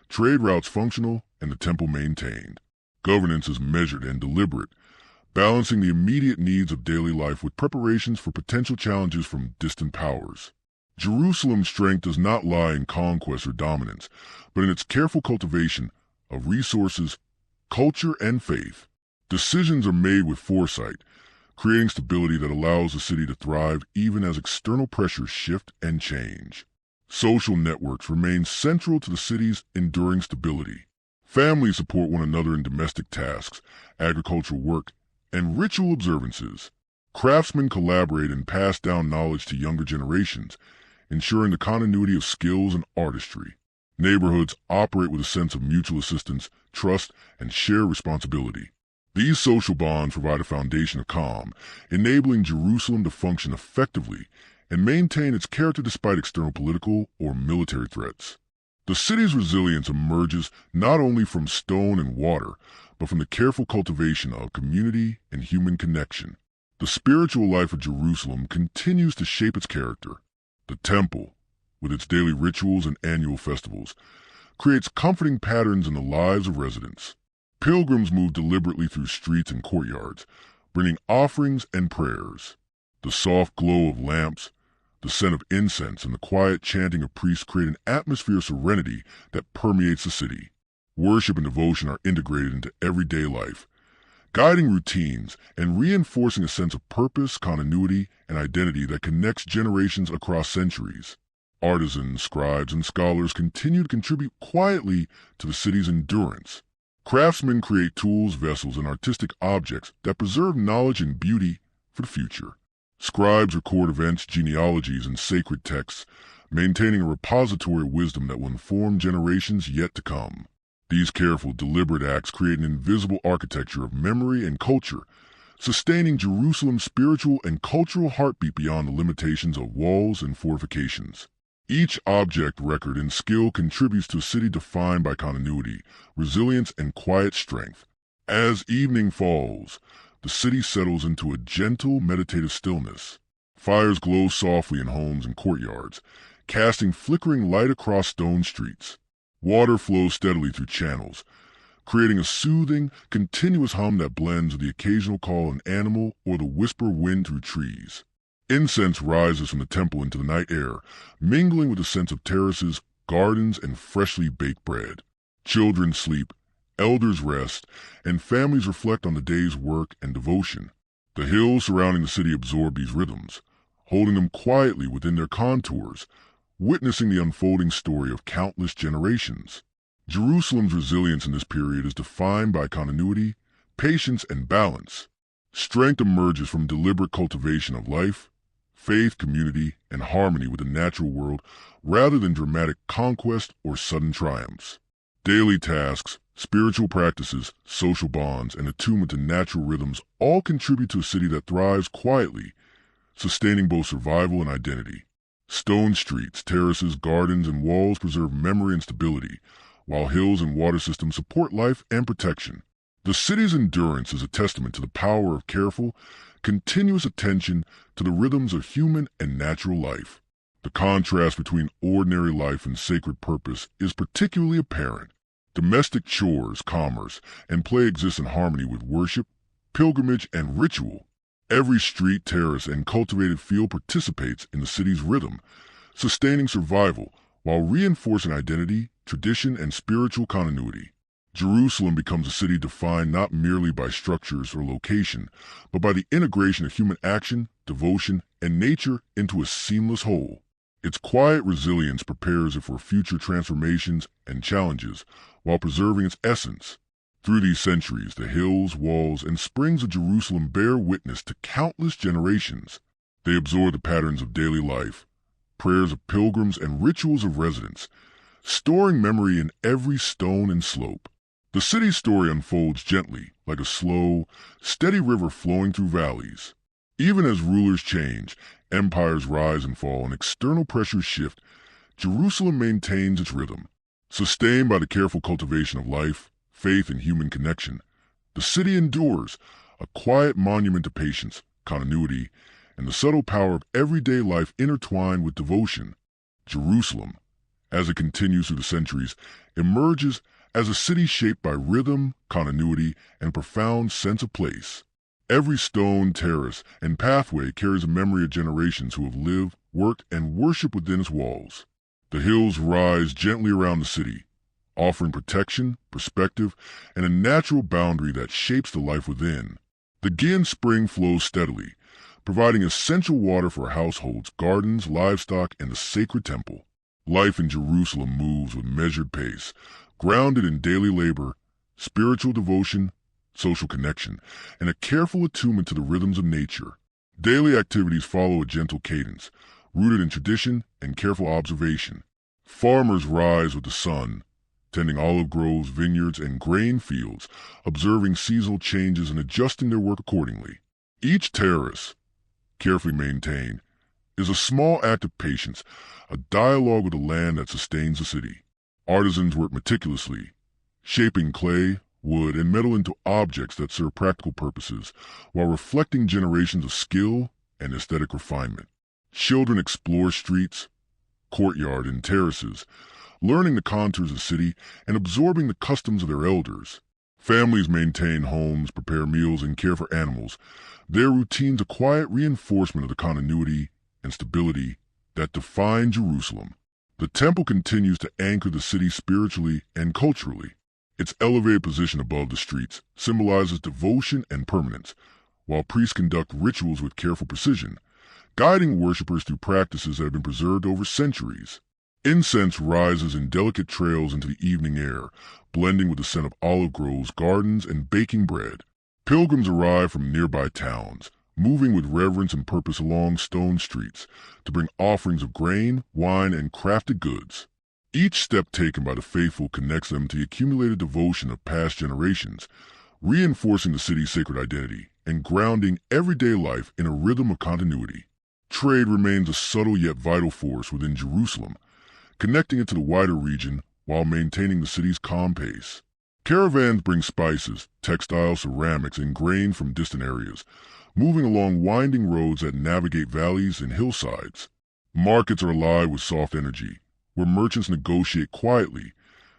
trade routes functional, and the temple maintained. Governance is measured and deliberate, balancing the immediate needs of daily life with preparations for potential challenges from distant powers. Jerusalem's strength does not lie in conquest or dominance, but in its careful cultivation of resources, culture, and faith. Decisions are made with foresight, creating stability that allows the city to thrive even as external pressures shift and change. Social networks remain central to the city's enduring stability. Families support one another in domestic tasks, agricultural work, and ritual observances. Craftsmen collaborate and pass down knowledge to younger generations, ensuring the continuity of skills and artistry. Neighborhoods operate with a sense of mutual assistance, trust, and shared responsibility. These social bonds provide a foundation of calm, enabling Jerusalem to function effectively and maintain its character despite external political or military threats. The city's resilience emerges not only from stone and water, but from the careful cultivation of community and human connection. The spiritual life of Jerusalem continues to shape its character. The temple, with its daily rituals and annual festivals, creates comforting patterns in the lives of residents. Pilgrims move deliberately through streets and courtyards, bringing offerings and prayers. The soft glow of lamps, the scent of incense, and the quiet chanting of priests create an atmosphere of serenity that permeates the city. Worship and devotion are integrated into everyday life, guiding routines and reinforcing a sense of purpose, continuity, and identity that connects generations across centuries. Artisans, scribes, and scholars continue to contribute quietly to the city's endurance. Craftsmen create tools, vessels, and artistic objects that preserve knowledge and beauty for the future. Scribes record events, genealogies, and sacred texts, maintaining a repository of wisdom that will inform generations yet to come. These careful, deliberate acts create an invisible architecture of memory and culture, sustaining Jerusalem's spiritual and cultural heartbeat beyond the limitations of walls and fortifications. Each object, record, and skill contributes to a city defined by continuity, resilience, and quiet strength. As evening falls, the city settles into a gentle, meditative stillness. Fires glow softly in homes and courtyards, casting flickering light across stone streets. Water flows steadily through channels, creating a soothing, continuous hum that blends with the occasional call of an animal or the whisper of wind through trees. Incense rises from the temple into the night air, mingling with the scents of terraces, gardens, and freshly baked bread. Children sleep, elders rest, and families reflect on the day's work and devotion. The hills surrounding the city absorb these rhythms, holding them quietly within their contours, witnessing the unfolding story of countless generations. Jerusalem's resilience in this period is defined by continuity, patience, and balance. Strength emerges from deliberate cultivation of life, faith, community, and harmony with the natural world rather than dramatic conquest or sudden triumphs. Daily tasks, spiritual practices, social bonds, and attunement to natural rhythms all contribute to a city that thrives quietly, sustaining both survival and identity. Stone streets, terraces, gardens, and walls preserve memory and stability, while hills and water systems support life and protection. The city's endurance is a testament to the power of careful, continuous attention to the rhythms of human and natural life. The contrast between ordinary life and sacred purpose is particularly apparent. Domestic chores, commerce, and play exist in harmony with worship, pilgrimage, and ritual. Every street, terrace, and cultivated field participates in the city's rhythm, sustaining survival while reinforcing identity, tradition, and spiritual continuity. Jerusalem becomes a city defined not merely by structures or location, but by the integration of human action, devotion, and nature into a seamless whole. Its quiet resilience prepares it for future transformations and challenges while preserving its essence. Through these centuries, the hills, walls, and springs of Jerusalem bear witness to countless generations. They absorb the patterns of daily life, prayers of pilgrims, and rituals of residents, storing memory in every stone and slope. The city's story unfolds gently, like a slow, steady river flowing through valleys. Even as rulers change, empires rise and fall, and external pressures shift, Jerusalem maintains its rhythm. Sustained by the careful cultivation of life, faith, and human connection, the city endures, a quiet monument to patience, continuity, and the subtle power of everyday life intertwined with devotion. Jerusalem, as it continues through the centuries, emerges as a city shaped by rhythm, continuity, and a profound sense of place. Every stone, terrace, and pathway carries a memory of generations who have lived, worked, and worshipped within its walls. The hills rise gently around the city, offering protection, perspective, and a natural boundary that shapes the life within. The Gin spring flows steadily, providing essential water for households, gardens, livestock, and the sacred temple. Life in Jerusalem moves with measured pace, grounded in daily labor, spiritual devotion, social connection, and a careful attunement to the rhythms of nature. Daily activities follow a gentle cadence, rooted in tradition and careful observation. Farmers rise with the sun, tending olive groves, vineyards, and grain fields, observing seasonal changes and adjusting their work accordingly. Each terrace, carefully maintained, is a small act of patience, a dialogue with the land that sustains the city. Artisans work meticulously, shaping clay, wood, and metal into objects that serve practical purposes, while reflecting generations of skill and aesthetic refinement. Children explore streets, courtyard, and terraces, learning the contours of the city and absorbing the customs of their elders. Families maintain homes, prepare meals, and care for animals, their routines a quiet reinforcement of the continuity and stability that define Jerusalem. The temple continues to anchor the city spiritually and culturally. Its elevated position above the streets symbolizes devotion and permanence, while priests conduct rituals with careful precision, guiding worshippers through practices that have been preserved over centuries. Incense rises in delicate trails into the evening air, blending with the scent of olive groves, gardens, and baking bread. Pilgrims arrive from nearby towns, moving with reverence and purpose along stone streets to bring offerings of grain, wine, and crafted goods. Each step taken by the faithful connects them to the accumulated devotion of past generations, reinforcing the city's sacred identity and grounding everyday life in a rhythm of continuity. Trade remains a subtle yet vital force within Jerusalem, connecting it to the wider region while maintaining the city's calm pace. Caravans bring spices, textiles, ceramics, and grain from distant areas, moving along winding roads that navigate valleys and hillsides. Markets are alive with soft energy, where merchants negotiate quietly,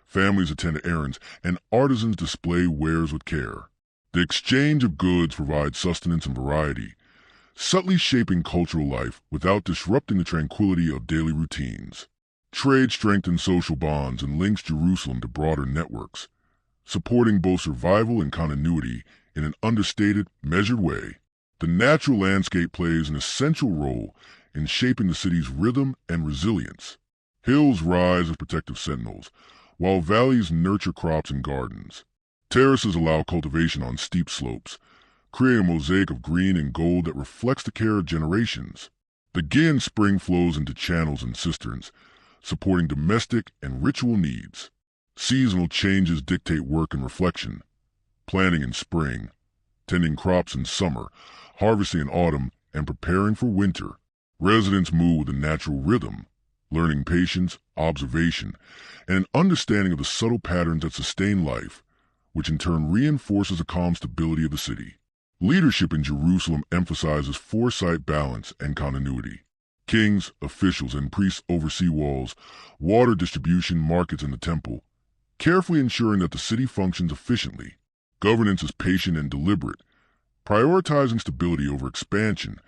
families attend to errands, and artisans display wares with care. The exchange of goods provides sustenance and variety, subtly shaping cultural life without disrupting the tranquility of daily routines. Trade strengthens social bonds and links Jerusalem to broader networks, supporting both survival and continuity in an understated, measured way. The natural landscape plays an essential role in shaping the city's rhythm and resilience. Hills rise as protective sentinels, while valleys nurture crops and gardens. Terraces allow cultivation on steep slopes, creating a mosaic of green and gold that reflects the care of generations. The Gin spring flows into channels and cisterns, supporting domestic and ritual needs. Seasonal changes dictate work and reflection, planting in spring, tending crops in summer, harvesting in autumn, and preparing for winter. Residents move with a natural rhythm, learning patience, observation, and an understanding of the subtle patterns that sustain life, which in turn reinforces the calm stability of the city. Leadership in Jerusalem emphasizes foresight, balance, and continuity. Kings, officials, and priests oversee walls, water distribution, markets, and the temple, carefully ensuring that the city functions efficiently. Governance is patient and deliberate, prioritizing stability over expansion,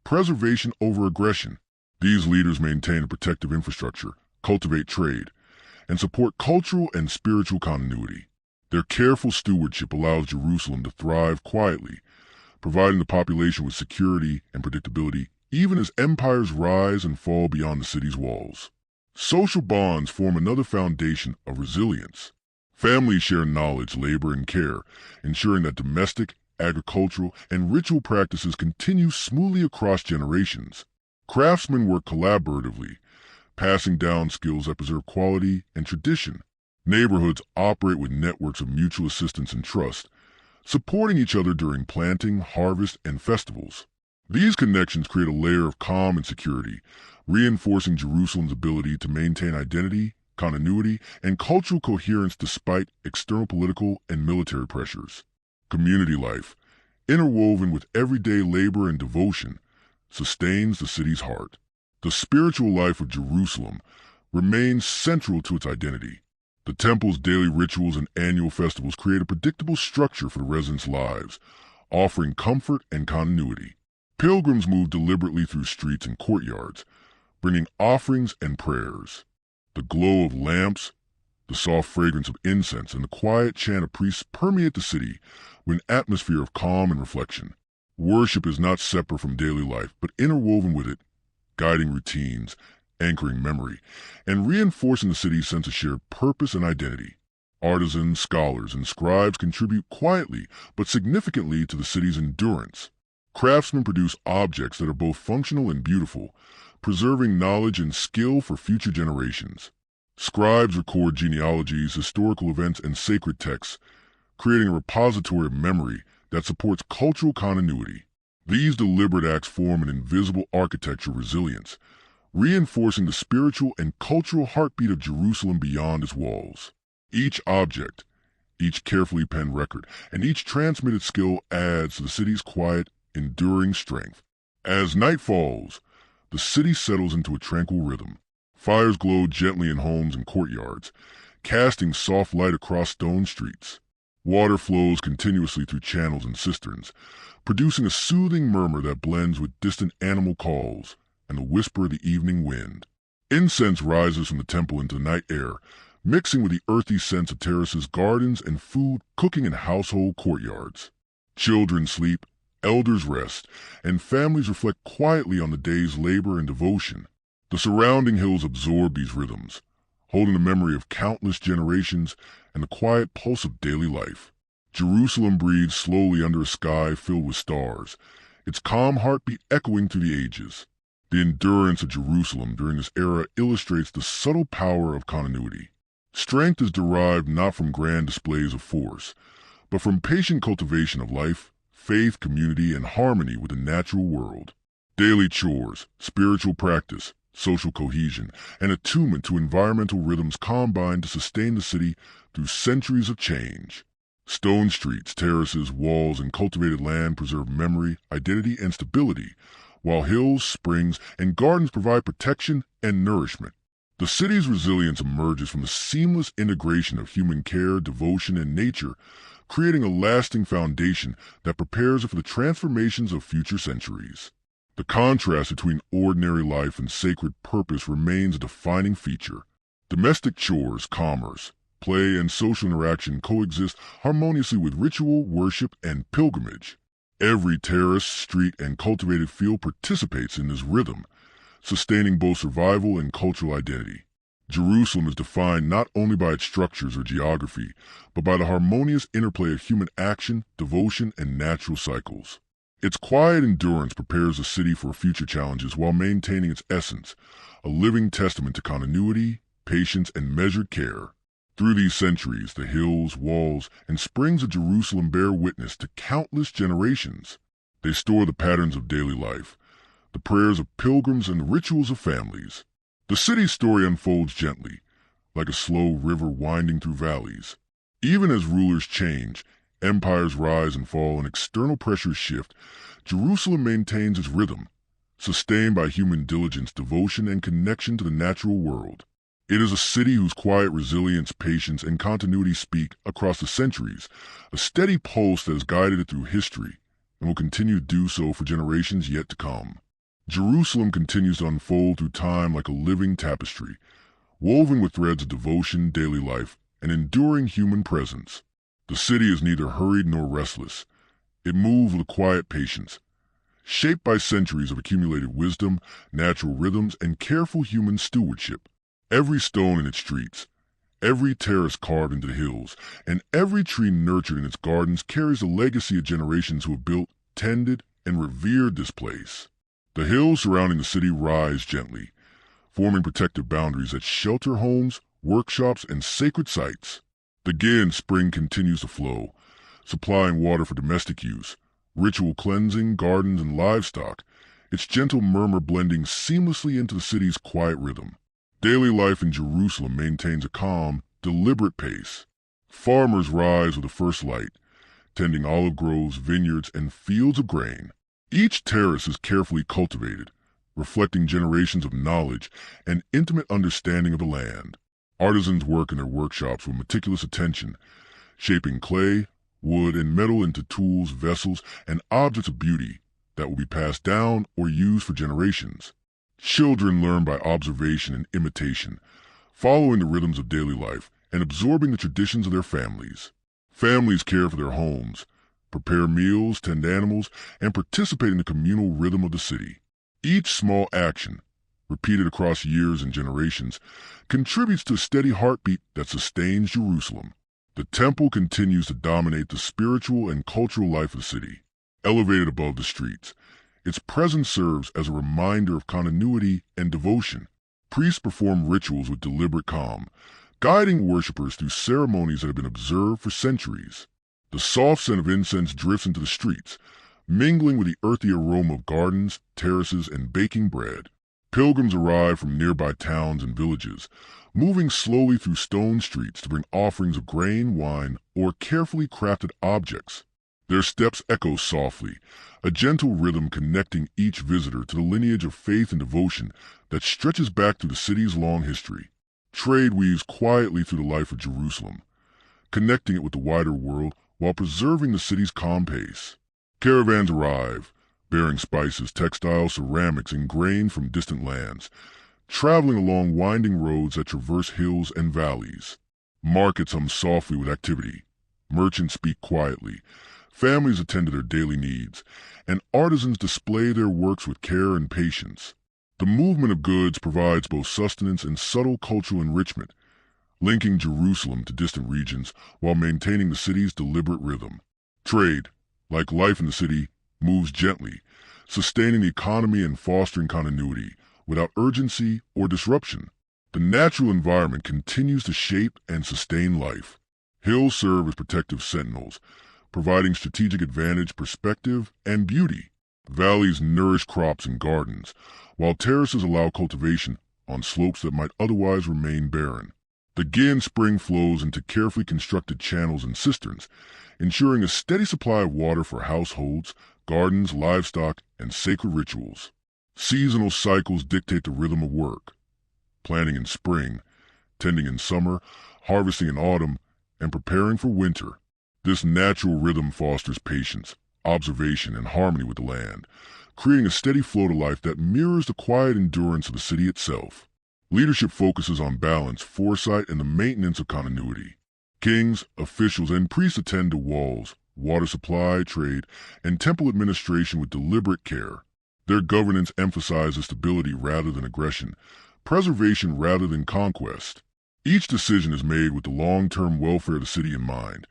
preservation over aggression. These leaders maintain a protective infrastructure, cultivate trade, and support cultural and spiritual continuity. Their careful stewardship allows Jerusalem to thrive quietly, providing the population with security and predictability even as empires rise and fall beyond the city's walls. Social bonds form another foundation of resilience. Families share knowledge, labor, and care, ensuring that domestic, agricultural, and ritual practices continue smoothly across generations. Craftsmen work collaboratively, passing down skills that preserve quality and tradition. Neighborhoods operate with networks of mutual assistance and trust, supporting each other during planting, harvest, and festivals. These connections create a layer of calm and security, reinforcing Jerusalem's ability to maintain identity, continuity, and cultural coherence despite external political and military pressures. Community life, interwoven with everyday labor and devotion, sustains the city's heart. The spiritual life of Jerusalem remains central to its identity. The temple's daily rituals and annual festivals create a predictable structure for the residents' lives, offering comfort and continuity. Pilgrims move deliberately through streets and courtyards, bringing offerings and prayers. The glow of lamps, the soft fragrance of incense, and the quiet chant of priests permeate the city with an atmosphere of calm and reflection. Worship is not separate from daily life, but interwoven with it, guiding routines, anchoring memory, and reinforcing the city's sense of shared purpose and identity. Artisans, scholars, and scribes contribute quietly but significantly to the city's endurance. Craftsmen produce objects that are both functional and beautiful, preserving knowledge and skill for future generations. Scribes record genealogies, historical events, and sacred texts, creating a repository of memory that supports cultural continuity. These deliberate acts form an invisible architecture of resilience, reinforcing the spiritual and cultural heartbeat of Jerusalem beyond its walls. Each object, each carefully penned record, and each transmitted skill adds to the city's quiet, enduring strength. As night falls, the city settles into a tranquil rhythm. Fires glow gently in homes and courtyards, casting soft light across stone streets. Water flows continuously through channels and cisterns, producing a soothing murmur that blends with distant animal calls and the whisper of the evening wind. Incense rises from the temple into the night air, mixing with the earthy scents of terraces, gardens, and food cooking in household courtyards. Children sleep, elders rest, and families reflect quietly on the day's labor and devotion. The surrounding hills absorb these rhythms, holding the memory of countless generations and the quiet pulse of daily life. Jerusalem breathes slowly under a sky filled with stars, its calm heartbeat echoing through the ages. The endurance of Jerusalem during this era illustrates the subtle power of continuity. Strength is derived not from grand displays of force, but from patient cultivation of life, faith, community, and harmony with the natural world. Daily chores, spiritual practice, social cohesion, and attunement to environmental rhythms combine to sustain the city through centuries of change. Stone streets, terraces, walls, and cultivated land preserve memory, identity, and stability, while hills, springs, and gardens provide protection and nourishment. The city's resilience emerges from the seamless integration of human care, devotion, and nature, creating a lasting foundation that prepares it for the transformations of future centuries. The contrast between ordinary life and sacred purpose remains a defining feature. Domestic chores, commerce, play, and social interaction coexist harmoniously with ritual, worship, and pilgrimage. Every terrace, street, and cultivated field participates in this rhythm, sustaining both survival and cultural identity. Jerusalem is defined not only by its structures or geography, but by the harmonious interplay of human action, devotion, and natural cycles. Its quiet endurance prepares the city for future challenges while maintaining its essence, a living testament to continuity, patience, and measured care. Through these centuries, the hills, walls, and springs of Jerusalem bear witness to countless generations. They store the patterns of daily life, the prayers of pilgrims, and the rituals of families. The city's story unfolds gently, like a slow river winding through valleys. Even as rulers change, empires rise and fall, and external pressures shift, Jerusalem maintains its rhythm, sustained by human diligence, devotion, and connection to the natural world. It is a city whose quiet resilience, patience, and continuity speak across the centuries, a steady pulse that has guided it through history and will continue to do so for generations yet to come. Jerusalem continues to unfold through time like a living tapestry, woven with threads of devotion, daily life, and enduring human presence. The city is neither hurried nor restless. It moves with a quiet patience, shaped by centuries of accumulated wisdom, natural rhythms, and careful human stewardship. Every stone in its streets, every terrace carved into the hills, and every tree nurtured in its gardens carries a legacy of generations who have built, tended, and revered this place. The hills surrounding the city rise gently, forming protective boundaries that shelter homes, workshops, and sacred sites. Again, spring continues to flow, supplying water for domestic use, ritual cleansing, gardens, and livestock, its gentle murmur blending seamlessly into the city's quiet rhythm. Daily life in Jerusalem maintains a calm, deliberate pace. Farmers rise with the first light, tending olive groves, vineyards, and fields of grain. Each terrace is carefully cultivated, reflecting generations of knowledge and intimate understanding of the land. Artisans work in their workshops with meticulous attention, shaping clay, wood, and metal into tools, vessels, and objects of beauty that will be passed down or used for generations. Children learn by observation and imitation, following the rhythms of daily life and absorbing the traditions of their families. Families care for their homes, prepare meals, tend animals, and participate in the communal rhythm of the city. Each small action, repeated across years and generations, contributes to a steady heartbeat that sustains Jerusalem. The temple continues to dominate the spiritual and cultural life of the city. Elevated above the streets, its presence serves as a reminder of continuity and devotion. Priests perform rituals with deliberate calm, guiding worshippers through ceremonies that have been observed for centuries. The soft scent of incense drifts into the streets, mingling with the earthy aroma of gardens, terraces, and baking bread. Pilgrims arrive from nearby towns and villages, moving slowly through stone streets to bring offerings of grain, wine, or carefully crafted objects. Their steps echo softly, a gentle rhythm connecting each visitor to the lineage of faith and devotion that stretches back through the city's long history. Trade weaves quietly through the life of Jerusalem, connecting it with the wider world while preserving the city's calm pace. Caravans arrive, bearing spices, textiles, ceramics, and grain from distant lands, traveling along winding roads that traverse hills and valleys. Markets hum softly with activity. Merchants speak quietly. Families attend to their daily needs, and artisans display their works with care and patience. The movement of goods provides both sustenance and subtle cultural enrichment, linking Jerusalem to distant regions while maintaining the city's deliberate rhythm. Trade, like life in the city, moves gently, sustaining the economy and fostering continuity without urgency or disruption. The natural environment continues to shape and sustain life. Hills serve as protective sentinels, providing strategic advantage, perspective, and beauty. Valleys nourish crops and gardens, while terraces allow cultivation on slopes that might otherwise remain barren. The Gin spring flows into carefully constructed channels and cisterns, ensuring a steady supply of water for households, gardens, livestock, and sacred rituals. Seasonal cycles dictate the rhythm of work. Planting in spring, tending in summer, harvesting in autumn, and preparing for winter. This natural rhythm fosters patience, observation, and harmony with the land, creating a steady flow to life that mirrors the quiet endurance of the city itself. Leadership focuses on balance, foresight, and the maintenance of continuity. Kings, officials, and priests attend to walls, water supply, trade, and temple administration with deliberate care. Their governance emphasizes stability rather than aggression, preservation rather than conquest. Each decision is made with the long-term welfare of the city in mind,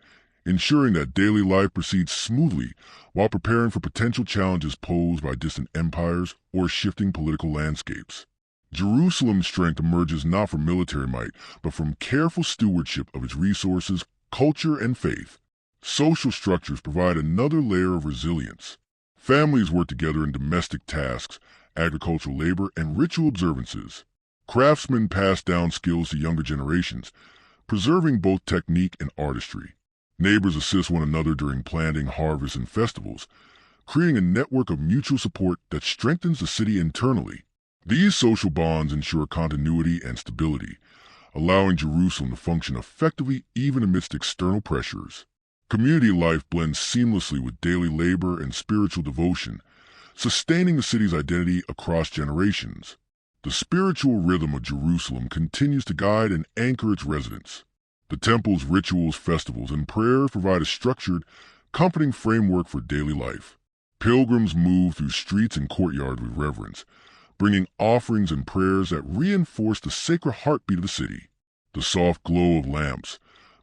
ensuring that daily life proceeds smoothly while preparing for potential challenges posed by distant empires or shifting political landscapes. Jerusalem's strength emerges not from military might, but from careful stewardship of its resources, culture, and faith. Social structures provide another layer of resilience. Families work together in domestic tasks, agricultural labor, and ritual observances. Craftsmen pass down skills to younger generations, preserving both technique and artistry. Neighbors assist one another during planting, harvests, and festivals, creating a network of mutual support that strengthens the city internally. These social bonds ensure continuity and stability, allowing Jerusalem to function effectively even amidst external pressures. Community life blends seamlessly with daily labor and spiritual devotion, sustaining the city's identity across generations. The spiritual rhythm of Jerusalem continues to guide and anchor its residents. The temple's rituals, festivals, and prayers provide a structured, comforting framework for daily life. Pilgrims move through streets and courtyards with reverence, bringing offerings and prayers that reinforce the sacred heartbeat of the city. The soft glow of lamps,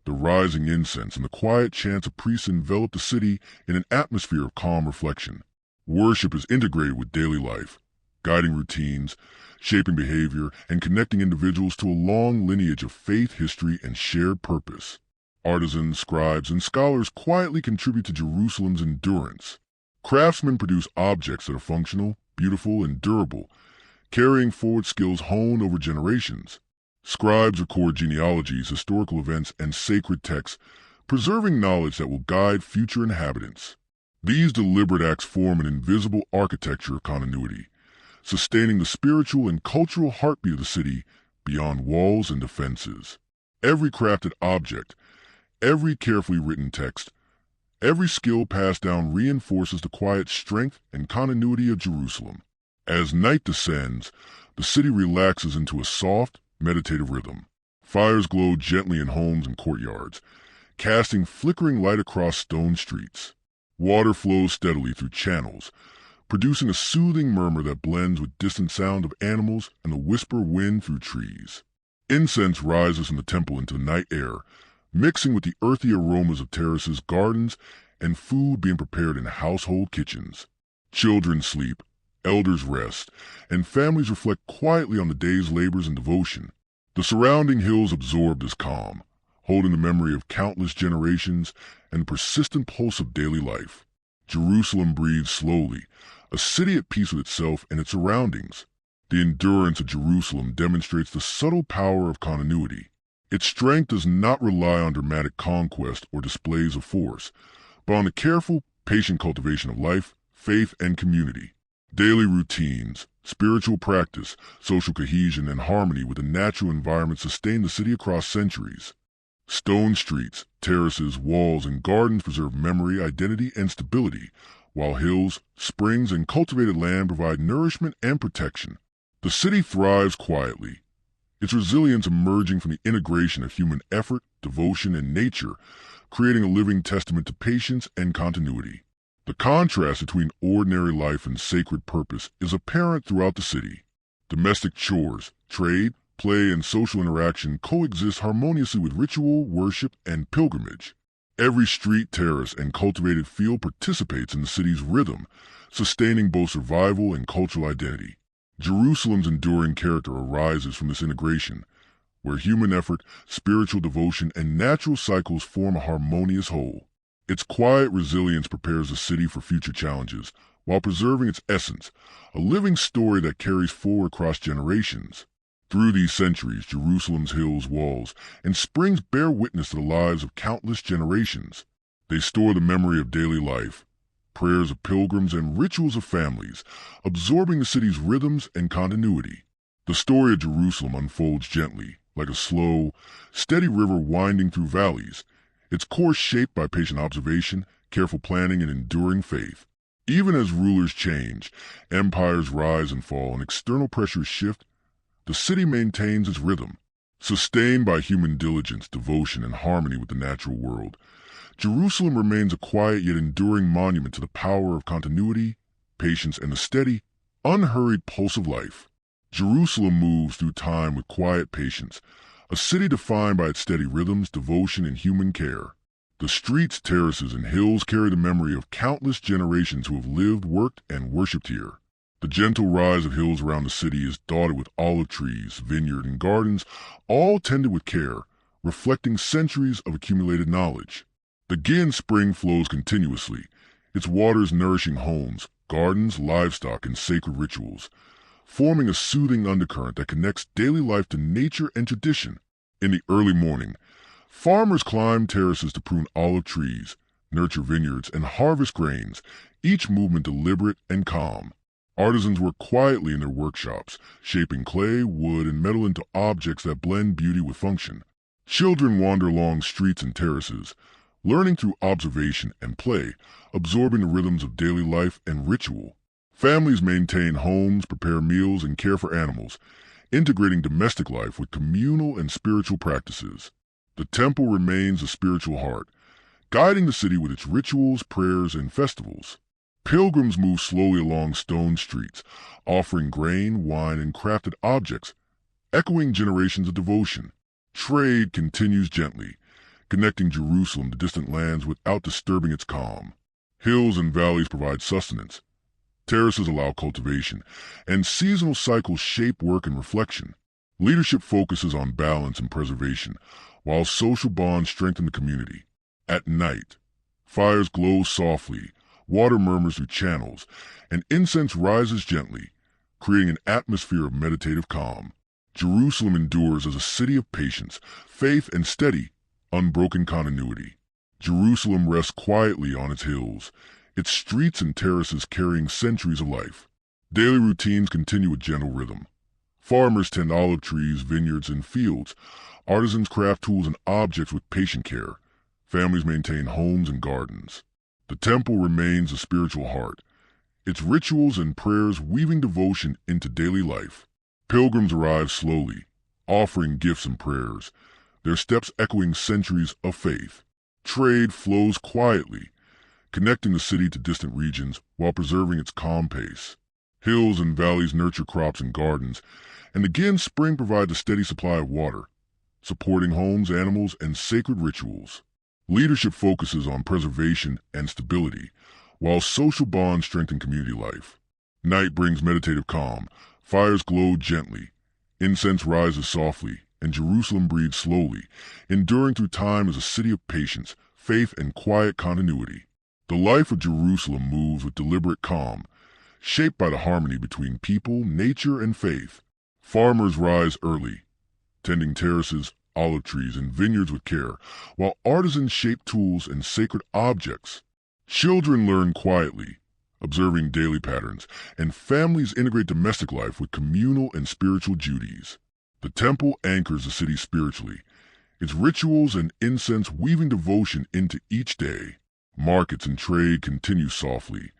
the rising incense, and the quiet chants of priests envelop the city in an atmosphere of calm reflection. Worship is integrated with daily life, guiding routines, shaping behavior, and connecting individuals to a long lineage of faith, history, and shared purpose. Artisans, scribes, and scholars quietly contribute to Jerusalem's endurance. Craftsmen produce objects that are functional, beautiful, and durable, carrying forward skills honed over generations. Scribes record genealogies, historical events, and sacred texts, preserving knowledge that will guide future inhabitants. These deliberate acts form an invisible architecture of continuity, sustaining the spiritual and cultural heartbeat of the city beyond walls and defenses. Every crafted object, every carefully written text, every skill passed down reinforces the quiet strength and continuity of Jerusalem. As night descends, the city relaxes into a soft, meditative rhythm. Fires glow gently in homes and courtyards, casting flickering light across stone streets. Water flows steadily through channels, producing a soothing murmur that blends with distant sound of animals and the whisper of wind through trees. Incense rises from the temple into the night air, mixing with the earthy aromas of terraces, gardens, and food being prepared in household kitchens. Children sleep, elders rest, and families reflect quietly on the day's labors and devotion. The surrounding hills absorb this calm, holding the memory of countless generations and the persistent pulse of daily life. Jerusalem breathes slowly, a city at peace with itself and its surroundings. The endurance of Jerusalem demonstrates the subtle power of continuity. Its strength does not rely on dramatic conquest or displays of force, but on the careful, patient cultivation of life, faith, and community. Daily routines, spiritual practice, social cohesion, and harmony with the natural environment sustain the city across centuries. Stone streets, terraces, walls, and gardens preserve memory, identity, and stability, while hills, springs, and cultivated land provide nourishment and protection. The city thrives quietly, its resilience emerging from the integration of human effort, devotion, and nature, creating a living testament to patience and continuity. The contrast between ordinary life and sacred purpose is apparent throughout the city. Domestic chores, trade, play, and social interaction coexist harmoniously with ritual, worship, and pilgrimage. Every street, terrace, and cultivated field participates in the city's rhythm, sustaining both survival and cultural identity. Jerusalem's enduring character arises from this integration, where human effort, spiritual devotion, and natural cycles form a harmonious whole. Its quiet resilience prepares the city for future challenges, while preserving its essence, a living story that carries forward across generations. Through these centuries, Jerusalem's hills, walls, and springs bear witness to the lives of countless generations. They store the memory of daily life, prayers of pilgrims, and rituals of families, absorbing the city's rhythms and continuity. The story of Jerusalem unfolds gently, like a slow, steady river winding through valleys, its course shaped by patient observation, careful planning, and enduring faith. Even as rulers change, empires rise and fall, and external pressures shift, the city maintains its rhythm. Sustained by human diligence, devotion, and harmony with the natural world, Jerusalem remains a quiet yet enduring monument to the power of continuity, patience, and the steady, unhurried pulse of life. Jerusalem moves through time with quiet patience, a city defined by its steady rhythms, devotion, and human care. The streets, terraces, and hills carry the memory of countless generations who have lived, worked, and worshipped here. The gentle rise of hills around the city is dotted with olive trees, vineyard, and gardens, all tended with care, reflecting centuries of accumulated knowledge. The Gin spring flows continuously, its waters nourishing homes, gardens, livestock, and sacred rituals, forming a soothing undercurrent that connects daily life to nature and tradition. In the early morning, farmers climb terraces to prune olive trees, nurture vineyards, and harvest grains, each movement deliberate and calm. Artisans work quietly in their workshops, shaping clay, wood, and metal into objects that blend beauty with function. Children wander along streets and terraces, learning through observation and play, absorbing the rhythms of daily life and ritual. Families maintain homes, prepare meals, and care for animals, integrating domestic life with communal and spiritual practices. The temple remains the spiritual heart, guiding the city with its rituals, prayers, and festivals. Pilgrims move slowly along stone streets, offering grain, wine, and crafted objects, echoing generations of devotion. Trade continues gently, connecting Jerusalem to distant lands without disturbing its calm. Hills and valleys provide sustenance. Terraces allow cultivation, and seasonal cycles shape work and reflection. Leadership focuses on balance and preservation, while social bonds strengthen the community. At night, fires glow softly, water murmurs through channels, and incense rises gently, creating an atmosphere of meditative calm. Jerusalem endures as a city of patience, faith, and steady, unbroken continuity. Jerusalem rests quietly on its hills, its streets and terraces carrying centuries of life. Daily routines continue with gentle rhythm. Farmers tend olive trees, vineyards, and fields. Artisans craft tools and objects with patient care. Families maintain homes and gardens. The temple remains a spiritual heart, its rituals and prayers weaving devotion into daily life. Pilgrims arrive slowly, offering gifts and prayers, their steps echoing centuries of faith. Trade flows quietly, connecting the city to distant regions while preserving its calm pace. Hills and valleys nurture crops and gardens, and again spring provides a steady supply of water, supporting homes, animals, and sacred rituals. Leadership focuses on preservation and stability, while social bonds strengthen community life. Night brings meditative calm, fires glow gently, incense rises softly, and Jerusalem breathes slowly, enduring through time as a city of patience, faith, and quiet continuity. The life of Jerusalem moves with deliberate calm, shaped by the harmony between people, nature, and faith. Farmers rise early, tending terraces, olive trees, and vineyards with care, while artisans shape tools and sacred objects. Children learn quietly, observing daily patterns, and families integrate domestic life with communal and spiritual duties. The temple anchors the city spiritually, its rituals and incense weaving devotion into each day. Markets and trade continue softly,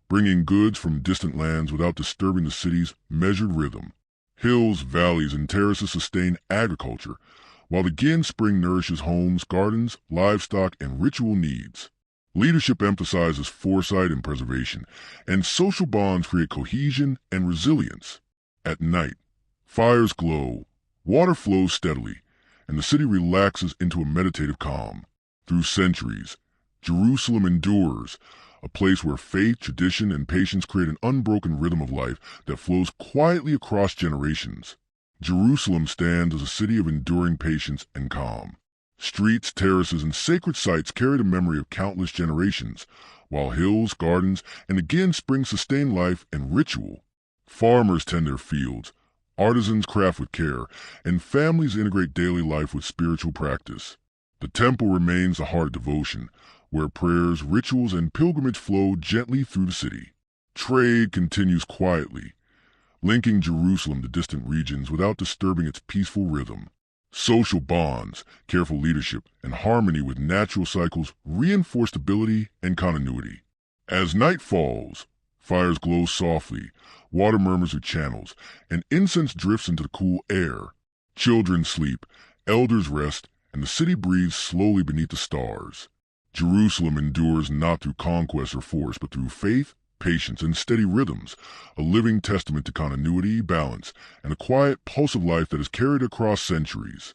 bringing goods from distant lands without disturbing the city's measured rhythm. Hills, valleys, and terraces sustain agriculture, while again spring nourishes homes, gardens, livestock, and ritual needs. Leadership emphasizes foresight and preservation, and social bonds create cohesion and resilience. At night, fires glow, water flows steadily, and the city relaxes into a meditative calm. Through centuries, Jerusalem endures, a place where faith, tradition, and patience create an unbroken rhythm of life that flows quietly across generations. Jerusalem stands as a city of enduring patience and calm. Streets, terraces, and sacred sites carry the memory of countless generations, while hills, gardens, and again springs sustain life and ritual. Farmers tend their fields, artisans craft with care, and families integrate daily life with spiritual practice. The temple remains the heart of devotion, where prayers, rituals, and pilgrimage flow gently through the city. Trade continues quietly, linking Jerusalem to distant regions without disturbing its peaceful rhythm. Social bonds, careful leadership, and harmony with natural cycles reinforce stability and continuity. As night falls, fires glow softly, water murmurs through channels, and incense drifts into the cool air. Children sleep, elders rest, and the city breathes slowly beneath the stars. Jerusalem endures not through conquest or force, but through faith, patience, and steady rhythms, a living testament to continuity, balance, and a quiet pulse of life that is carried across centuries.